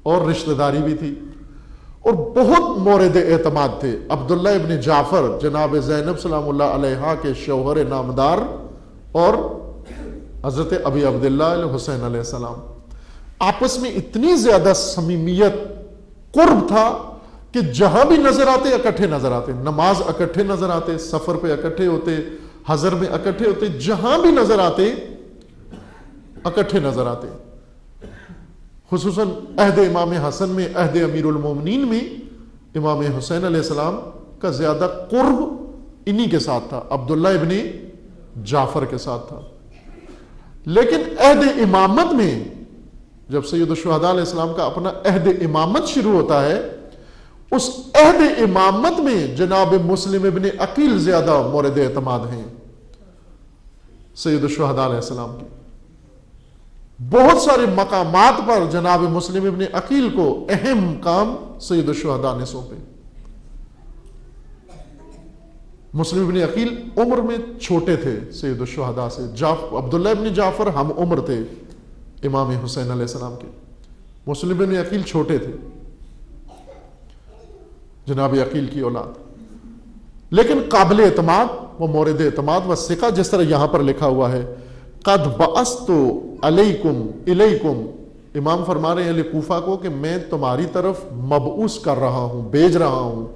اور رشتہ داری بھی تھی، اور بہت مورد اعتماد تھے۔ عبداللہ ابن جعفر جناب زینب سلام اللہ علیہا کے شوہر نامدار اور حضرت ابی عبداللہ حسین علیہ السلام، آپس میں اتنی زیادہ صمیمیت، قرب تھا کہ جہاں بھی نظر آتے اکٹھے نظر آتے، نماز اکٹھے نظر آتے، سفر پہ اکٹھے ہوتے، حضر میں اکٹھے ہوتے، جہاں بھی نظر آتے اکٹھے نظر آتے۔ خصوصاً عہد امام حسن میں، عہد امیر المومنین میں امام حسین علیہ السلام کا زیادہ قرب انہی کے ساتھ تھا، عبداللہ ابن جعفر کے ساتھ تھا۔ لیکن عہد امامت میں جب سید الشہداء علیہ السلام کا اپنا عہد امامت شروع ہوتا ہے، اس عہد امامت میں جناب مسلم ابن عقیل زیادہ مورد اعتماد ہیں سید الشہداء علیہ السلام کی۔ بہت سارے مقامات پر جناب مسلم ابن عقیل کو اہم کام سید الشہداء نے سونپے۔ مسلم ابن عقیل عمر میں چھوٹے تھے سید الشہداء سے، عبداللہ ابن جعفر ہم عمر تھے امام حسین علیہ السلام کے، مسلم ابن عقیل چھوٹے تھے، جناب عقیل کی اولاد، لیکن قابل اعتماد و مورد اعتماد و ثقہ، جس طرح یہاں پر لکھا ہوا ہے قد بعثت علیکم الیکم، امام فرما رہے ہیں اہل کوفہ کو کہ میں تمہاری طرف مبعوث کر رہا ہوں، بھیج رہا ہوں،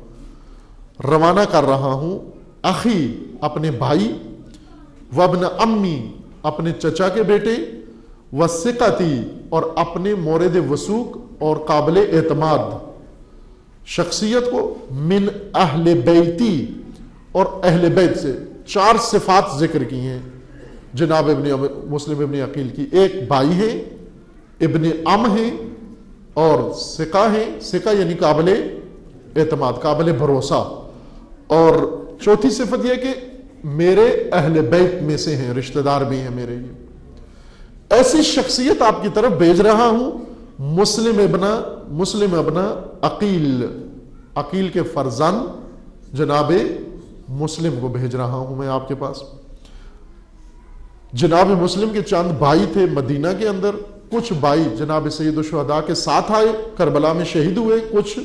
روانہ کر رہا ہوں، اخی اپنے بھائی، وابن امی اپنے چچا کے بیٹے، وثقتی اور اپنے مورد وثوق اور قابل اعتماد شخصیت کو، من اہل بیتی اور اہل بیت سے۔ 4 صفات ذکر کی ہیں جناب مسلم ابن عقیل کی، ایک بھائی ہیں، ابن ام ہیں اور ثقہ ہیں، ثقہ یعنی قابل اعتماد، قابل بھروسہ، اور چوتھی صفت یہ کہ میرے اہل بیت میں سے ہیں، رشتہ دار بھی ہیں میرے۔ یہ ایسی شخصیت آپ کی طرف بھیج رہا ہوں، مسلم ابن عقیل، عقیل کے فرزند جناب مسلم کو بھیج رہا ہوں میں آپ کے پاس۔ جناب مسلم کے چند بھائی تھے مدینہ کے اندر، کچھ بھائی جناب سید الشہداء کے ساتھ آئے، کربلا میں شہید ہوئے، کچھ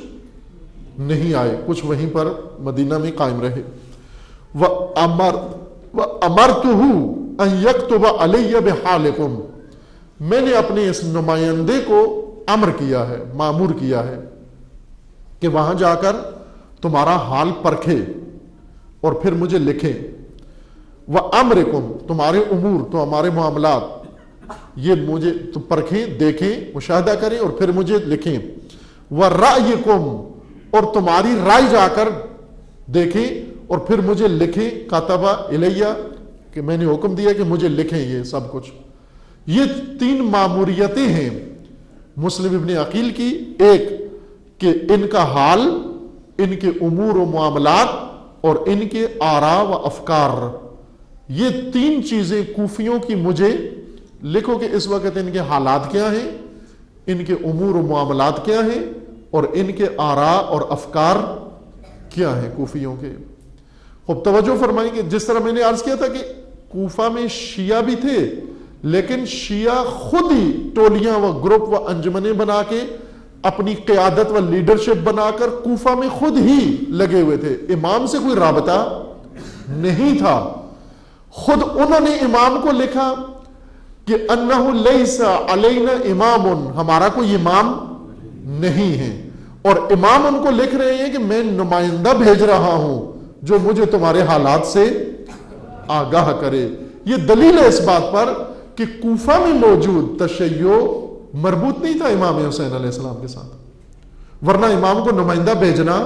نہیں آئے، کچھ وہیں پر مدینہ میں قائم رہے۔ وَأَمَرْتُهُ أَن يَكْتُبَ عَلَيَّ بِحَالِكُمْ، میں نے اپنے اس نمائندے کو امر کیا ہے، مامور کیا ہے کہ وہاں جا کر تمہارا حال پرکھے اور پھر مجھے لکھیں۔ وَأَمْرِكُمْ، تمہارے امور، تو ہمارے معاملات، یہ مجھے تو پرکھیں، دیکھیں، مشاہدہ کریں اور پھر مجھے لکھیں۔ وَرَأْيِكُمْ، اور تمہاری رائے جا کر دیکھیں اور پھر مجھے لکھیں۔ کاتبہ الیہ، کہ میں نے حکم دیا کہ مجھے لکھیں یہ سب کچھ۔ یہ 3 ماموریتیں ہیں مسلم ابن عقیل کی، ایک کہ ان کا حال، ان کے امور و معاملات اور ان کے آراء و افکار، یہ 3 چیزیں کوفیوں کی مجھے لکھو کہ اس وقت ان کے حالات کیا ہیں، ان کے امور و معاملات کیا ہیں، اور ان کے آراء اور افکار کیا ہیں کوفیوں کے۔ خوب توجہ فرمائیں کہ جس طرح میں نے عرض کیا تھا کہ کوفہ میں شیعہ بھی تھے، لیکن شیعہ خود ہی ٹولیاں و گروپ و انجمنیں بنا کے اپنی قیادت و لیڈرشپ بنا کر کوفہ میں خود ہی لگے ہوئے تھے، امام سے کوئی رابطہ نہیں تھا۔ خود انہوں نے امام کو لکھا کہ انہ لیس علینا امام، ہمارا کوئی امام نہیں ہے، اور امام ان کو لکھ رہے ہیں کہ میں نمائندہ بھیج رہا ہوں جو مجھے تمہارے حالات سے آگاہ کرے۔ یہ دلیل ہے اس بات پر کہ کوفہ میں موجود تشیع مربوط نہیں تھا امام حسین علیہ السلام کے ساتھ، ورنہ امام کو نمائندہ بھیجنا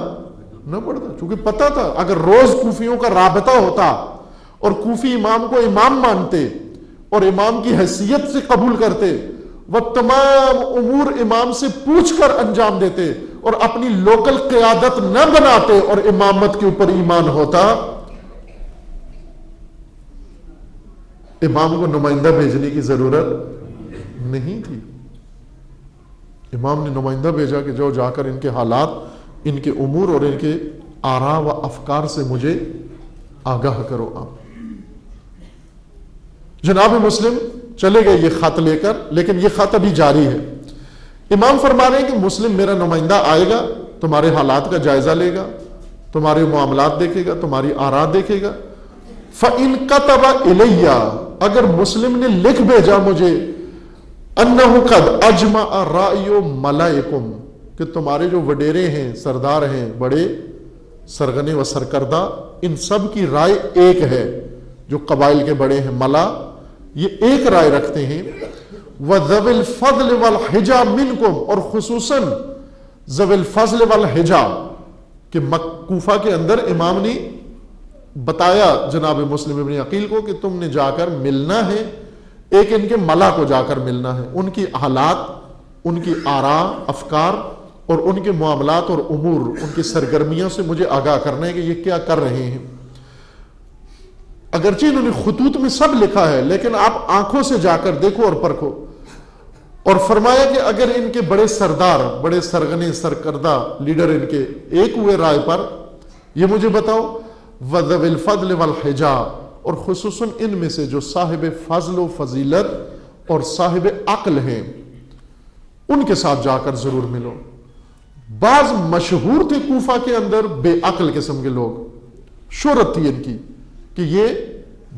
نہ پڑتا، چونکہ پتا تھا اگر روز کوفیوں کا رابطہ ہوتا اور کوفی امام کو امام مانتے اور امام کی حیثیت سے قبول کرتے، وہ تمام امور امام سے پوچھ کر انجام دیتے اور اپنی لوکل قیادت نہ بناتے اور امامت کے اوپر ایمان ہوتا، امام کو نمائندہ بھیجنے کی ضرورت نہیں تھی۔ امام نے نمائندہ بھیجا کہ جو جا کر ان کے حالات، ان کے امور اور ان کے آراء و افکار سے مجھے آگاہ کرو۔ آپ جناب مسلم چلے گئے یہ خط لے کر، لیکن یہ خط ابھی جاری ہے۔ امام فرما رہے ہیں کہ مسلم میرا نمائندہ آئے گا، تمہارے حالات کا جائزہ لے گا، تمہارے معاملات دیکھے گا، تمہاری آراء دیکھے گا۔ فَإِن كَتَبَ إِلَيَّ، اگر مسلم نے لکھ بھیجا مجھے، أَنَّهُ قَدْ أَجْمَعَ رَأْيُ مَلَائِكُمْ، کہ تمہارے جو وڈیرے ہیں، سردار ہیں، بڑے سرغنے و سرکردہ، ان سب کی رائے ایک ہے، جو قبائل کے بڑے ہیں ملا، یہ ایک رائے رکھتے ہیں۔ وَذَوِي الْفَضْلِ وَالْحِجَى مِنْكُمْ، اور خصوصاً ذوی الفضل والحجا، کہ کوفہ کے اندر امام نے بتایا جناب مسلم ابن عقیل کو کہ تم نے جا کر ملنا ہے، ایک ان کے ملا کو جا کر ملنا ہے، ان کی حالات، ان کی آراء، افکار اور ان کے معاملات اور امور، ان کی سرگرمیوں سے مجھے آگاہ کرنا ہے کہ یہ کیا کر رہے ہیں۔ اگرچہ انہوں نے خطوط میں سب لکھا ہے، لیکن آپ آنکھوں سے جا کر دیکھو اور پرکھو۔ اور فرمایا کہ اگر ان کے بڑے سردار، بڑے سرغنے سرکردہ لیڈر ان کے ایک ہوئے رائے پر، یہ مجھے بتاؤ۔ وَذَوِي الْفَضْلِ وَالْحِجَى، اور خصوصاً ان میں سے جو صاحب فضل و فضیلت اور صاحب عقل ہیں، ان کے ساتھ جا کر ضرور ملو۔ بعض مشہور تھے کوفہ کے اندر بے عقل قسم کے لوگ، شہرت تھی ان کی کہ یہ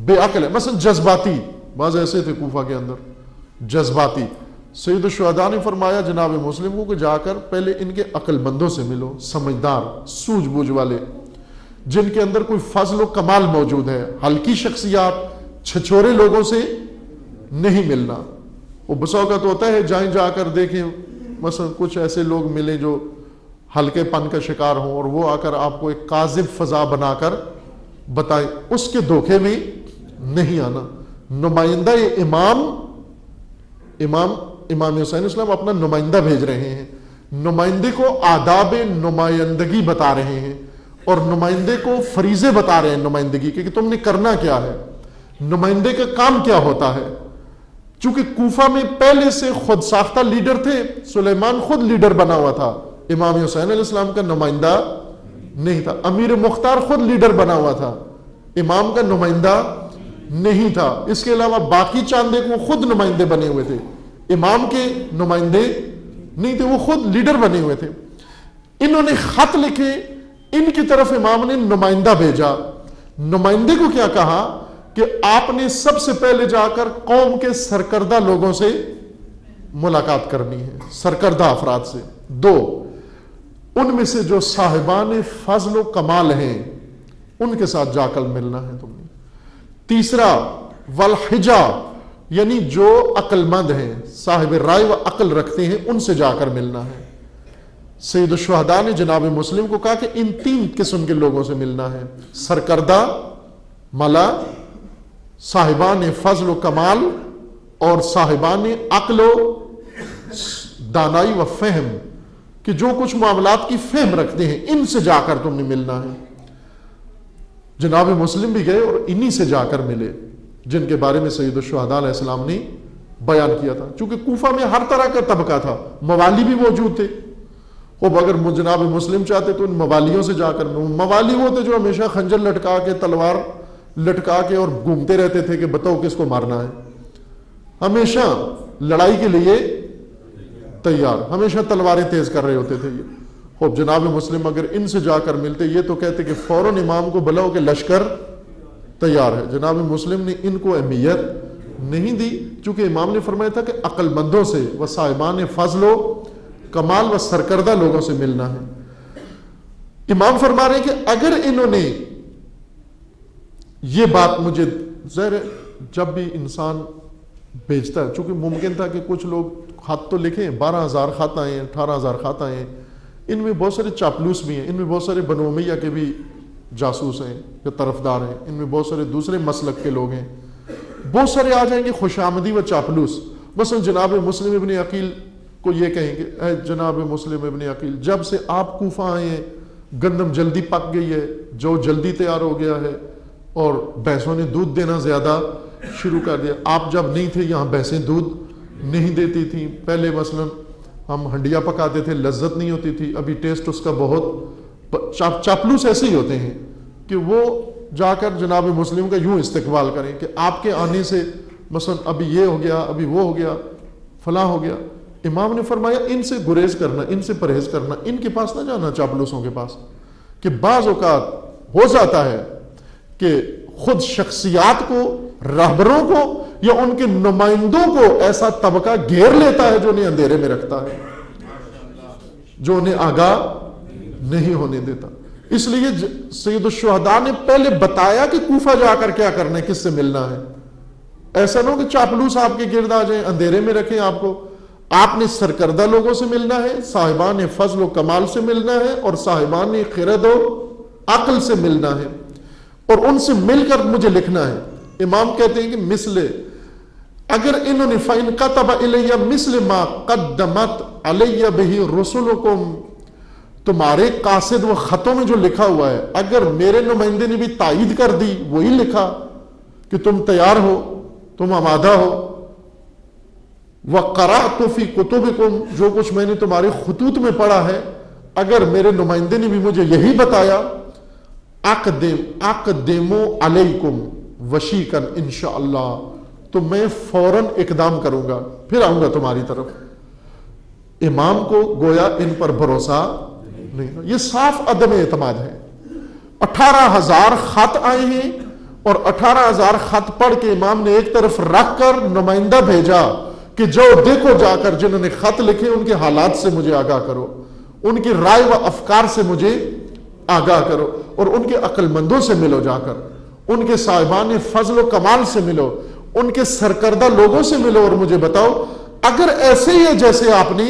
بے عقل ہے، مثلا جذباتی، بعض ایسے تھے کوفہ کے اندر جذباتی۔ سید الشہداء نے فرمایا جناب مسلم کو کہ جا کر پہلے ان کے عقل مندوں سے ملو، سمجھدار، سوجھ بوجھ والے، جن کے اندر کوئی فضل و کمال موجود ہے۔ ہلکی شخصیات، چھچورے لوگوں سے نہیں ملنا۔ وہ بس اوقات ہوتا ہے جائیں جا کر دیکھیں، مثلا کچھ ایسے لوگ ملیں جو ہلکے پن کا شکار ہوں، اور وہ آ کر آپ کو ایک کاذب فضا بنا کر بتائیں، اس کے دھوکے میں نہیں آنا۔ نمائندہ امام حسین اسلام اپنا نمائندہ بھیج رہے ہیں، نمائندے کو آداب نمائندگی بتا رہے ہیں، اور نمائندے کو فریضے بتا رہے ہیں نمائندگی کے کہ تم نے کرنا کیا ہے، نمائندے کا کام کیا ہوتا ہے۔ چونکہ کوفہ میں پہلے سے خود ساختہ لیڈر تھے، سلیمان خود لیڈر بنا ہوا تھا، امام حسین علیہ السلام کا نمائندہ نہیں تھا۔ امیر مختار خود لیڈر بنا ہوا تھا، امام کا نمائندہ نہیں تھا۔ اس کے علاوہ باقی چاندے کو خود نمائندے بنے ہوئے تھے، امام کے نمائندے نہیں تھے، وہ خود لیڈر بنے ہوئے تھے۔ انہوں نے خط لکھے، ان کی طرف امام نے نمائندہ بھیجا۔ نمائندے کو کیا کہا کہ آپ نے سب سے پہلے جا کر قوم کے سرکردہ لوگوں سے ملاقات کرنی ہے، سرکردہ افراد سے۔ دو، ان میں سے جو صاحبان فضل و کمال ہیں ان کے ساتھ جا کر ملنا ہے تم نے۔ تیسرا، والحجا، یعنی جو عقل مند ہیں، صاحب رائے و عقل رکھتے ہیں، ان سے جا کر ملنا ہے۔ سید الشہداء نے جناب مسلم کو کہا کہ ان تین قسم کے لوگوں سے ملنا ہے، سرکردہ، ملا، صاحبان فضل و کمال اور صاحبان عقل و دانائی و فہم، کہ جو کچھ معاملات کی فہم رکھتے ہیں، ان سے جا کر تم نے ملنا ہے۔ جناب مسلم بھی گئے اور انہی سے جا کر ملے، جن کے بارے میں سید الشہداء علیہ السلام نے بیان کیا تھا. چونکہ کوفہ میں ہر طرح کا طبقہ تھا, موالی بھی موجود تھے. اب اگر جناب مسلم چاہتے تو ان موالیوں سے جا کر, موالی وہ تھے جو ہمیشہ خنجر لٹکا کے, تلوار لٹکا کے اور گھومتے رہتے تھے کہ بتاؤ کس کو مارنا ہے, ہمیشہ لڑائی کے لیے تیار, ہمیشہ تلواریں تیز کر رہے ہوتے تھے یہ. اب جناب مسلم اگر ان سے جا کر ملتے, یہ تو کہتے کہ فوراً امام کو بلاؤ کہ لشکر تیار ہے. جناب مسلم نے ان کو اہمیت نہیں دی, چونکہ امام نے فرمایا تھا کہ عقل مندوں سے و صاحبان فضل و کمال و سرکردہ لوگوں سے ملنا ہے. امام فرما رہے ہیں کہ اگر انہوں نے یہ بات مجھے, ظاہر جب بھی انسان بھیجتا ہے, چونکہ ممکن تھا کہ کچھ لوگ خط تو لکھیں, 12,000 خط آئے ہیں, 18,000 خط آئے ہیں, ان میں بہت سارے چاپلوس بھی ہیں, ان میں بہت سارے بنو امیہ کے بھی جاسوس ہیں یا طرفدار ہیں, ان میں بہت سارے دوسرے مسلک کے لوگ ہیں, بہت سارے آ جائیں گے خوش آمدی و چاپلوس. مثلا جناب مسلم ابن عقیل کو یہ کہیں گے, اے جناب مسلم ابن عقیل, جب سے آپ کوفہ آئے ہیں گندم جلدی پک گئی ہے, جو جلدی تیار ہو گیا ہے, اور بھینسوں نے دودھ دینا زیادہ شروع کر دیا. آپ جب نہیں تھے یہاں بھینسیں دودھ نہیں دیتی تھیں, پہلے مثلا ہم ہنڈیا پکاتے تھے, لذت نہیں ہوتی تھی, ابھی ٹیسٹ اس کا بہت. چاپلوس ایسے ہی ہوتے ہیں کہ وہ جا کر جناب مسلم کا یوں استقبال کریں کہ آپ کے آنے سے مثلا ابھی یہ ہو گیا, ابھی وہ ہو گیا, فلاں ہو گیا. امام نے فرمایا ان سے گریز کرنا, ان سے پرہیز کرنا, ان کے پاس نہ جانا چاپلوسوں کے پاس, کہ بعض اوقات ہو جاتا ہے کہ خود شخصیات کو, رہبروں کو یا ان کے نمائندوں کو ایسا طبقہ گھیر لیتا ہے جو انہیں اندھیرے میں رکھتا ہے, جو انہیں آگاہ نہیں ہونے دیتا. اس لیے سید الشہداء نے پہلے بتایا کہ کوفہ جا کر کیا کرنا ہے, کس سے ملنا ہے. ایسا نہ ہو کہ چاپلوس آپ کے گرد آ جائیں, اندھیرے میں رکھیں آپ کو. آپ نے سرکردہ لوگوں سے ملنا ہے, صاحبان فضل و کمال سے ملنا ہے, اور صاحبان خرد و عقل سے ملنا ہے, اور ان سے مل کر مجھے لکھنا ہے. امام کہتے ہیں کہ مثل, اگر انہوں نے فَإِنْ كَتَبَ إِلَيَّ مِثْلِ مَا قَدَّمَتْ عَلَيَّ بِهِ رُسُلُكُمْ, تمہارے قاصد و خطوں میں جو لکھا ہوا ہے, اگر میرے نمائندے نے بھی تائید کر دی, وہی لکھا کہ تم تیار ہو, تم آمادہ ہو. وَقَرَأْتُ فِي كُتُبِكُمْ, جو کچھ میں نے تمہارے خطوط میں پڑھا ہے, اگر میرے نمائندے نے بھی مجھے یہی بتایا, اقدموا علیکم وشیکن انشاءاللہ, تو میں فوراً اقدام کروں گا, پھر آؤں گا تمہاری طرف. امام کو گویا ان پر بھروسہ نہیں. یہ صاف عدم اعتماد ہے. 18,000 خط آئے ہیں, اور 18,000 خط پڑھ کے امام نے ایک طرف رکھ کر نمائندہ بھیجا کہ جو دیکھو جا کر جنہوں نے خط لکھے ان کے حالات سے مجھے آگاہ کرو, ان کی رائے و افکار سے مجھے آگاہ کرو, اور ان کے عقل مندوں سے ملو جا کر, ان کے صاحبان فضل و کمال سے ملو, ان کے سرکردہ لوگوں سے ملو, اور مجھے بتاؤ اگر ایسے ہی ہے جیسے آپ نے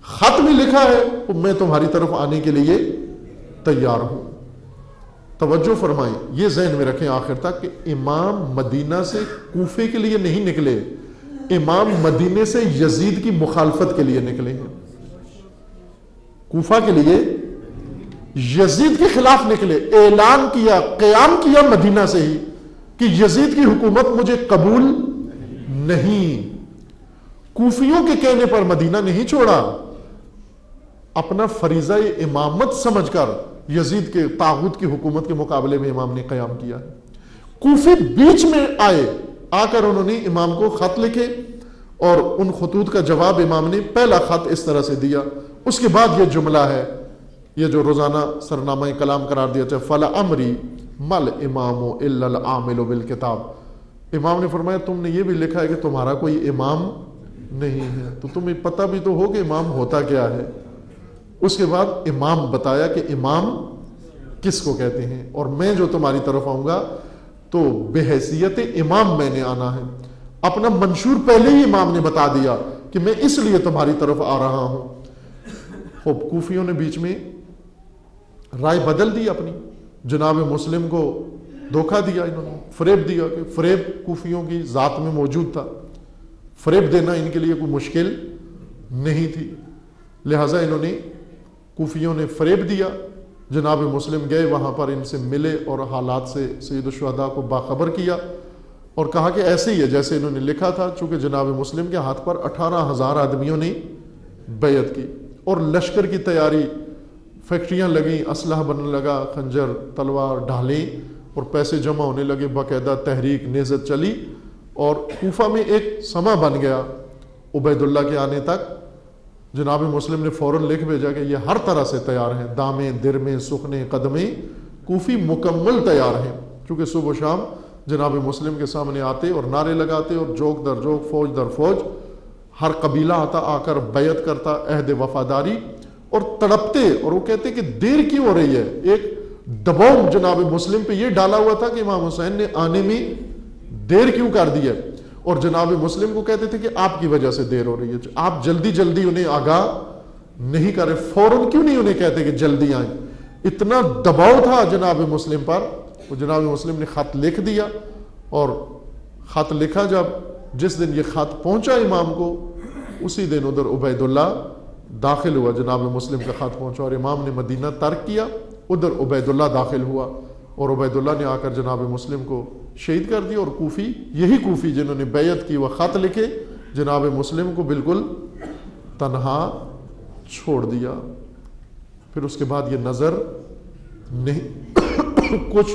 خط میں لکھا ہے تو میں تمہاری طرف آنے کے لیے تیار ہوں. توجہ فرمائیں, یہ ذہن میں رکھیں آخر تک کہ امام مدینہ سے کوفے کے لیے نہیں نکلے, امام مدینے سے یزید کی مخالفت کے لیے نکلے ہیں. کوفہ کے لیے یزید کے خلاف نکلے, اعلان کیا, قیام کیا مدینہ سے ہی کہ یزید کی حکومت مجھے قبول نہیں. کوفیوں کے کہنے پر مدینہ نہیں چھوڑا, اپنا فریضہ امامت سمجھ کر یزید کے طاغوت کی حکومت کے مقابلے میں امام نے قیام کیا. کوفی بیچ میں آئے, آ کر انہوں نے امام کو خط لکھے, اور ان خطوط کا جواب امام نے پہلا خط اس طرح سے دیا. اس کے بعد یہ جملہ ہے, یہ جو روزانہ سرنامہ کلام قرار دیا جائے, فلا امری مل امام الا العامل بالکتاب. امام نے فرمایا تم نے یہ بھی لکھا ہے کہ تمہارا کوئی امام نہیں ہے, تو تمہیں پتہ بھی تو ہو کہ امام ہوتا کیا ہے. اس کے بعد امام بتایا کہ امام کس کو کہتے ہیں, اور میں جو تمہاری طرف آؤں گا تو بحیثیت امام میں نے آنا ہے. اپنا منشور پہلے ہی امام نے بتا دیا کہ میں اس لیے تمہاری طرف آ رہا ہوں. خوب کوفیوں نے بیچ میں رائے بدل دی اپنی, جناب مسلم کو دھوکہ دیا, انہوں نے فریب دیا, کہ فریب کوفیوں کی ذات میں موجود تھا, فریب دینا ان کے لیے کوئی مشکل نہیں تھی. لہٰذا انہوں نے, کوفیوں نے فریب دیا. جناب مسلم گئے وہاں پر, ان سے ملے اور حالات سے سید الشہداء کو باخبر کیا. اور کہا کہ ایسے ہی ہے جیسے انہوں نے لکھا تھا، چونکہ جناب مسلم کے ہاتھ پر 18,000 آدمیوں نے بیعت کی، اور لشکر کی تیاری، فیکٹریاں لگیں، اسلحہ بننے لگا، خنجر، تلوار، ڈھالیں، اور پیسے جمع ہونے لگے، باقاعدہ تحریک نہضت چلی، اور کوفہ میں ایک سما بن گیا عبید اللہ کے آنے تک۔ جناب مسلم نے فوراً لکھ بھیجا کہ یہ ہر طرح سے تیار ہیں، دامیں، درمیں، سخنیں، قدمیں، کوفی مکمل تیار ہیں، چونکہ صبح و شام جناب مسلم کے سامنے آتے اور نعرے لگاتے، اور جوک در جوک، فوج در فوج، ہر قبیلہ آتا، آ کر بیعت کرتا، عہد وفاداری، اور تڑپتے، اور وہ کہتے کہ دیر کیوں ہو رہی ہے۔ ایک دباؤ جناب مسلم پہ یہ ڈالا ہوا تھا کہ امام حسین نے آنے میں دیر کیوں کر دی ہے، اور جناب مسلم کو کہتے تھے کہ آپ کی وجہ سے دیر ہو رہی ہے، آپ جلدی جلدی انہیں آگاہ نہیں کرے، فوراً کیوں نہیں انہیں کہتے کہ جلدی آئیں۔ اتنا دباؤ تھا جناب مسلم پر، وہ جناب مسلم نے خط لکھ دیا، اور خط لکھا جس دن یہ خط پہنچا امام کو، اسی دن ادھر عبید اللہ داخل ہوا، جناب مسلم کا خط پہنچا اور امام نے مدینہ ترک کیا، ادھر عبید اللہ داخل ہوا، اور عبید اللہ نے آ کر جناب مسلم کو شہید کر دیا، اور کوفی، یہی کوفی جنہوں نے بیعت کی، وہ خط لکھے، جناب مسلم کو بالکل تنہا چھوڑ دیا۔ پھر اس کے بعد یہ نظر نہیں کچھ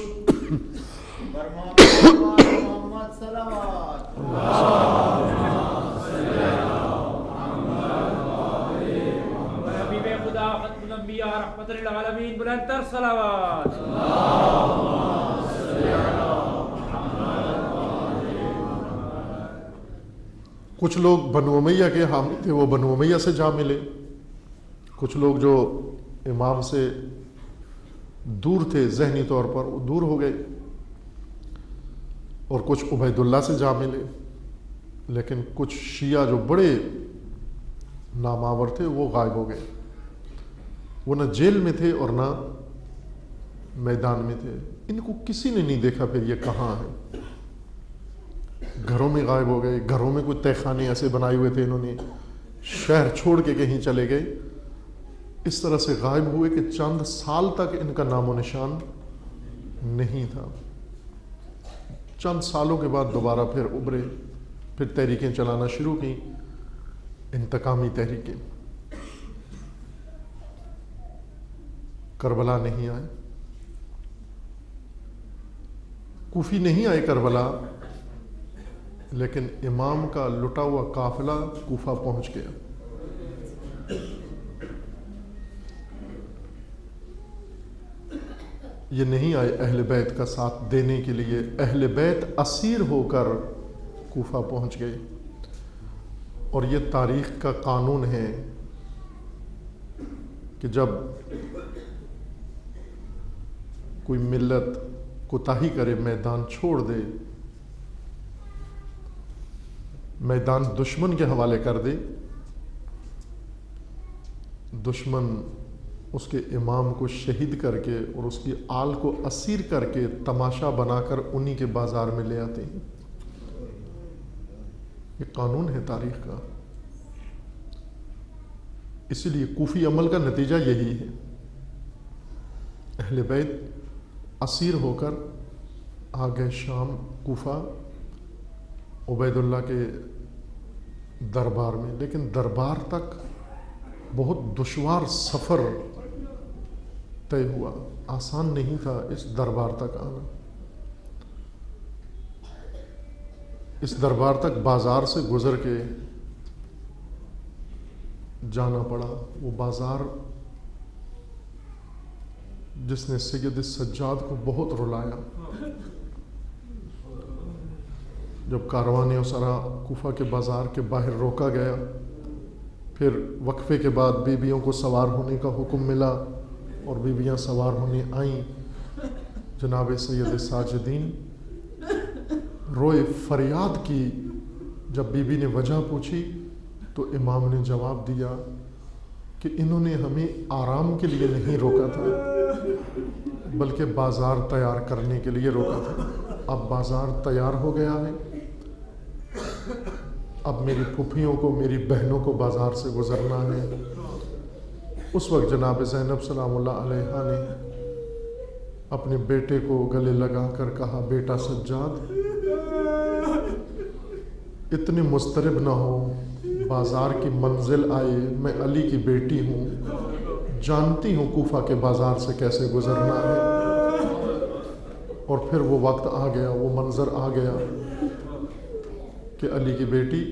حبیب خدا ختم الانبیاء رحمت للعالمین بلند تر صلوات۔ کچھ لوگ بنو امیہ کے حامی تھے، وہ بنو امیہ سے جا ملے، کچھ لوگ جو امام سے دور تھے ذہنی طور پر، وہ دور ہو گئے، اور کچھ عبید اللہ سے جا ملے، لیکن کچھ شیعہ جو بڑے نامآور تھے وہ غائب ہو گئے، وہ نہ جیل میں تھے اور نہ میدان میں تھے، ان کو کسی نے نہیں دیکھا پھر یہ کہاں ہے، گھروں میں غائب ہو گئے، گھروں میں کوئی تہہ خانے ایسے بنائے ہوئے تھے، انہوں نے شہر چھوڑ کے کہیں چلے گئے، اس طرح سے غائب ہوئے کہ چند سال تک ان کا نام و نشان نہیں تھا۔ چند سالوں کے بعد دوبارہ پھر ابھرے، پھر تحریکیں چلانا شروع کی، انتقامی تحریکیں۔ کربلا نہیں آئے، کوفی نہیں آئے کربلا، لیکن امام کا لٹا ہوا قافلہ کوفہ پہنچ گیا۔ یہ نہیں آئے اہل بیت کا ساتھ دینے کے لیے، اہل بیت اسیر ہو کر کوفہ پہنچ گئے، اور یہ تاریخ کا قانون ہے کہ جب کوئی ملت کوتاہی کرے، میدان چھوڑ دے، میدان دشمن کے حوالے کر دے، دشمن اس کے امام کو شہید کر کے اور اس کی آل کو اسیر کر کے تماشا بنا کر انہی کے بازار میں لے آتے ہیں۔ یہ قانون ہے تاریخ کا، اسی لیے کوفی عمل کا نتیجہ یہی ہے، اہل بیت اسیر ہو کر آ گئے شام، کوفہ، عبید اللہ کے دربار میں، لیکن دربار تک بہت دشوار سفر طے ہوا، آسان نہیں تھا اس دربار تک آنا۔ اس دربار تک بازار سے گزر کے جانا پڑا، وہ بازار جس نے سید سجاد کو بہت رلایا۔ جب کاروان اسرا کوفہ کے بازار کے باہر روکا گیا، پھر وقفے کے بعد بیویوں کو سوار ہونے کا حکم ملا اور بیویاں سوار ہونے آئیں، جناب سید ساجدین روئے، فریاد کی۔ جب بی بی نے وجہ پوچھی تو امام نے جواب دیا کہ انہوں نے ہمیں آرام کے لیے نہیں روکا تھا بلکہ بازار تیار کرنے کے لیے روکا تھا۔ اب بازار تیار ہو گیا ہے، اب میری پھوپھیوں کو، میری بہنوں کو بازار سے گزرنا ہے۔ اس وقت جناب زینب سلام اللہ علیہا نے اپنے بیٹے کو گلے لگا کر کہا، بیٹا سجاد اتنی مضطرب نہ ہو، بازار کی منزل آئے، میں علی کی بیٹی ہوں، جانتی ہوں کوفہ کے بازار سے کیسے گزرنا ہے۔ اور پھر وہ وقت آ گیا، وہ منظر آ گیا کہ علی کی بیٹی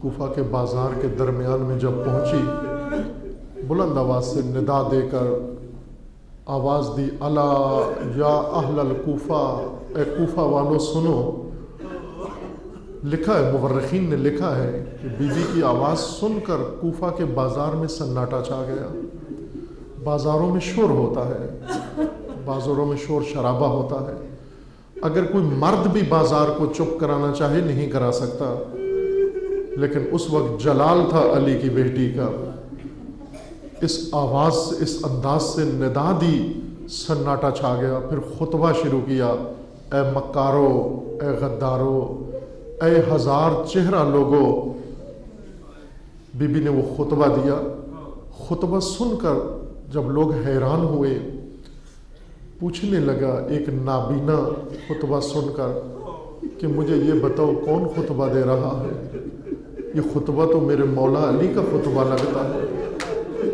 کوفہ کے بازار کے درمیان میں جب پہنچی، بلند آواز سے ندا دے کر آواز دی، الا یا اہل الکوفہ، اے کوفہ والو سنو۔ لکھا ہے، مورخین نے لکھا ہے کہ بی بی کی آواز سن کر کوفہ کے بازار میں سناٹا چھا گیا۔ بازاروں میں شور ہوتا ہے، بازاروں میں شور شرابہ ہوتا ہے، اگر کوئی مرد بھی بازار کو چپ کرانا چاہے نہیں کرا سکتا، لیکن اس وقت جلال تھا علی کی بیٹی کا۔ اس آواز سے، اس انداز سے ندا دی، سناٹا چھا گیا۔ پھر خطبہ شروع کیا، اے مکارو، اے غدارو، اے ہزار چہرہ لوگو۔ بی بی نے وہ خطبہ دیا۔ خطبہ سن کر جب لوگ حیران ہوئے، پوچھنے لگا ایک نابینا خطبہ سن کر کہ مجھے یہ بتاؤ کون خطبہ دے رہا ہے؟ یہ خطبہ تو میرے مولا علی کا خطبہ لگتا ہے،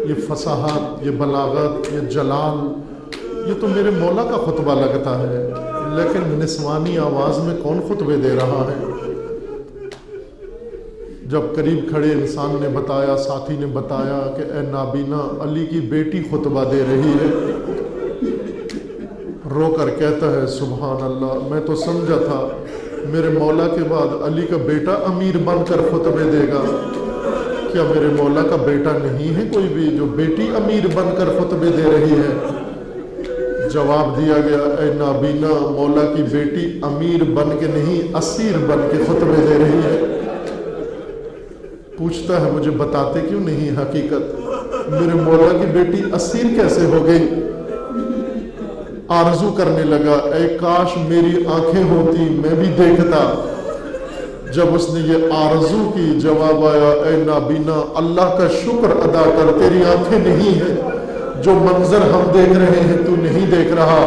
یہ فصاحت، یہ بلاغت، یہ جلال، یہ تو میرے مولا کا خطبہ لگتا ہے، لیکن نسوانی آواز میں کون خطبے دے رہا ہے؟ جب قریب کھڑے انسان نے بتایا، ساتھی نے بتایا کہ اے نابینا، علی کی بیٹی خطبہ دے رہی ہے، رو کر کہتا ہے سبحان اللہ، میں تو سمجھا تھا میرے مولا کے بعد علی کا بیٹا امیر بن کر خطبے دے گا، کیا میرے مولا کا بیٹا نہیں ہے کوئی بھی جو بیٹی امیر بن کر خطبے دے رہی ہے؟ جواب دیا گیا، اے نابینا، مولا کی بیٹی امیر بن کے نہیں، اسیر بن کے خطبے دے رہی ہے۔ پوچھتا ہے مجھے بتاتے کیوں نہیں حقیقت؟ میرے مولا کی بیٹی اسیر کیسے ہو گئی؟ آرزو کرنے لگا، اے کاش میری آنکھیں ہوتی، میں بھی دیکھتا۔ جب اس نے یہ آرزو کی، جواب آیا، اے نابینا، اللہ کا شکر ادا کر، تیری آنکھیں نہیں ہیں، جو منظر ہم دیکھ رہے ہیں تو نہیں دیکھ رہا۔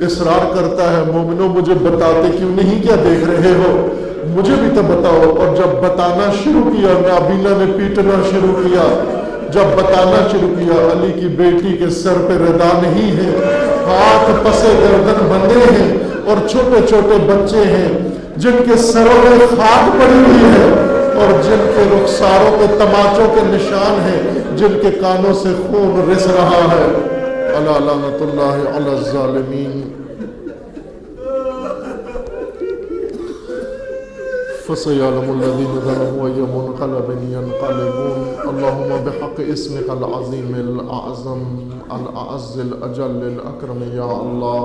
اصرار کرتا ہے، مومنوں مجھے بتاتے کیوں نہیں، کیا دیکھ رہے ہو؟ مجھے بھی تو بتاؤ۔ اور جب بتانا شروع کیا، نابینا نے پیٹنا شروع کیا۔ جب بتانا شروع کیا، علی کی بیٹی کے سر پہ ردا نہیں ہے، ہاتھ پسے گردن بندھے ہیں، اور چھوٹے چھوٹے بچے ہیں جن کے سروں میں خاک پڑی ہوئی ہے، اور جن کے رخساروں پہ تماچوں کے نشان ہیں، جن کے کانوں سے خون رس رہا ہے۔ الا لعنت اللہ علی الظالمین۔ فَسَيَعْلَمُ الَّذِينَ ظَلَمُوا أَيَّ مُنقَلَبٍ يَنقَلِبُونَ اللهم بحق اسمك العظيم الأعظم الأعز الأجل الأكرم يا الله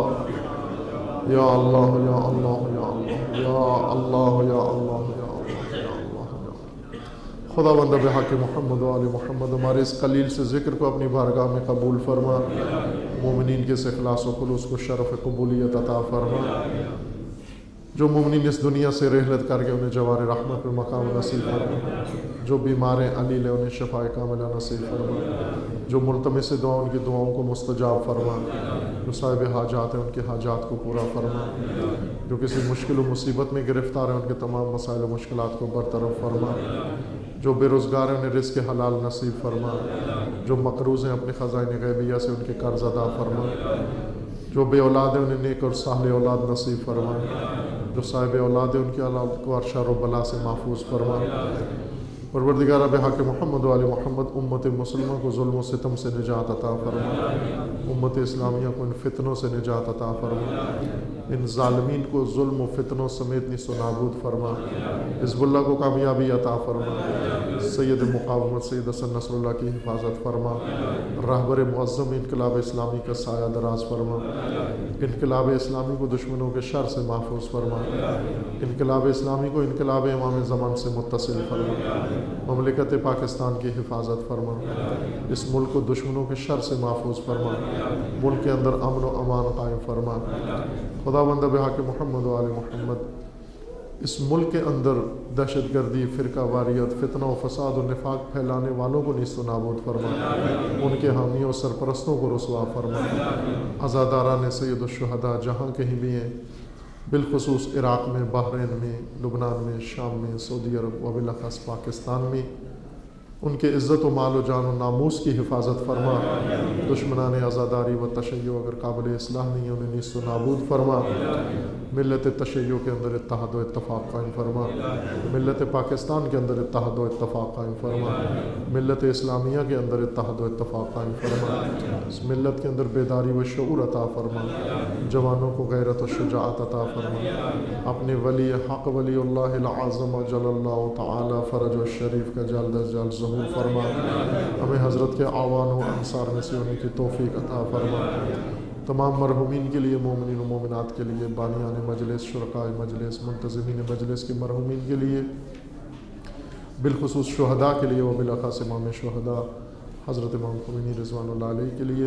يا الله يا الله يا الله يا الله يا الله يا الله يا الله۔ خدا بندہ بحق محمد و آل محمد ہمارے اس قلیل سے ذکر کو اپنی بارگاہ میں قبول فرما، مومنین کے اس اخلاص و خلوص کو شرف قبولیت عطا فرما۔ جو مومنین اس دنیا سے رحلت کر کے انہیں جوار رحمت پہ مقام نصیب فرما، جو بیمار ہیں علیل ہیں انہیں شفاء کاملہ نصیب فرما، جو ملتمس دعا ان کی دعاؤں کو مستجاب فرما، جو صاحب حاجات ہیں ان کے حاجات کو پورا فرما، جو کسی مشکل و مصیبت میں گرفتار ہیں ان کے تمام مسائل و مشکلات کو برطرف فرما، جو بے روزگار ہیں انہیں رزق حلال نصیب فرما، جو مقروض ہیں اپنے خزائن غیبیہ سے ان کے قرض ادا فرما، جو بے اولاد ہیں انہیں نیک اور صالح اولاد نصیب فرما، جو صاحب اولاد ہیں ان کی اولاد کو ہر شر و بلا سے محفوظ فرما۔ پروردگارہ بحق محمد و آل محمد امت مسلمہ کو ظلم و ستم سے نجات عطا فرما، امت اسلامیہ کو ان فتنوں سے نجات عطا فرما، ان ظالمین کو ظلم و فتنوں سمیت نیست و نابود فرما، حزب اللہ کو کامیابی عطا فرما، سید مقاومت سید حسن نصر اللہ کی حفاظت فرما، رہبر معظم انقلاب اسلامی کا سایہ دراز فرما، انقلاب اسلامی کو دشمنوں کے شر سے محفوظ فرما، انقلاب اسلامی کو انقلاب امام زمان سے متصل فرما، مملکت پاکستان کی حفاظت فرما، اس ملک کو دشمنوں کے شر سے محفوظ فرما، ملک کے اندر امن و امان قائم فرما۔ خدا بندہ بحق محمد و آل محمد اس ملک کے اندر دہشت گردی، فرقہ واریت، فتنہ و فساد و نفاق پھیلانے والوں کو نیست و نابود فرما، ان کے حامیوں و سرپرستوں کو رسوا فرما، عزاداران سید الشہداء جہاں کہیں بھی ہیں بالخصوص عراق میں، بحرین میں، لبنان میں، شام میں، سعودی عرب و بالاخص پاکستان میں ان کے عزت و مال و جان و ناموس کی حفاظت فرما۔ دشمنان آزاداری و تشیع اگر قابل اصلاح نہیں انہیں نیست و نابود فرما۔ ملت تشیع کے اندر اتحاد و اتفاق قائم فرما۔ ملت پاکستان کے اندر اتحاد و اتفاق قائم فرما۔ ملت اسلامیہ کے اندر اتحاد و اتفاق قائم فرما۔ اس ملت کے اندر بیداری و شعور عطا فرما۔ جوانوں کو غیرت و شجاعت عطا فرما۔ اپنے ولی حق ولی اللہ العظم جل اللہ تعالی فرج و شریف کا جلد از جلد ظہور فرما۔ ہمیں حضرت کے اعوان و انصار میں سے ہونے کی توفیق عطا فرما۔ تمام مرحومین کے لیے، مومنین و مومنات کے لیے، بانیان مجلس، شرکائے مجلس، منتظمین مجلس کے مرحومین کے لیے، بالخصوص شہداء کے لیے و بالاخص امام شہداء حضرت امام خمینی رضوان اللہ علیہ کے لیے